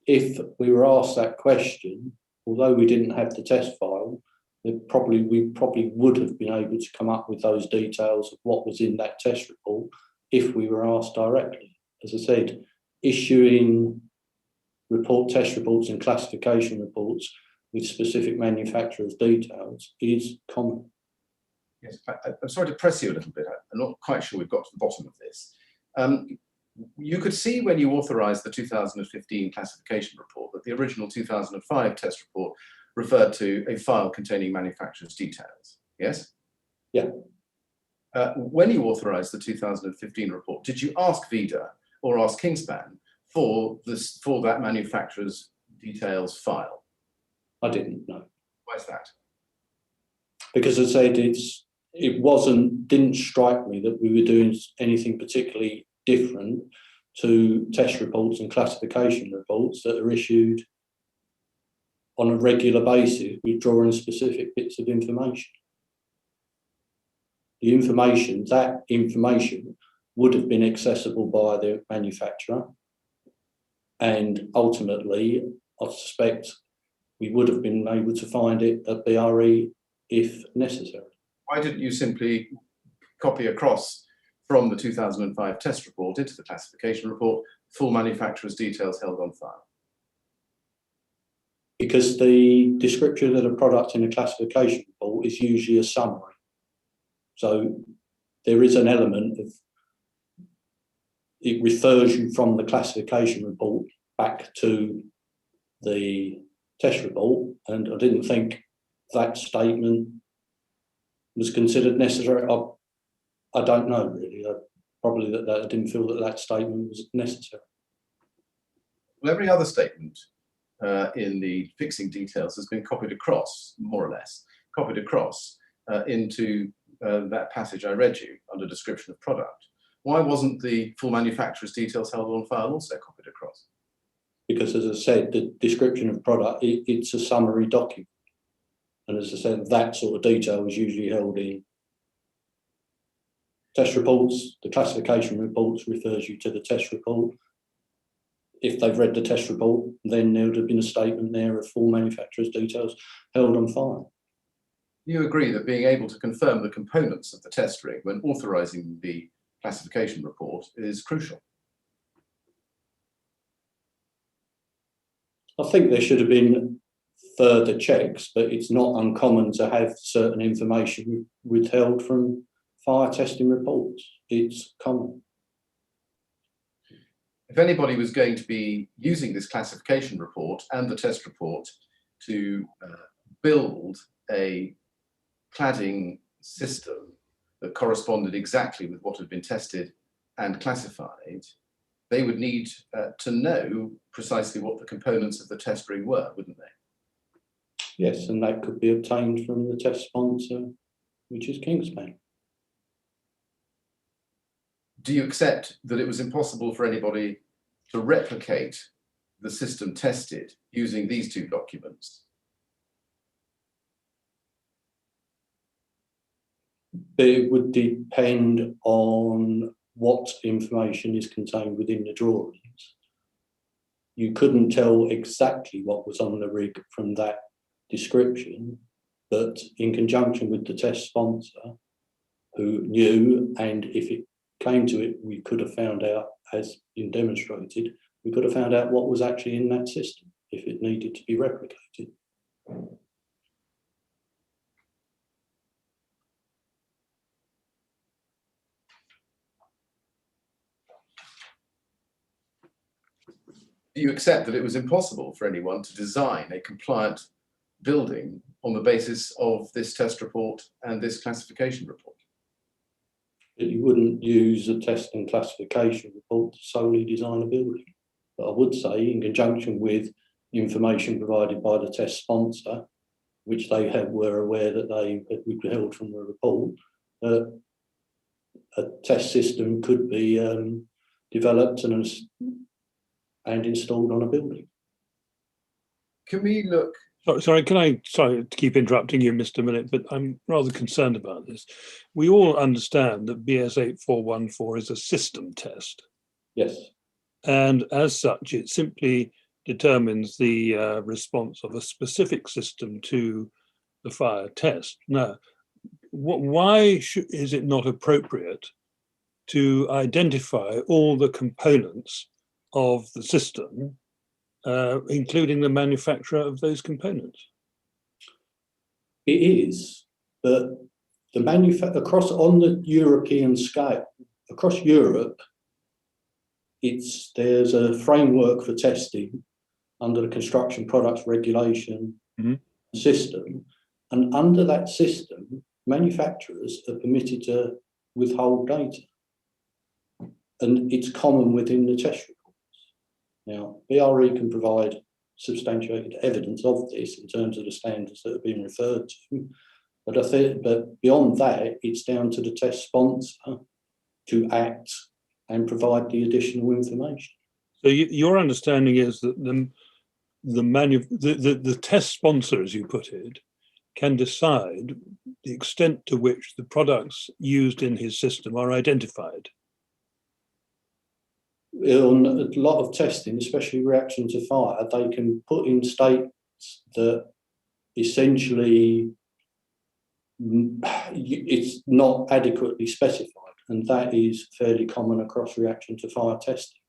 if we were asked that question, although we didn't have the test file, we probably would have been able to come up with those details of what was in that test report if we were asked directly. As I said, issuing test reports and classification reports with specific manufacturer's details is common. Yes, I'm sorry to press you a little bit. I'm not quite sure we've got to the bottom of this. You could see when you authorised the 2015 classification report that the original 2005 test report referred to a file containing manufacturer's details, yes? Yeah. When you authorised the 2015 report, did you ask VIDA or ask Kingspan for that manufacturer's details file? I didn't know. Why is that? Because as I said, didn't strike me that we were doing anything particularly different to test reports and classification reports that are issued on a regular basis, withdrawing specific bits of information. That information would have been accessible by the manufacturer, and ultimately, I suspect we would have been able to find it at BRE if necessary. Why didn't you simply copy across from the 2005 test report into the classification report, full manufacturer's details held on file? Because the description of a product in a classification report is usually a summary. So there is an element of, it refers you from the classification report back to the test report, and I didn't think that statement was considered necessary. I don't know really. I didn't feel that statement was necessary. Well, every other statement in the fixing details has been copied across, more or less, copied across into that passage I read you under description of product. Why wasn't the full manufacturer's details held on file also copied across? Because, as I said, the description of product, it's a summary document. And as I said, that sort of detail is usually held in test reports. The classification reports refers you to the test report. If they've read the test report, then there would have been a statement there of full manufacturer's details held on file. You agree that being able to confirm the components of the test rig when authorising the classification report is crucial? I think there should have been further checks, but it's not uncommon to have certain information withheld from fire testing reports. It's common. If anybody was going to be using this classification report and the test report to build a cladding system that corresponded exactly with what had been tested and classified, they would need to know precisely what the components of the test rig were, wouldn't they? Yes, and that could be obtained from the test sponsor, which is Kingspan. Do you accept that it was impossible for anybody to replicate the system tested using these two documents? It would depend on what information is contained within the drawings. You couldn't tell exactly what was on the rig from that description, but in conjunction with the test sponsor, who knew, and if it came to it, we could have found out, as been demonstrated, we could have found out what was actually in that system if it needed to be replicated. Do you accept that it was impossible for anyone to design a compliant building on the basis of this test report and this classification report? That you wouldn't use a test and classification report to solely design a building. But I would say, in conjunction with information provided by the test sponsor, which they were aware that they had withheld from the report, a test system could be developed and installed on a building. Can we look? Sorry to keep interrupting you, Mr. Millett, but I'm rather concerned about this. We all understand that BS 8414 is a system test. Yes. And as such, it simply determines the response of a specific system to the fire test. Now, why is it not appropriate to identify all the components of the system, including the manufacturer of those components? It is, but the across on the European scale, across Europe, there's a framework for testing under the Construction Products Regulation system, and under that system, manufacturers are permitted to withhold data, and it's common within the test reports. Now, BRE can provide substantiated evidence of this in terms of the standards that have been referred to, but beyond that, it's down to the test sponsor to act and provide the additional information. So your understanding is that the test sponsor, as you put it, can decide the extent to which the products used in his system are identified. On a lot of testing, especially reaction to fire, they can put in statements that essentially it's not adequately specified, and that is fairly common across reaction to fire testing.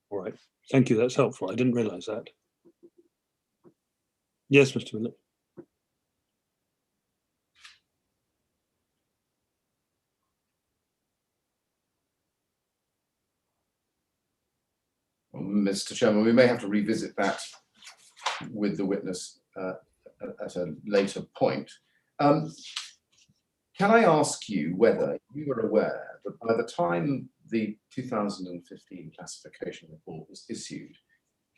All right, thank you, that's helpful. I didn't realise that. Yes, Mr. Millett. Well, Mr. Chairman, we may have to revisit that with the witness at a later point. Can I ask you whether you were aware that by the time the 2015 classification report was issued,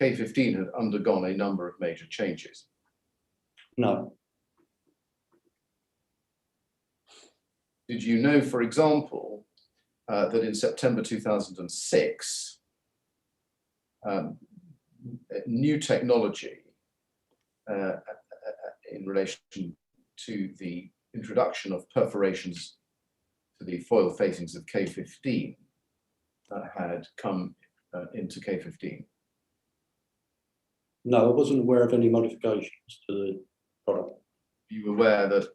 K15 had undergone a number of major changes? No. Did you know, for example, that in September 2006, new technology in relation to the introduction of perforations to the foil facings of K15 had come into K15? No, I wasn't aware of any modifications to the product. You were aware that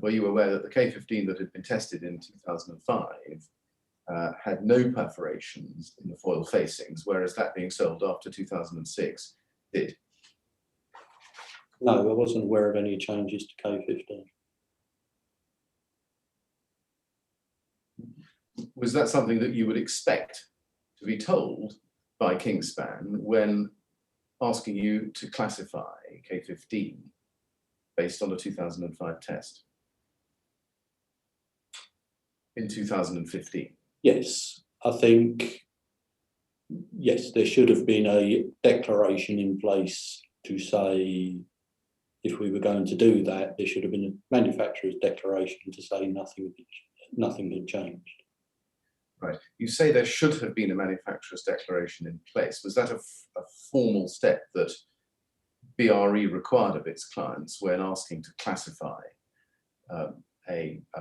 were you aware that the K15 that had been tested in 2005 had no perforations in the foil facings, whereas that being sold after 2006 did? No, I wasn't aware of any changes to K15. Was that something that you would expect to be told by Kingspan when asking you to classify K15 based on a 2005 test in 2015? Yes, I think, yes, there should have been a declaration in place to say if we were going to do that, there should have been a manufacturer's declaration to say nothing had changed. Right. You say there should have been a manufacturer's declaration in place. Was that a formal step that BRE required of its clients when asking to classify a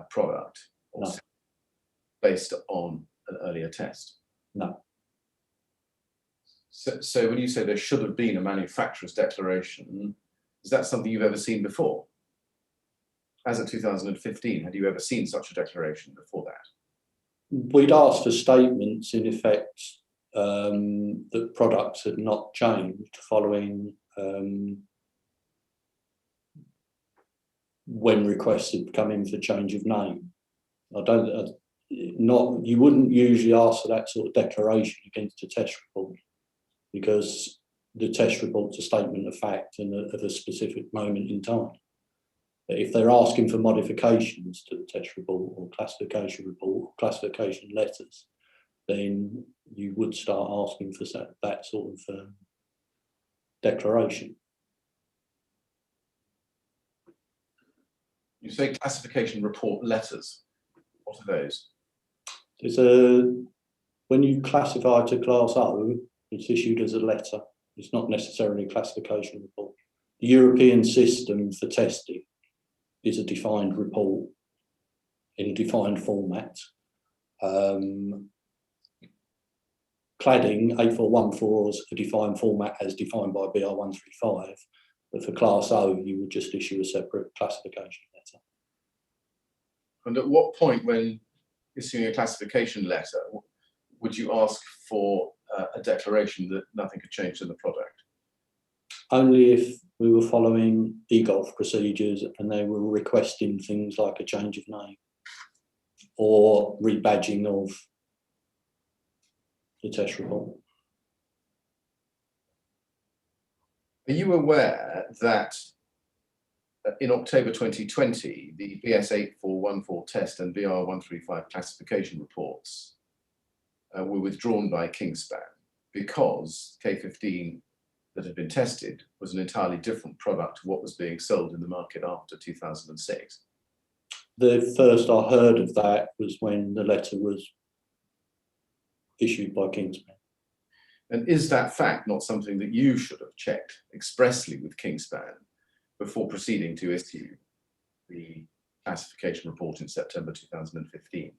product No. based on an earlier test? No. So when you say there should have been a manufacturer's declaration, is that something you've ever seen before? As of 2015, had you ever seen such a declaration before that? We'd asked for statements in effect that products had not changed following when requests had come in for change of name. You wouldn't usually ask for that sort of declaration against a test report, because the test report's a statement of fact and of a specific moment in time. But if they're asking for modifications to the test report or classification letters, then you would start asking for that sort of declaration. You say classification report letters. What are those? When you classify to Class O, it's issued as a letter. It's not necessarily a classification report. The European system for testing is a defined report in a defined format. Cladding 8414 is a defined format as defined by BR 135, but for Class O, you would just issue a separate classification letter. And at what point, when issuing a classification letter, would you ask for a declaration that nothing had changed in the product? Only if we were following e-golf procedures and they were requesting things like a change of name or rebadging of the test report. Are you aware that in October 2020, the BS 8414 test and BR 135 classification reports were withdrawn by Kingspan because K15 that had been tested was an entirely different product to what was being sold in the market after 2006? The first I heard of that was when the letter was issued by Kingspan. And is that fact not something that you should have checked expressly with Kingspan before proceeding to issue the classification report in September 2015?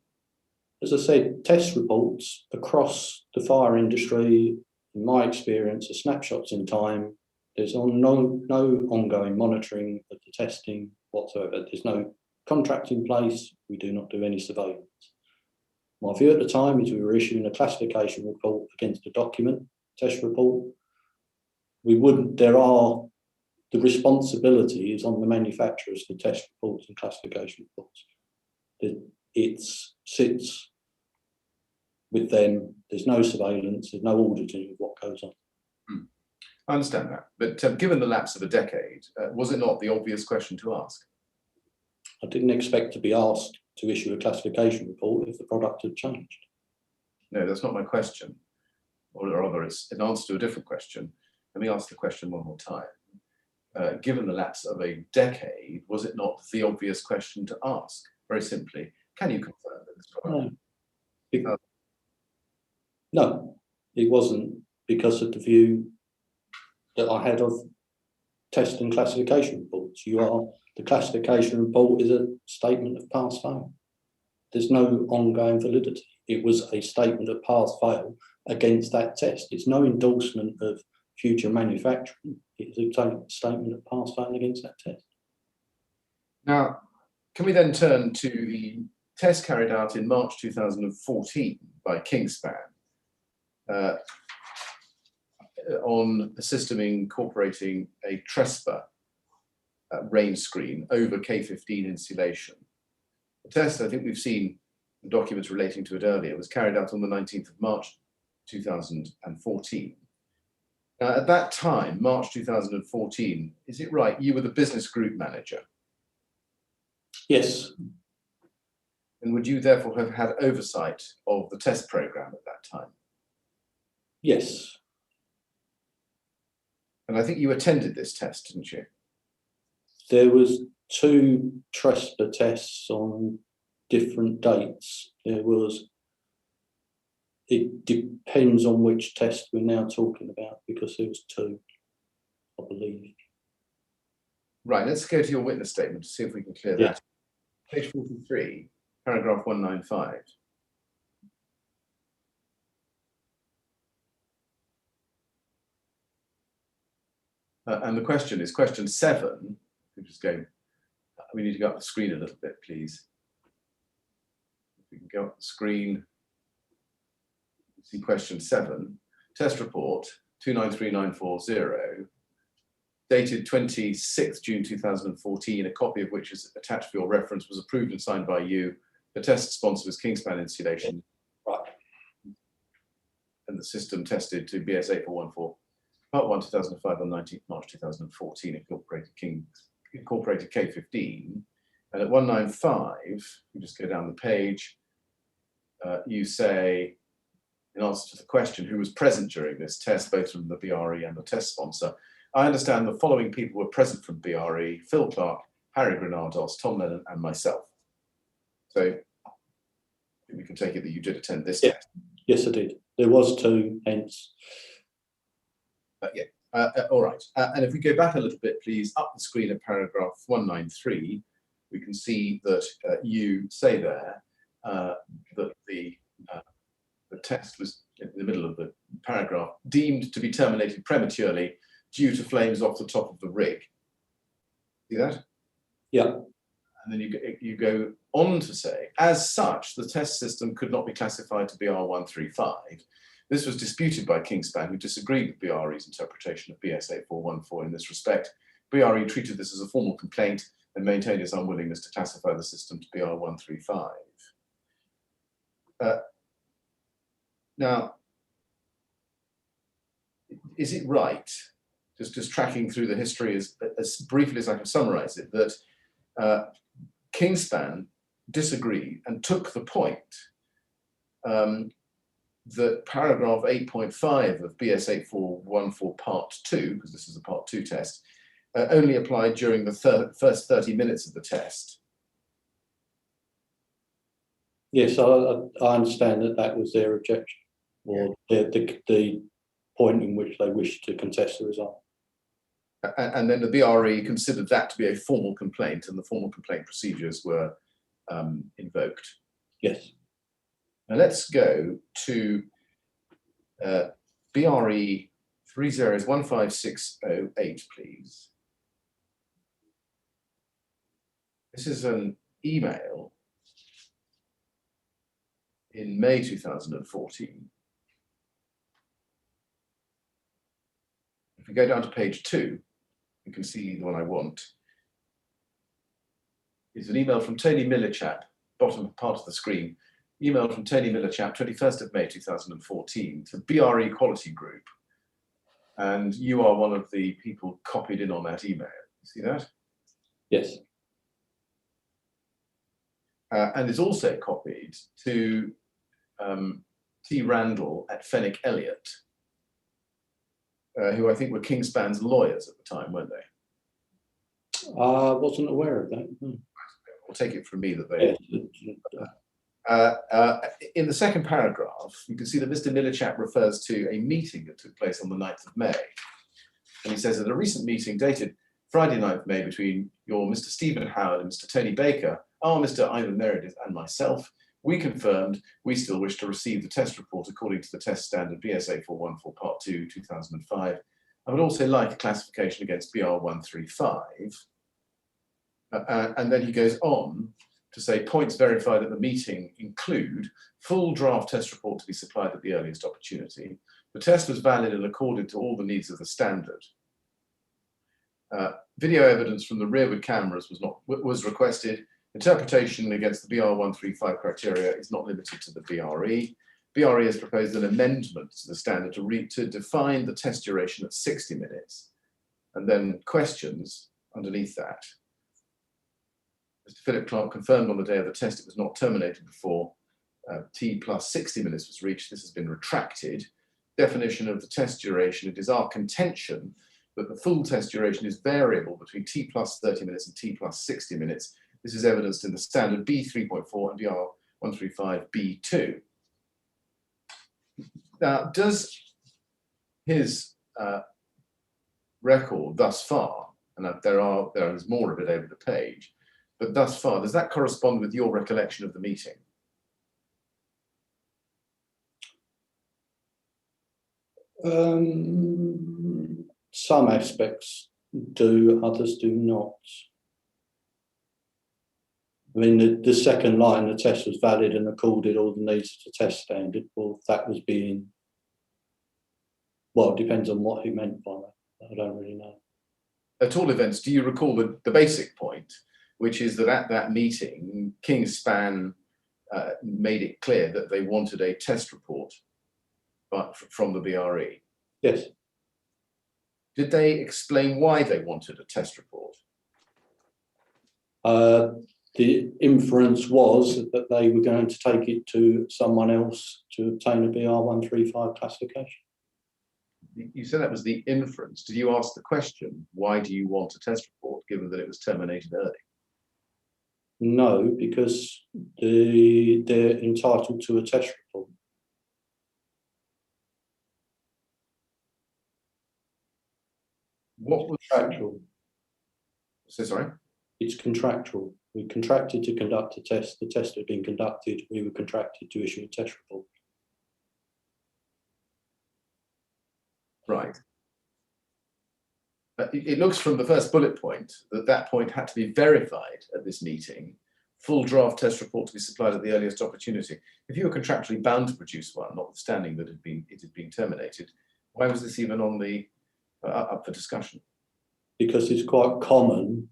As I said, test reports across the fire industry, in my experience, are snapshots in time. There's no ongoing monitoring of the testing whatsoever. There's no contract in place. We do not do any surveillance. My view at the time is we were issuing a classification report against a document, test report. The responsibility is on the manufacturers for test reports and classification reports. It sits with them. There's no surveillance, there's no auditing of what goes on. I understand that, but given the lapse of a decade, was it not the obvious question to ask? I didn't expect to be asked to issue a classification report if the product had changed. No, that's not my question. Or rather, it's an answer to a different question. Let me ask the question one more time. Given the lapse of a decade, was it not the obvious question to ask? Very simply, can you confirm that this product? No, it wasn't, because of the view that I had of test and classification reports. The classification report is a statement of pass-fail. There's no ongoing validity. It was a statement of pass-fail against that test. It's no endorsement of future manufacturing. It's a statement of pass-fail against that test. Now, can we then turn to the test carried out in March 2014 by Kingspan on a system incorporating a Trespa rain screen over K15 insulation. The test, I think we've seen the documents relating to it earlier, was carried out on the 19th of March 2014. Now, at that time, March 2014, is it right, you were the business group manager? Yes. And would you therefore have had oversight of the test program at that time? Yes. And I think you attended this test, didn't you? There was 2 Trespa tests on different dates. It depends on which test we're now talking about, because there was 2, I believe. Right, let's go to your witness statement to see if we can clear that. Page 43, paragraph 195. And the question is question 7. We need to go up the screen a little bit, please. If we can go up the screen, see question 7. Test report 293940, dated 26th June 2014, a copy of which is attached for your reference, was approved and signed by you. The test sponsor was Kingspan Insulation. Right. And the system tested to BS 8414, Part 1, 2005 on 19th March 2014, incorporated K15. And at 195, you just go down the page, you say, in answer to the question, who was present during this test, both from the BRE and the test sponsor, I understand the following people were present from BRE: Phil Clark, Harry Granados, Tom Lennon, and myself. So we can take it that you did attend this test. Yes, I did. There was 2, hence. All right. And if we go back a little bit, please, up the screen at paragraph 193, we can see that you say there that the test was, in the middle of the paragraph, deemed to be terminated prematurely due to flames off the top of the rig. See that? Yeah. And then you go on to say, as such, the test system could not be classified to BR 135. This was disputed by Kingspan, who disagreed with BRE's interpretation of BS 8414 in this respect. BRE treated this as a formal complaint and maintained its unwillingness to classify the system to BR 135. Now, is it right, just tracking through the history as briefly as I can summarize it, that Kingspan disagreed and took the point that paragraph 8.5 of BS 8414 part 2, because this is a part 2 test, only applied during the first 30 minutes of the test? Yes, I understand that was their objection, or the point in which they wished to contest the result. And then the BRE considered that to be a formal complaint, and the formal complaint procedures were invoked. Yes. Now let's go to BRE 301568, please. This is an email in May 2014. If we go down to page 2, you can see the one I want. It's an email from Tony Millichap, bottom part of the screen, email from Tony Miller-Chap, 21st of May 2014, to BRE Quality Group. And you are one of the people copied in on that email. You see that? Yes. And is also copied to T. Randall at Fenwick Elliott, who I think were Kingspan's lawyers at the time, weren't they? I wasn't aware of that. We'll take it from me that they. In the second paragraph, you can see that Mr. Miller-Chap refers to a meeting that took place on the 9th of May. And he says, at a recent meeting dated Friday 9th May between your Mr. Stephen Howard and Mr. Tony Baker, our Mr. Ivan Meredith and myself, we confirmed we still wish to receive the test report according to the test standard BSA 414 Part 2, 2005. I would also like a classification against BR 135. And then he goes on to say points verified at the meeting include full draft test report to be supplied at the earliest opportunity. The test was valid and accorded to all the needs of the standard. Video evidence from the rearward cameras was requested. Interpretation against the BR 135 criteria is not limited to the BRE. BRE has proposed an amendment to the standard to define the test duration at 60 minutes, and then questions underneath that. Mr. Philip Clark confirmed on the day of the test it was not terminated before T plus 60 minutes was reached. This has been retracted. Definition of the test duration. It is our contention that the full test duration is variable between T plus 30 minutes and T plus 60 minutes. This is evidenced in the standard B3.4 and BR 135B2. Now, does his record thus far, and there is more of it over the page, but thus far, does that correspond with your recollection of the meeting? Some aspects do, others do not. I mean, the second line, the test was valid and accorded all the needs of the test standard. Well, that was being, well, it depends on what he meant by that. I don't really know. At all events, do you recall the basic point, which is that at that meeting, Kingspan made it clear that they wanted a test report from the BRE? Yes. Did they explain why they wanted a test report? The inference was that they were going to take it to someone else to obtain a BR 135 classification. You said that was the inference. Did you ask the question, why do you want a test report, given that it was terminated early? No, because they're entitled to a test report. What was Contractual. So sorry? It's contractual. We contracted to conduct a test. The test had been conducted. We were contracted to issue a test report. Right. It looks from the first bullet point that point had to be verified at this meeting. Full draft test report to be supplied at the earliest opportunity. If you were contractually bound to produce one, notwithstanding that it had been terminated, why was this even on the up for discussion? Because it's quite common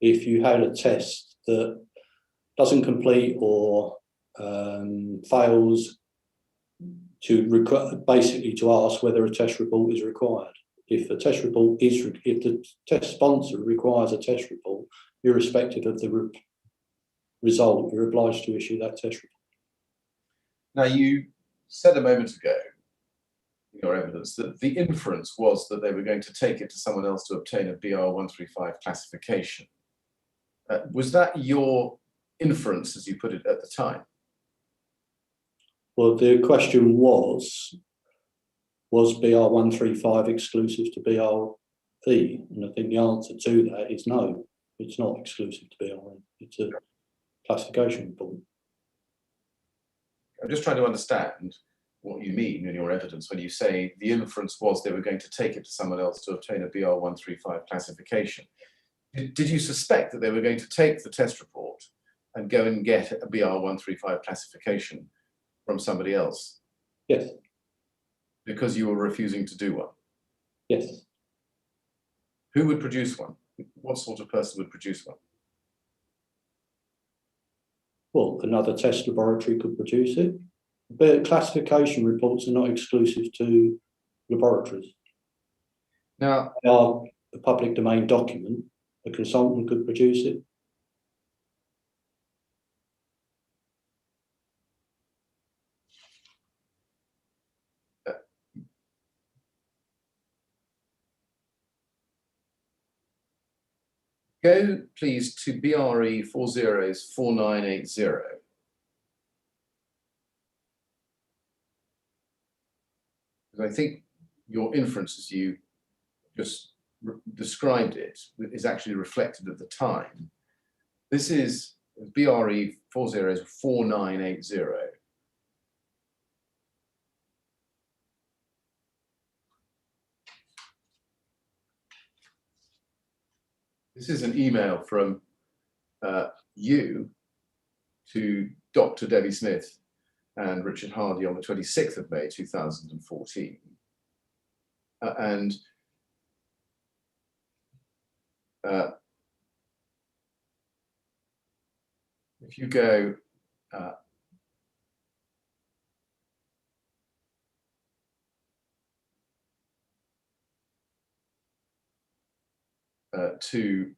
if you had a test that doesn't complete or fails to basically to ask whether a test report is required. If a test report is, if the test sponsor requires a test report, irrespective of the result, you're obliged to issue that test report. Now, you said a moment ago in your evidence that the inference was that they were going to take it to someone else to obtain a BR 135 classification. Was that your inference, as you put it, at the time? Well, the question was BR 135 exclusive to BRE? And I think the answer to that is no, it's not exclusive to BRE. It's a classification report. I'm just trying to understand what you mean in your evidence when you say the inference was they were going to take it to someone else to obtain a BR 135 classification. Did you suspect that they were going to take the test report and go and get a BR 135 classification from somebody else? Yes. Because you were refusing to do one? Yes. Who would produce one? What sort of person would produce one? Well, another test laboratory could produce it, but classification reports are not exclusive to laboratories. Now, They are a public domain document. A consultant could produce it. go please to BRE 404980. Because I think your inference as you just described it is actually reflected at the time. This is BRE 404980. This is an email from you to Dr. Debbie Smith and Richard Hardy on the 26th of May 2014. If you go to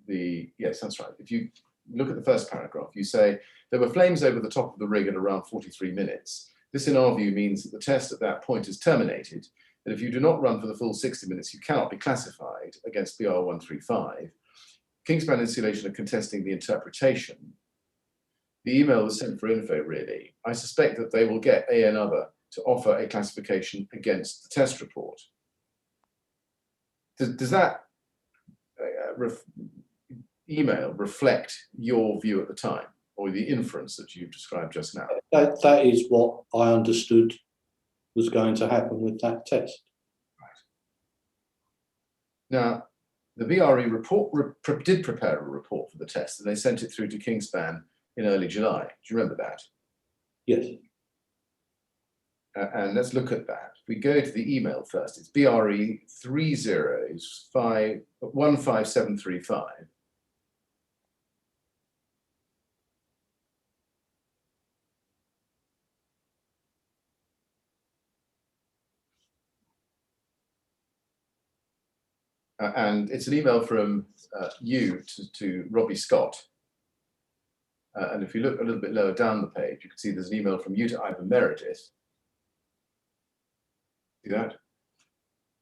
the, yes, that's right. If you look at the first paragraph, you say, there were flames over the top of the rig at around 43 minutes. This, in our view, means that the test at that point is terminated, and if you do not run for the full 60 minutes, you cannot be classified against BR 135. Kingspan Insulation are contesting the interpretation. The email was sent for info, really. I suspect that they will get AN Other to offer a classification against the test report. Does that email reflect your view at the time, or the inference that you've described just now? That is what I understood was going to happen with that test. Right. Now, the BRE report did prepare a report for the test, and they sent it through to Kingspan in early July. Do you remember that? Yes. And let's look at that. If we go to the email first, it's BRE 15735. And it's an email from you to Robbie Scott. And if you look a little bit lower down the page, you can see there's an email from you to Ivan Meredith. See that?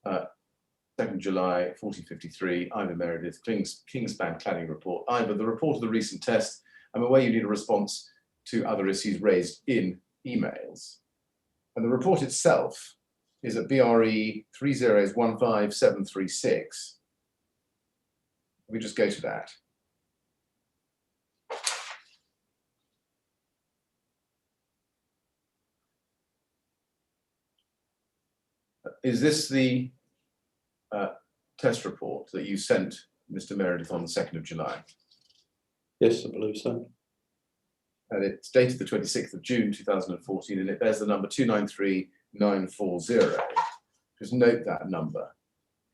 2nd July, 1453, Ivan Meredith, Kingspan Cladding Report. Ivan, the report of the recent test. I'm aware you need a response to other issues raised in emails. And the report itself is at BRE 15736. We just go to that. Is this the test report that you sent Mr. Meredith on the 2nd of July? Yes, I believe so. And it's dated the 26th of June 2014, and it bears the number 293940. Just note that number,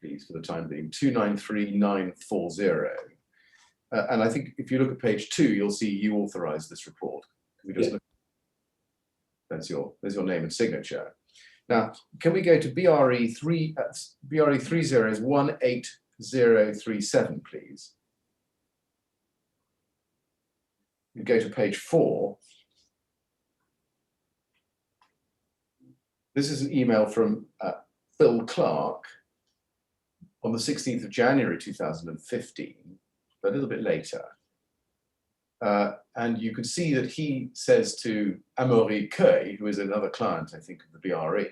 please, for the time being, 293940. And I think if you look at page 2, you'll see you authorized this report. We just look, there's your name and signature. Now, can we go to BRE 18037, please? We go to page 4. This is an email from Phil Clark on the 16th of January 2015, a little bit later. And you can see that he says to Amaury Cueil, who is another client, I think, of the BRE,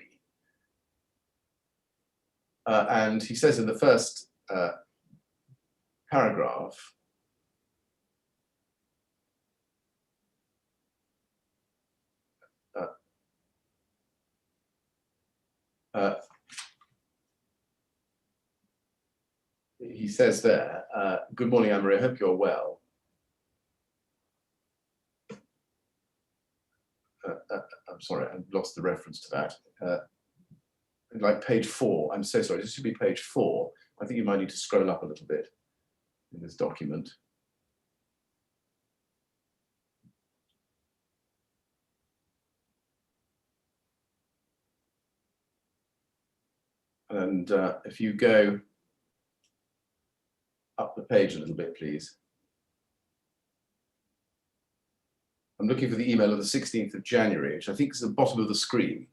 and he says in the first paragraph, he says there, good morning, Amaury, I hope you're well. I'm sorry, I've lost the reference to that. Like page 4, I'm so sorry, this should be page 4. I think you might need to scroll up a little bit in this document. And if you go up the page a little bit, please. I'm looking for the email of the 16th of January, which I think is at the bottom of the screen.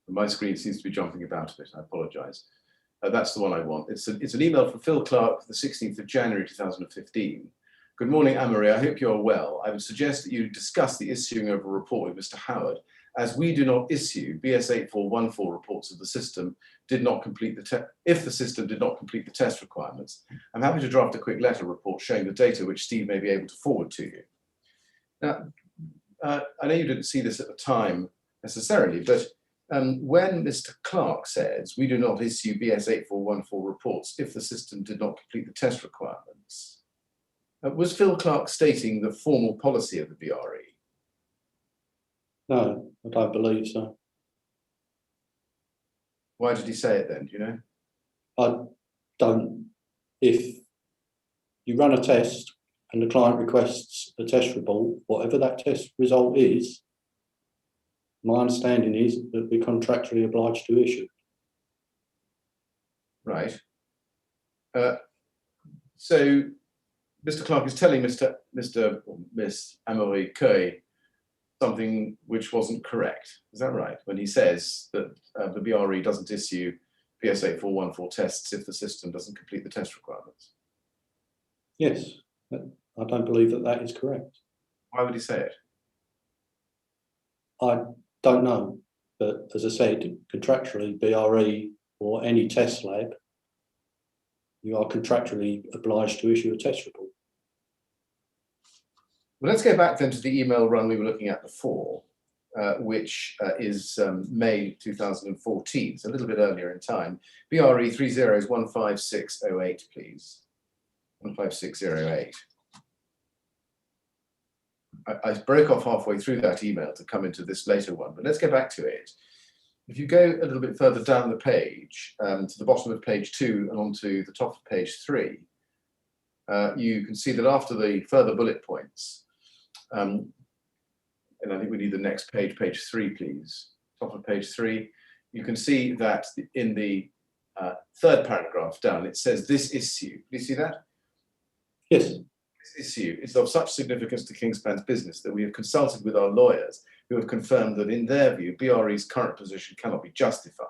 My screen seems to be jumping about a bit. I apologise. That's the one I want. It's an email from Phil Clark, the 16th of January 2015. Good morning, Anne-Marie. I hope you are well. I would suggest that you discuss the issuing of a report with Mr. Howard, as we do not issue BS 8414 reports if the system did not complete the test requirements. I'm happy to draft a quick letter report showing the data which Steve may be able to forward to you. Now, I know you didn't see this at the time necessarily, but when Mr. Clark says we do not issue BS 8414 reports if the system did not complete the test requirements, was Phil Clark stating the formal policy of the BRE? No, I don't believe so. Why did he say it then, do you know? I don't. If you run a test and the client requests a test report, whatever that test result is, my understanding is that we're contractually obliged to issue. Right. So Mr. Clark is telling Miss Anne-Marie Coy something which wasn't correct. Is that right? When he says that the BRE doesn't issue BS 8414 tests if the system doesn't complete the test requirements? Yes, I don't believe that that is correct. Why would he say it? I don't know, but as I said, contractually, BRE or any test lab, you are contractually obliged to issue a test report. Well, let's go back then to the email run we were looking at before, which is May 2014, so a little bit earlier in time. BRE 30s15608, please. 15608. I broke off halfway through that email to come into this later one, but let's go back to it. If you go a little bit further down the page, to the bottom of page 2 and onto the top of page 3, you can see that after the further bullet points, and I think we need the next page, page 3, please. Top of page 3, you can see that in the third paragraph down, it says this issue. Do you see that? Yes. This issue is of such significance to Kingspan's business that we have consulted with our lawyers who have confirmed that in their view, BRE's current position cannot be justified.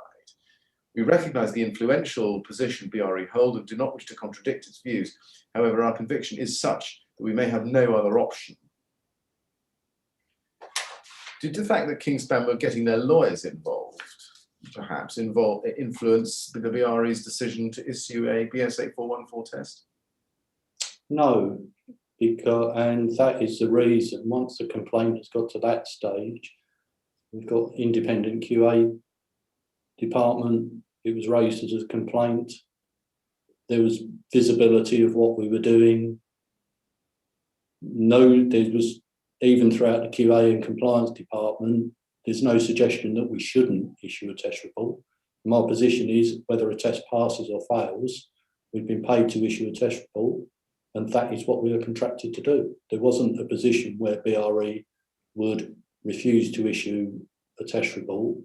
We recognise the influential position BRE hold and do not wish to contradict its views. However, our conviction is such that we may have no other option. Did the fact that Kingspan were getting their lawyers involved, perhaps influence the BRE's decision to issue a BS 8414 test? No, and that is the reason, once the complaint has got to that stage, we've got independent QA department, it was raised as a complaint, there was visibility of what we were doing. No, there was, even throughout the QA and compliance department, there's no suggestion that we shouldn't issue a test report. My position is whether a test passes or fails, we've been paid to issue a test report, and that is what we are contracted to do. There wasn't a position where BRE would refuse to issue a test report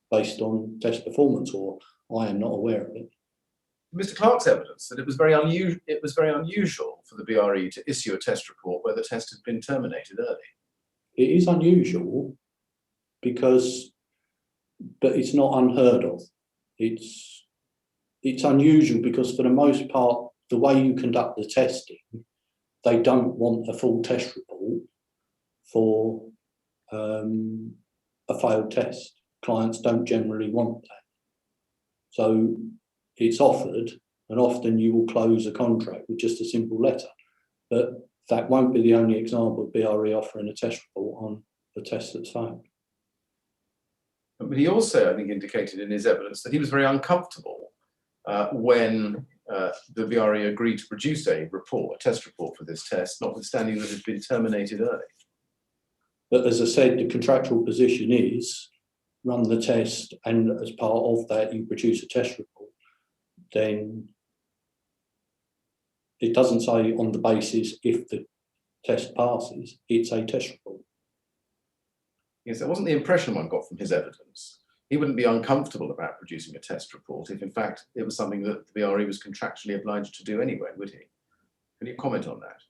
based on test performance, or I am not aware of it. Mr. Clark's evidence that it was very unusual for the BRE to issue a test report where the test had been terminated early. It is unusual but it's not unheard of. It's unusual because for the most part, the way you conduct the testing, they don't want a full test report for a failed test. Clients don't generally want that. So it's offered, and often you will close a contract with just a simple letter. But that won't be the only example of BRE offering a test report on a test that's failed. But he also, I think, indicated in his evidence that he was very uncomfortable when the BRE agreed to produce a test report for this test, notwithstanding that it had been terminated early. But as I said, the contractual position is run the test, and as part of that, you produce a test report. Then it doesn't say on the basis if the test passes, it's a test report. Yes, that wasn't the impression one got from his evidence. he wouldn't be uncomfortable about producing a test report if in fact it was something that the BRE was contractually obliged to do anyway, would he? Can you comment on that?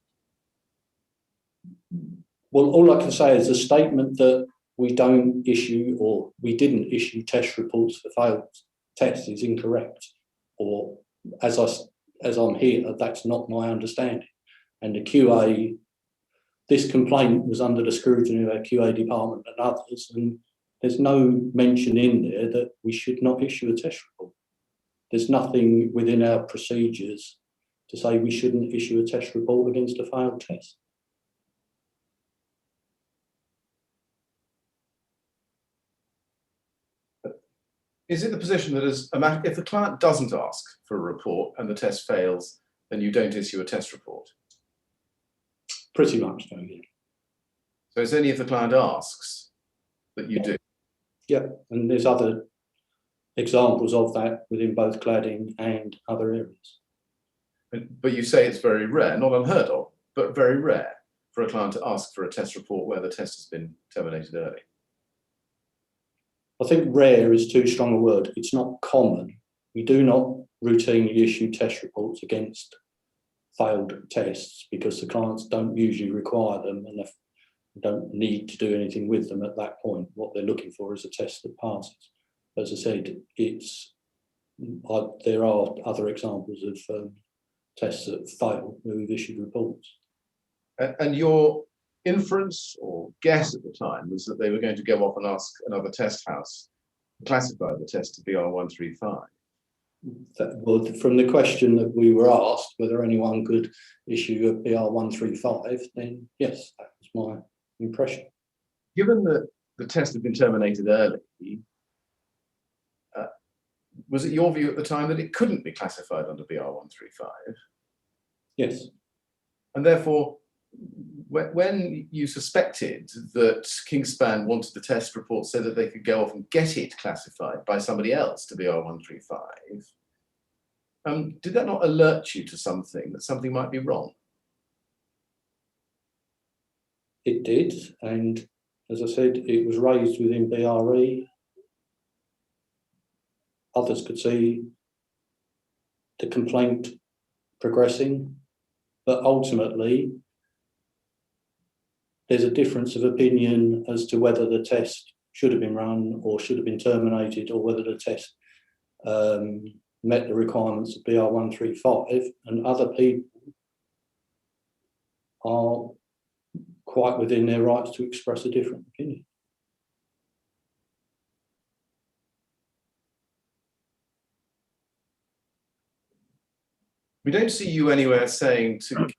Well, all I can say is the statement that we don't issue or we didn't issue test reports for failed tests is incorrect. Or as I'm here, that's not my understanding. And the QA, this complaint was under the scrutiny of our QA department and others, and there's no mention in there that we should not issue a test report. There's nothing within our procedures to say we shouldn't issue a test report against a failed test. Is it the position that if the client doesn't ask for a report and the test fails, then you don't issue a test report? Pretty much, so, yeah. So it's only if the client asks that you do? Yeah, and there's other examples of that within both cladding and other areas. But you say it's very rare, not unheard of, but very rare for a client to ask for a test report where the test has been terminated early. I think rare is too strong a word. It's not common. We do not routinely issue test reports against failed tests because the clients don't usually require them and they don't need to do anything with them at that point. What they're looking for is a test that passes. As I said, there are other examples of tests that fail where we've issued reports. And your inference or guess at the time was that they were going to go off and ask another test house to classify the test to BR135. Well, from the question that we were asked whether anyone could issue a BR135, then yes, that was my impression. Given that the test had been terminated early, was it your view at the time that it couldn't be classified under BR135? Yes. And therefore, when you suspected that Kingspan wanted the test report so that they could go off and get it classified by somebody else to BR135, did that not alert you to something, that something might be wrong? It did, and as I said, it was raised within BRE. Others could see the complaint progressing, but ultimately there's a difference of opinion as to whether the test should have been run or should have been terminated, or whether the test met the requirements of BR135, and other people are quite within their rights to express a different opinion. We don't see you anywhere saying to Kingspan,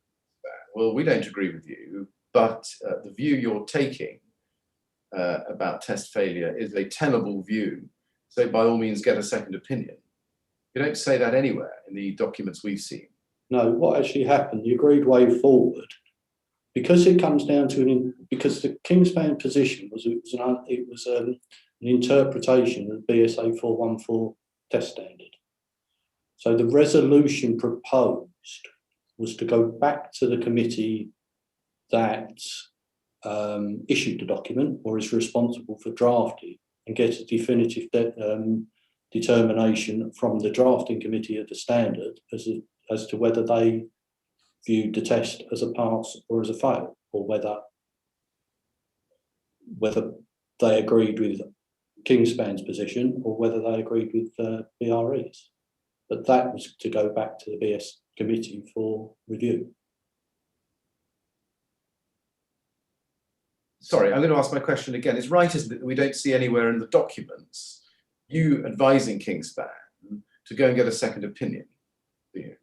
well, we don't agree with you, but the view you're taking about test failure is a tenable view, so by all means get a second opinion. You don't say that anywhere in the documents we've seen. No, what actually happened, the agreed way forward, because it comes down to because the Kingspan position was an interpretation of the BSA 414 test standard. So the resolution proposed was to go back to the committee that issued the document or is responsible for drafting and get a definitive determination from the drafting committee of the standard as to whether they viewed the test as a pass or as a fail, or whether they agreed with Kingspan's position or whether they agreed with BRE's. But that was to go back to the BS committee for review. Sorry, I'm going to ask my question again. It's right, isn't it, that we don't see anywhere in the documents you advising Kingspan to go and get a second opinion, do you?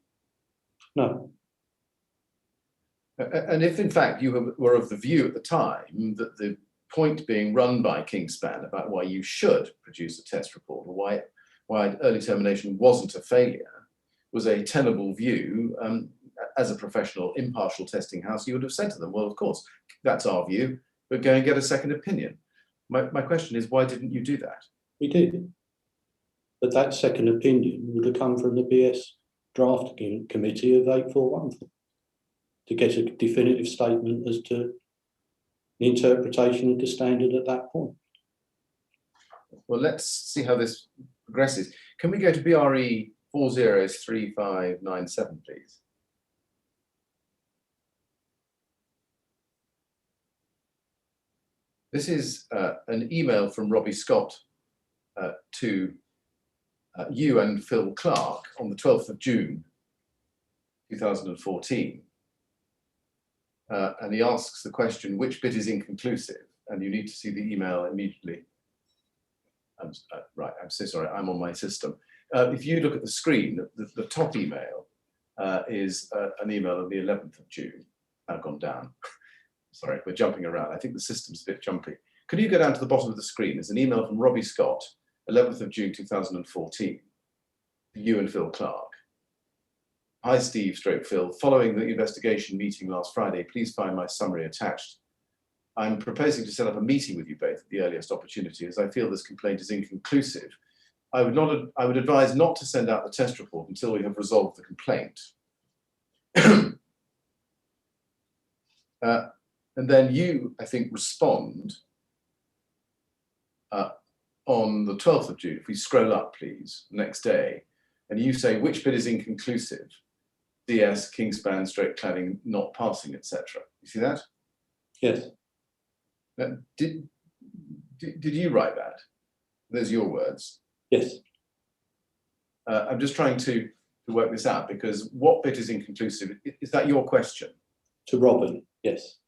No. And if in fact you were of the view at the time that the point being run by Kingspan about why you should produce a test report, or why early termination wasn't a failure, was a tenable view, as a professional impartial testing house, you would have said to them, well, of course, that's our view, but go and get a second opinion. My question is, why didn't you do that? We did. But that second opinion would have come from the BS drafting committee of 8414 to get a definitive statement as to the interpretation of the standard at that point. Well, let's see how this progresses. Can we go to BRE 403597, please? This is an email from Robbie Scott to you and Phil Clark on the 12th of June 2014. And he asks the question, which bit is inconclusive? And you need to see the email immediately. Right, I'm so sorry, I'm on my system. If you look at the screen, the top email is an email of the 11th of June. I've gone down. Sorry, we're jumping around. I think the system's a bit jumpy. Could you go down to the bottom of the screen? There's an email from Robbie Scott, 11th of June 2014, to you and Phil Clark. Hi, Steve / Phil. Following the investigation meeting last Friday, please find my summary attached. I'm proposing to set up a meeting with you both at the earliest opportunity, as I feel this complaint is inconclusive. I would advise not to send out the test report until we have resolved the complaint. And then you, I think, respond on the 12th of June. If we scroll up, please, next day, and you say, which bit is inconclusive? DS, Kingspan, /cladding, not passing, etc. You see that? Yes. Did you write that? There's your words. Yes. I'm just trying to work this out, because what bit is inconclusive? Is that your question? To Robin, yes.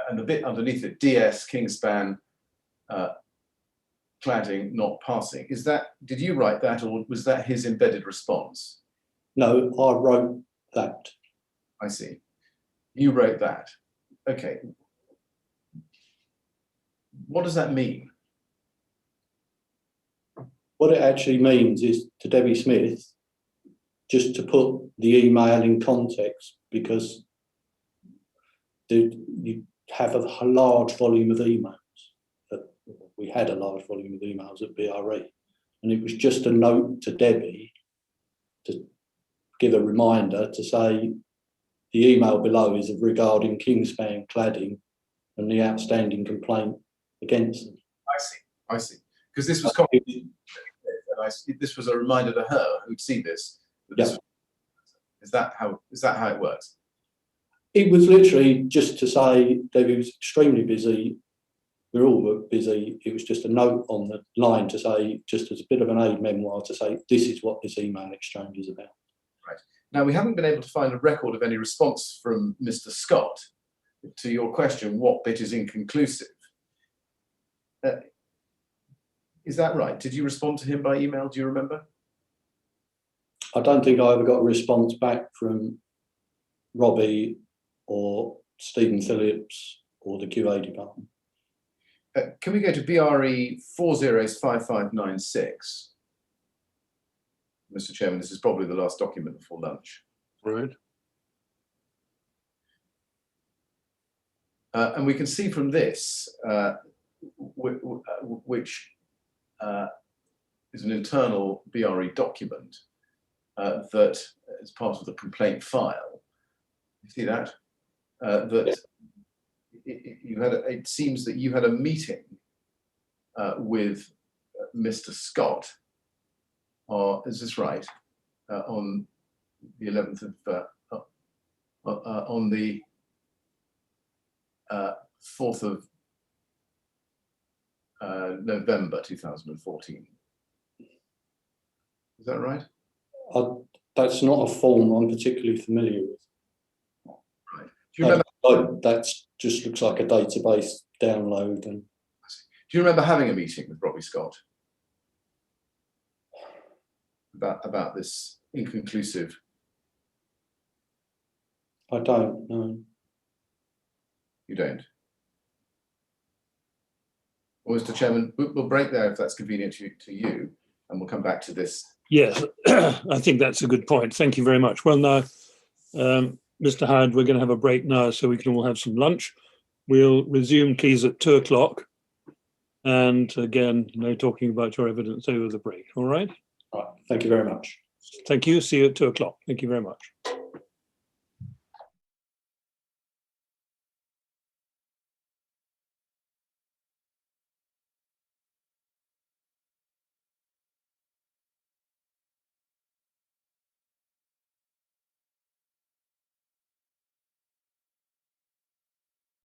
And the bit underneath it, DS, Kingspan, cladding, not passing. Is that, did you write that, or was that his embedded response? No, I wrote that. I see. You wrote that. Okay. What does that mean? What it actually means is to Debbie Smith, just to put the email in context, because you have a large volume of emails. We had a large volume of emails at BRE, and it was just a note to Debbie to give a reminder to say the email below is regarding Kingspan cladding and the outstanding complaint against them. I see. Because this was this was a reminder to her who'd see this. Yeah. Is that how it works? It was literally just to say Debbie was extremely busy. We're all busy. It was just a note on the line to say, just as a bit of an aid memoir, to say this is what this email exchange is about. Right. Now, we haven't been able to find a record of any response from Mr. Scott to your question, what bit is inconclusive? Is that right? Did you respond to him by email? Do you remember? I don't think I ever got a response back from Robbie or Stephen Phillips or the QA department. Can we go to BRE 405596? Mr. Chairman, this is probably the last document before lunch. Right. And we can see from this, which is an internal BRE document that is part of the complaint file. You see that? It seems that you had a meeting with Mr. Scott, or is this right? On the 11th of, on the 4th of November 2014. Is that right? That's not a form I'm particularly familiar with. Right. Do you remember? That just looks like a database download. And do you remember having a meeting with Robbie Scott about this inconclusive? I don't know. You don't? Well, Mr. Chairman, we'll break there if that's convenient to you, and we'll come back to this. Yes, I think that's a good point. Thank you very much. Well, now, Mr. Howard, we're going to have a break now so we can all have some lunch. We'll resume, please, at 2 o'clock. And again, no talking about your evidence over the break. All right? Right. Thank you very much. Thank you. See you at 2 o'clock. Thank you very much.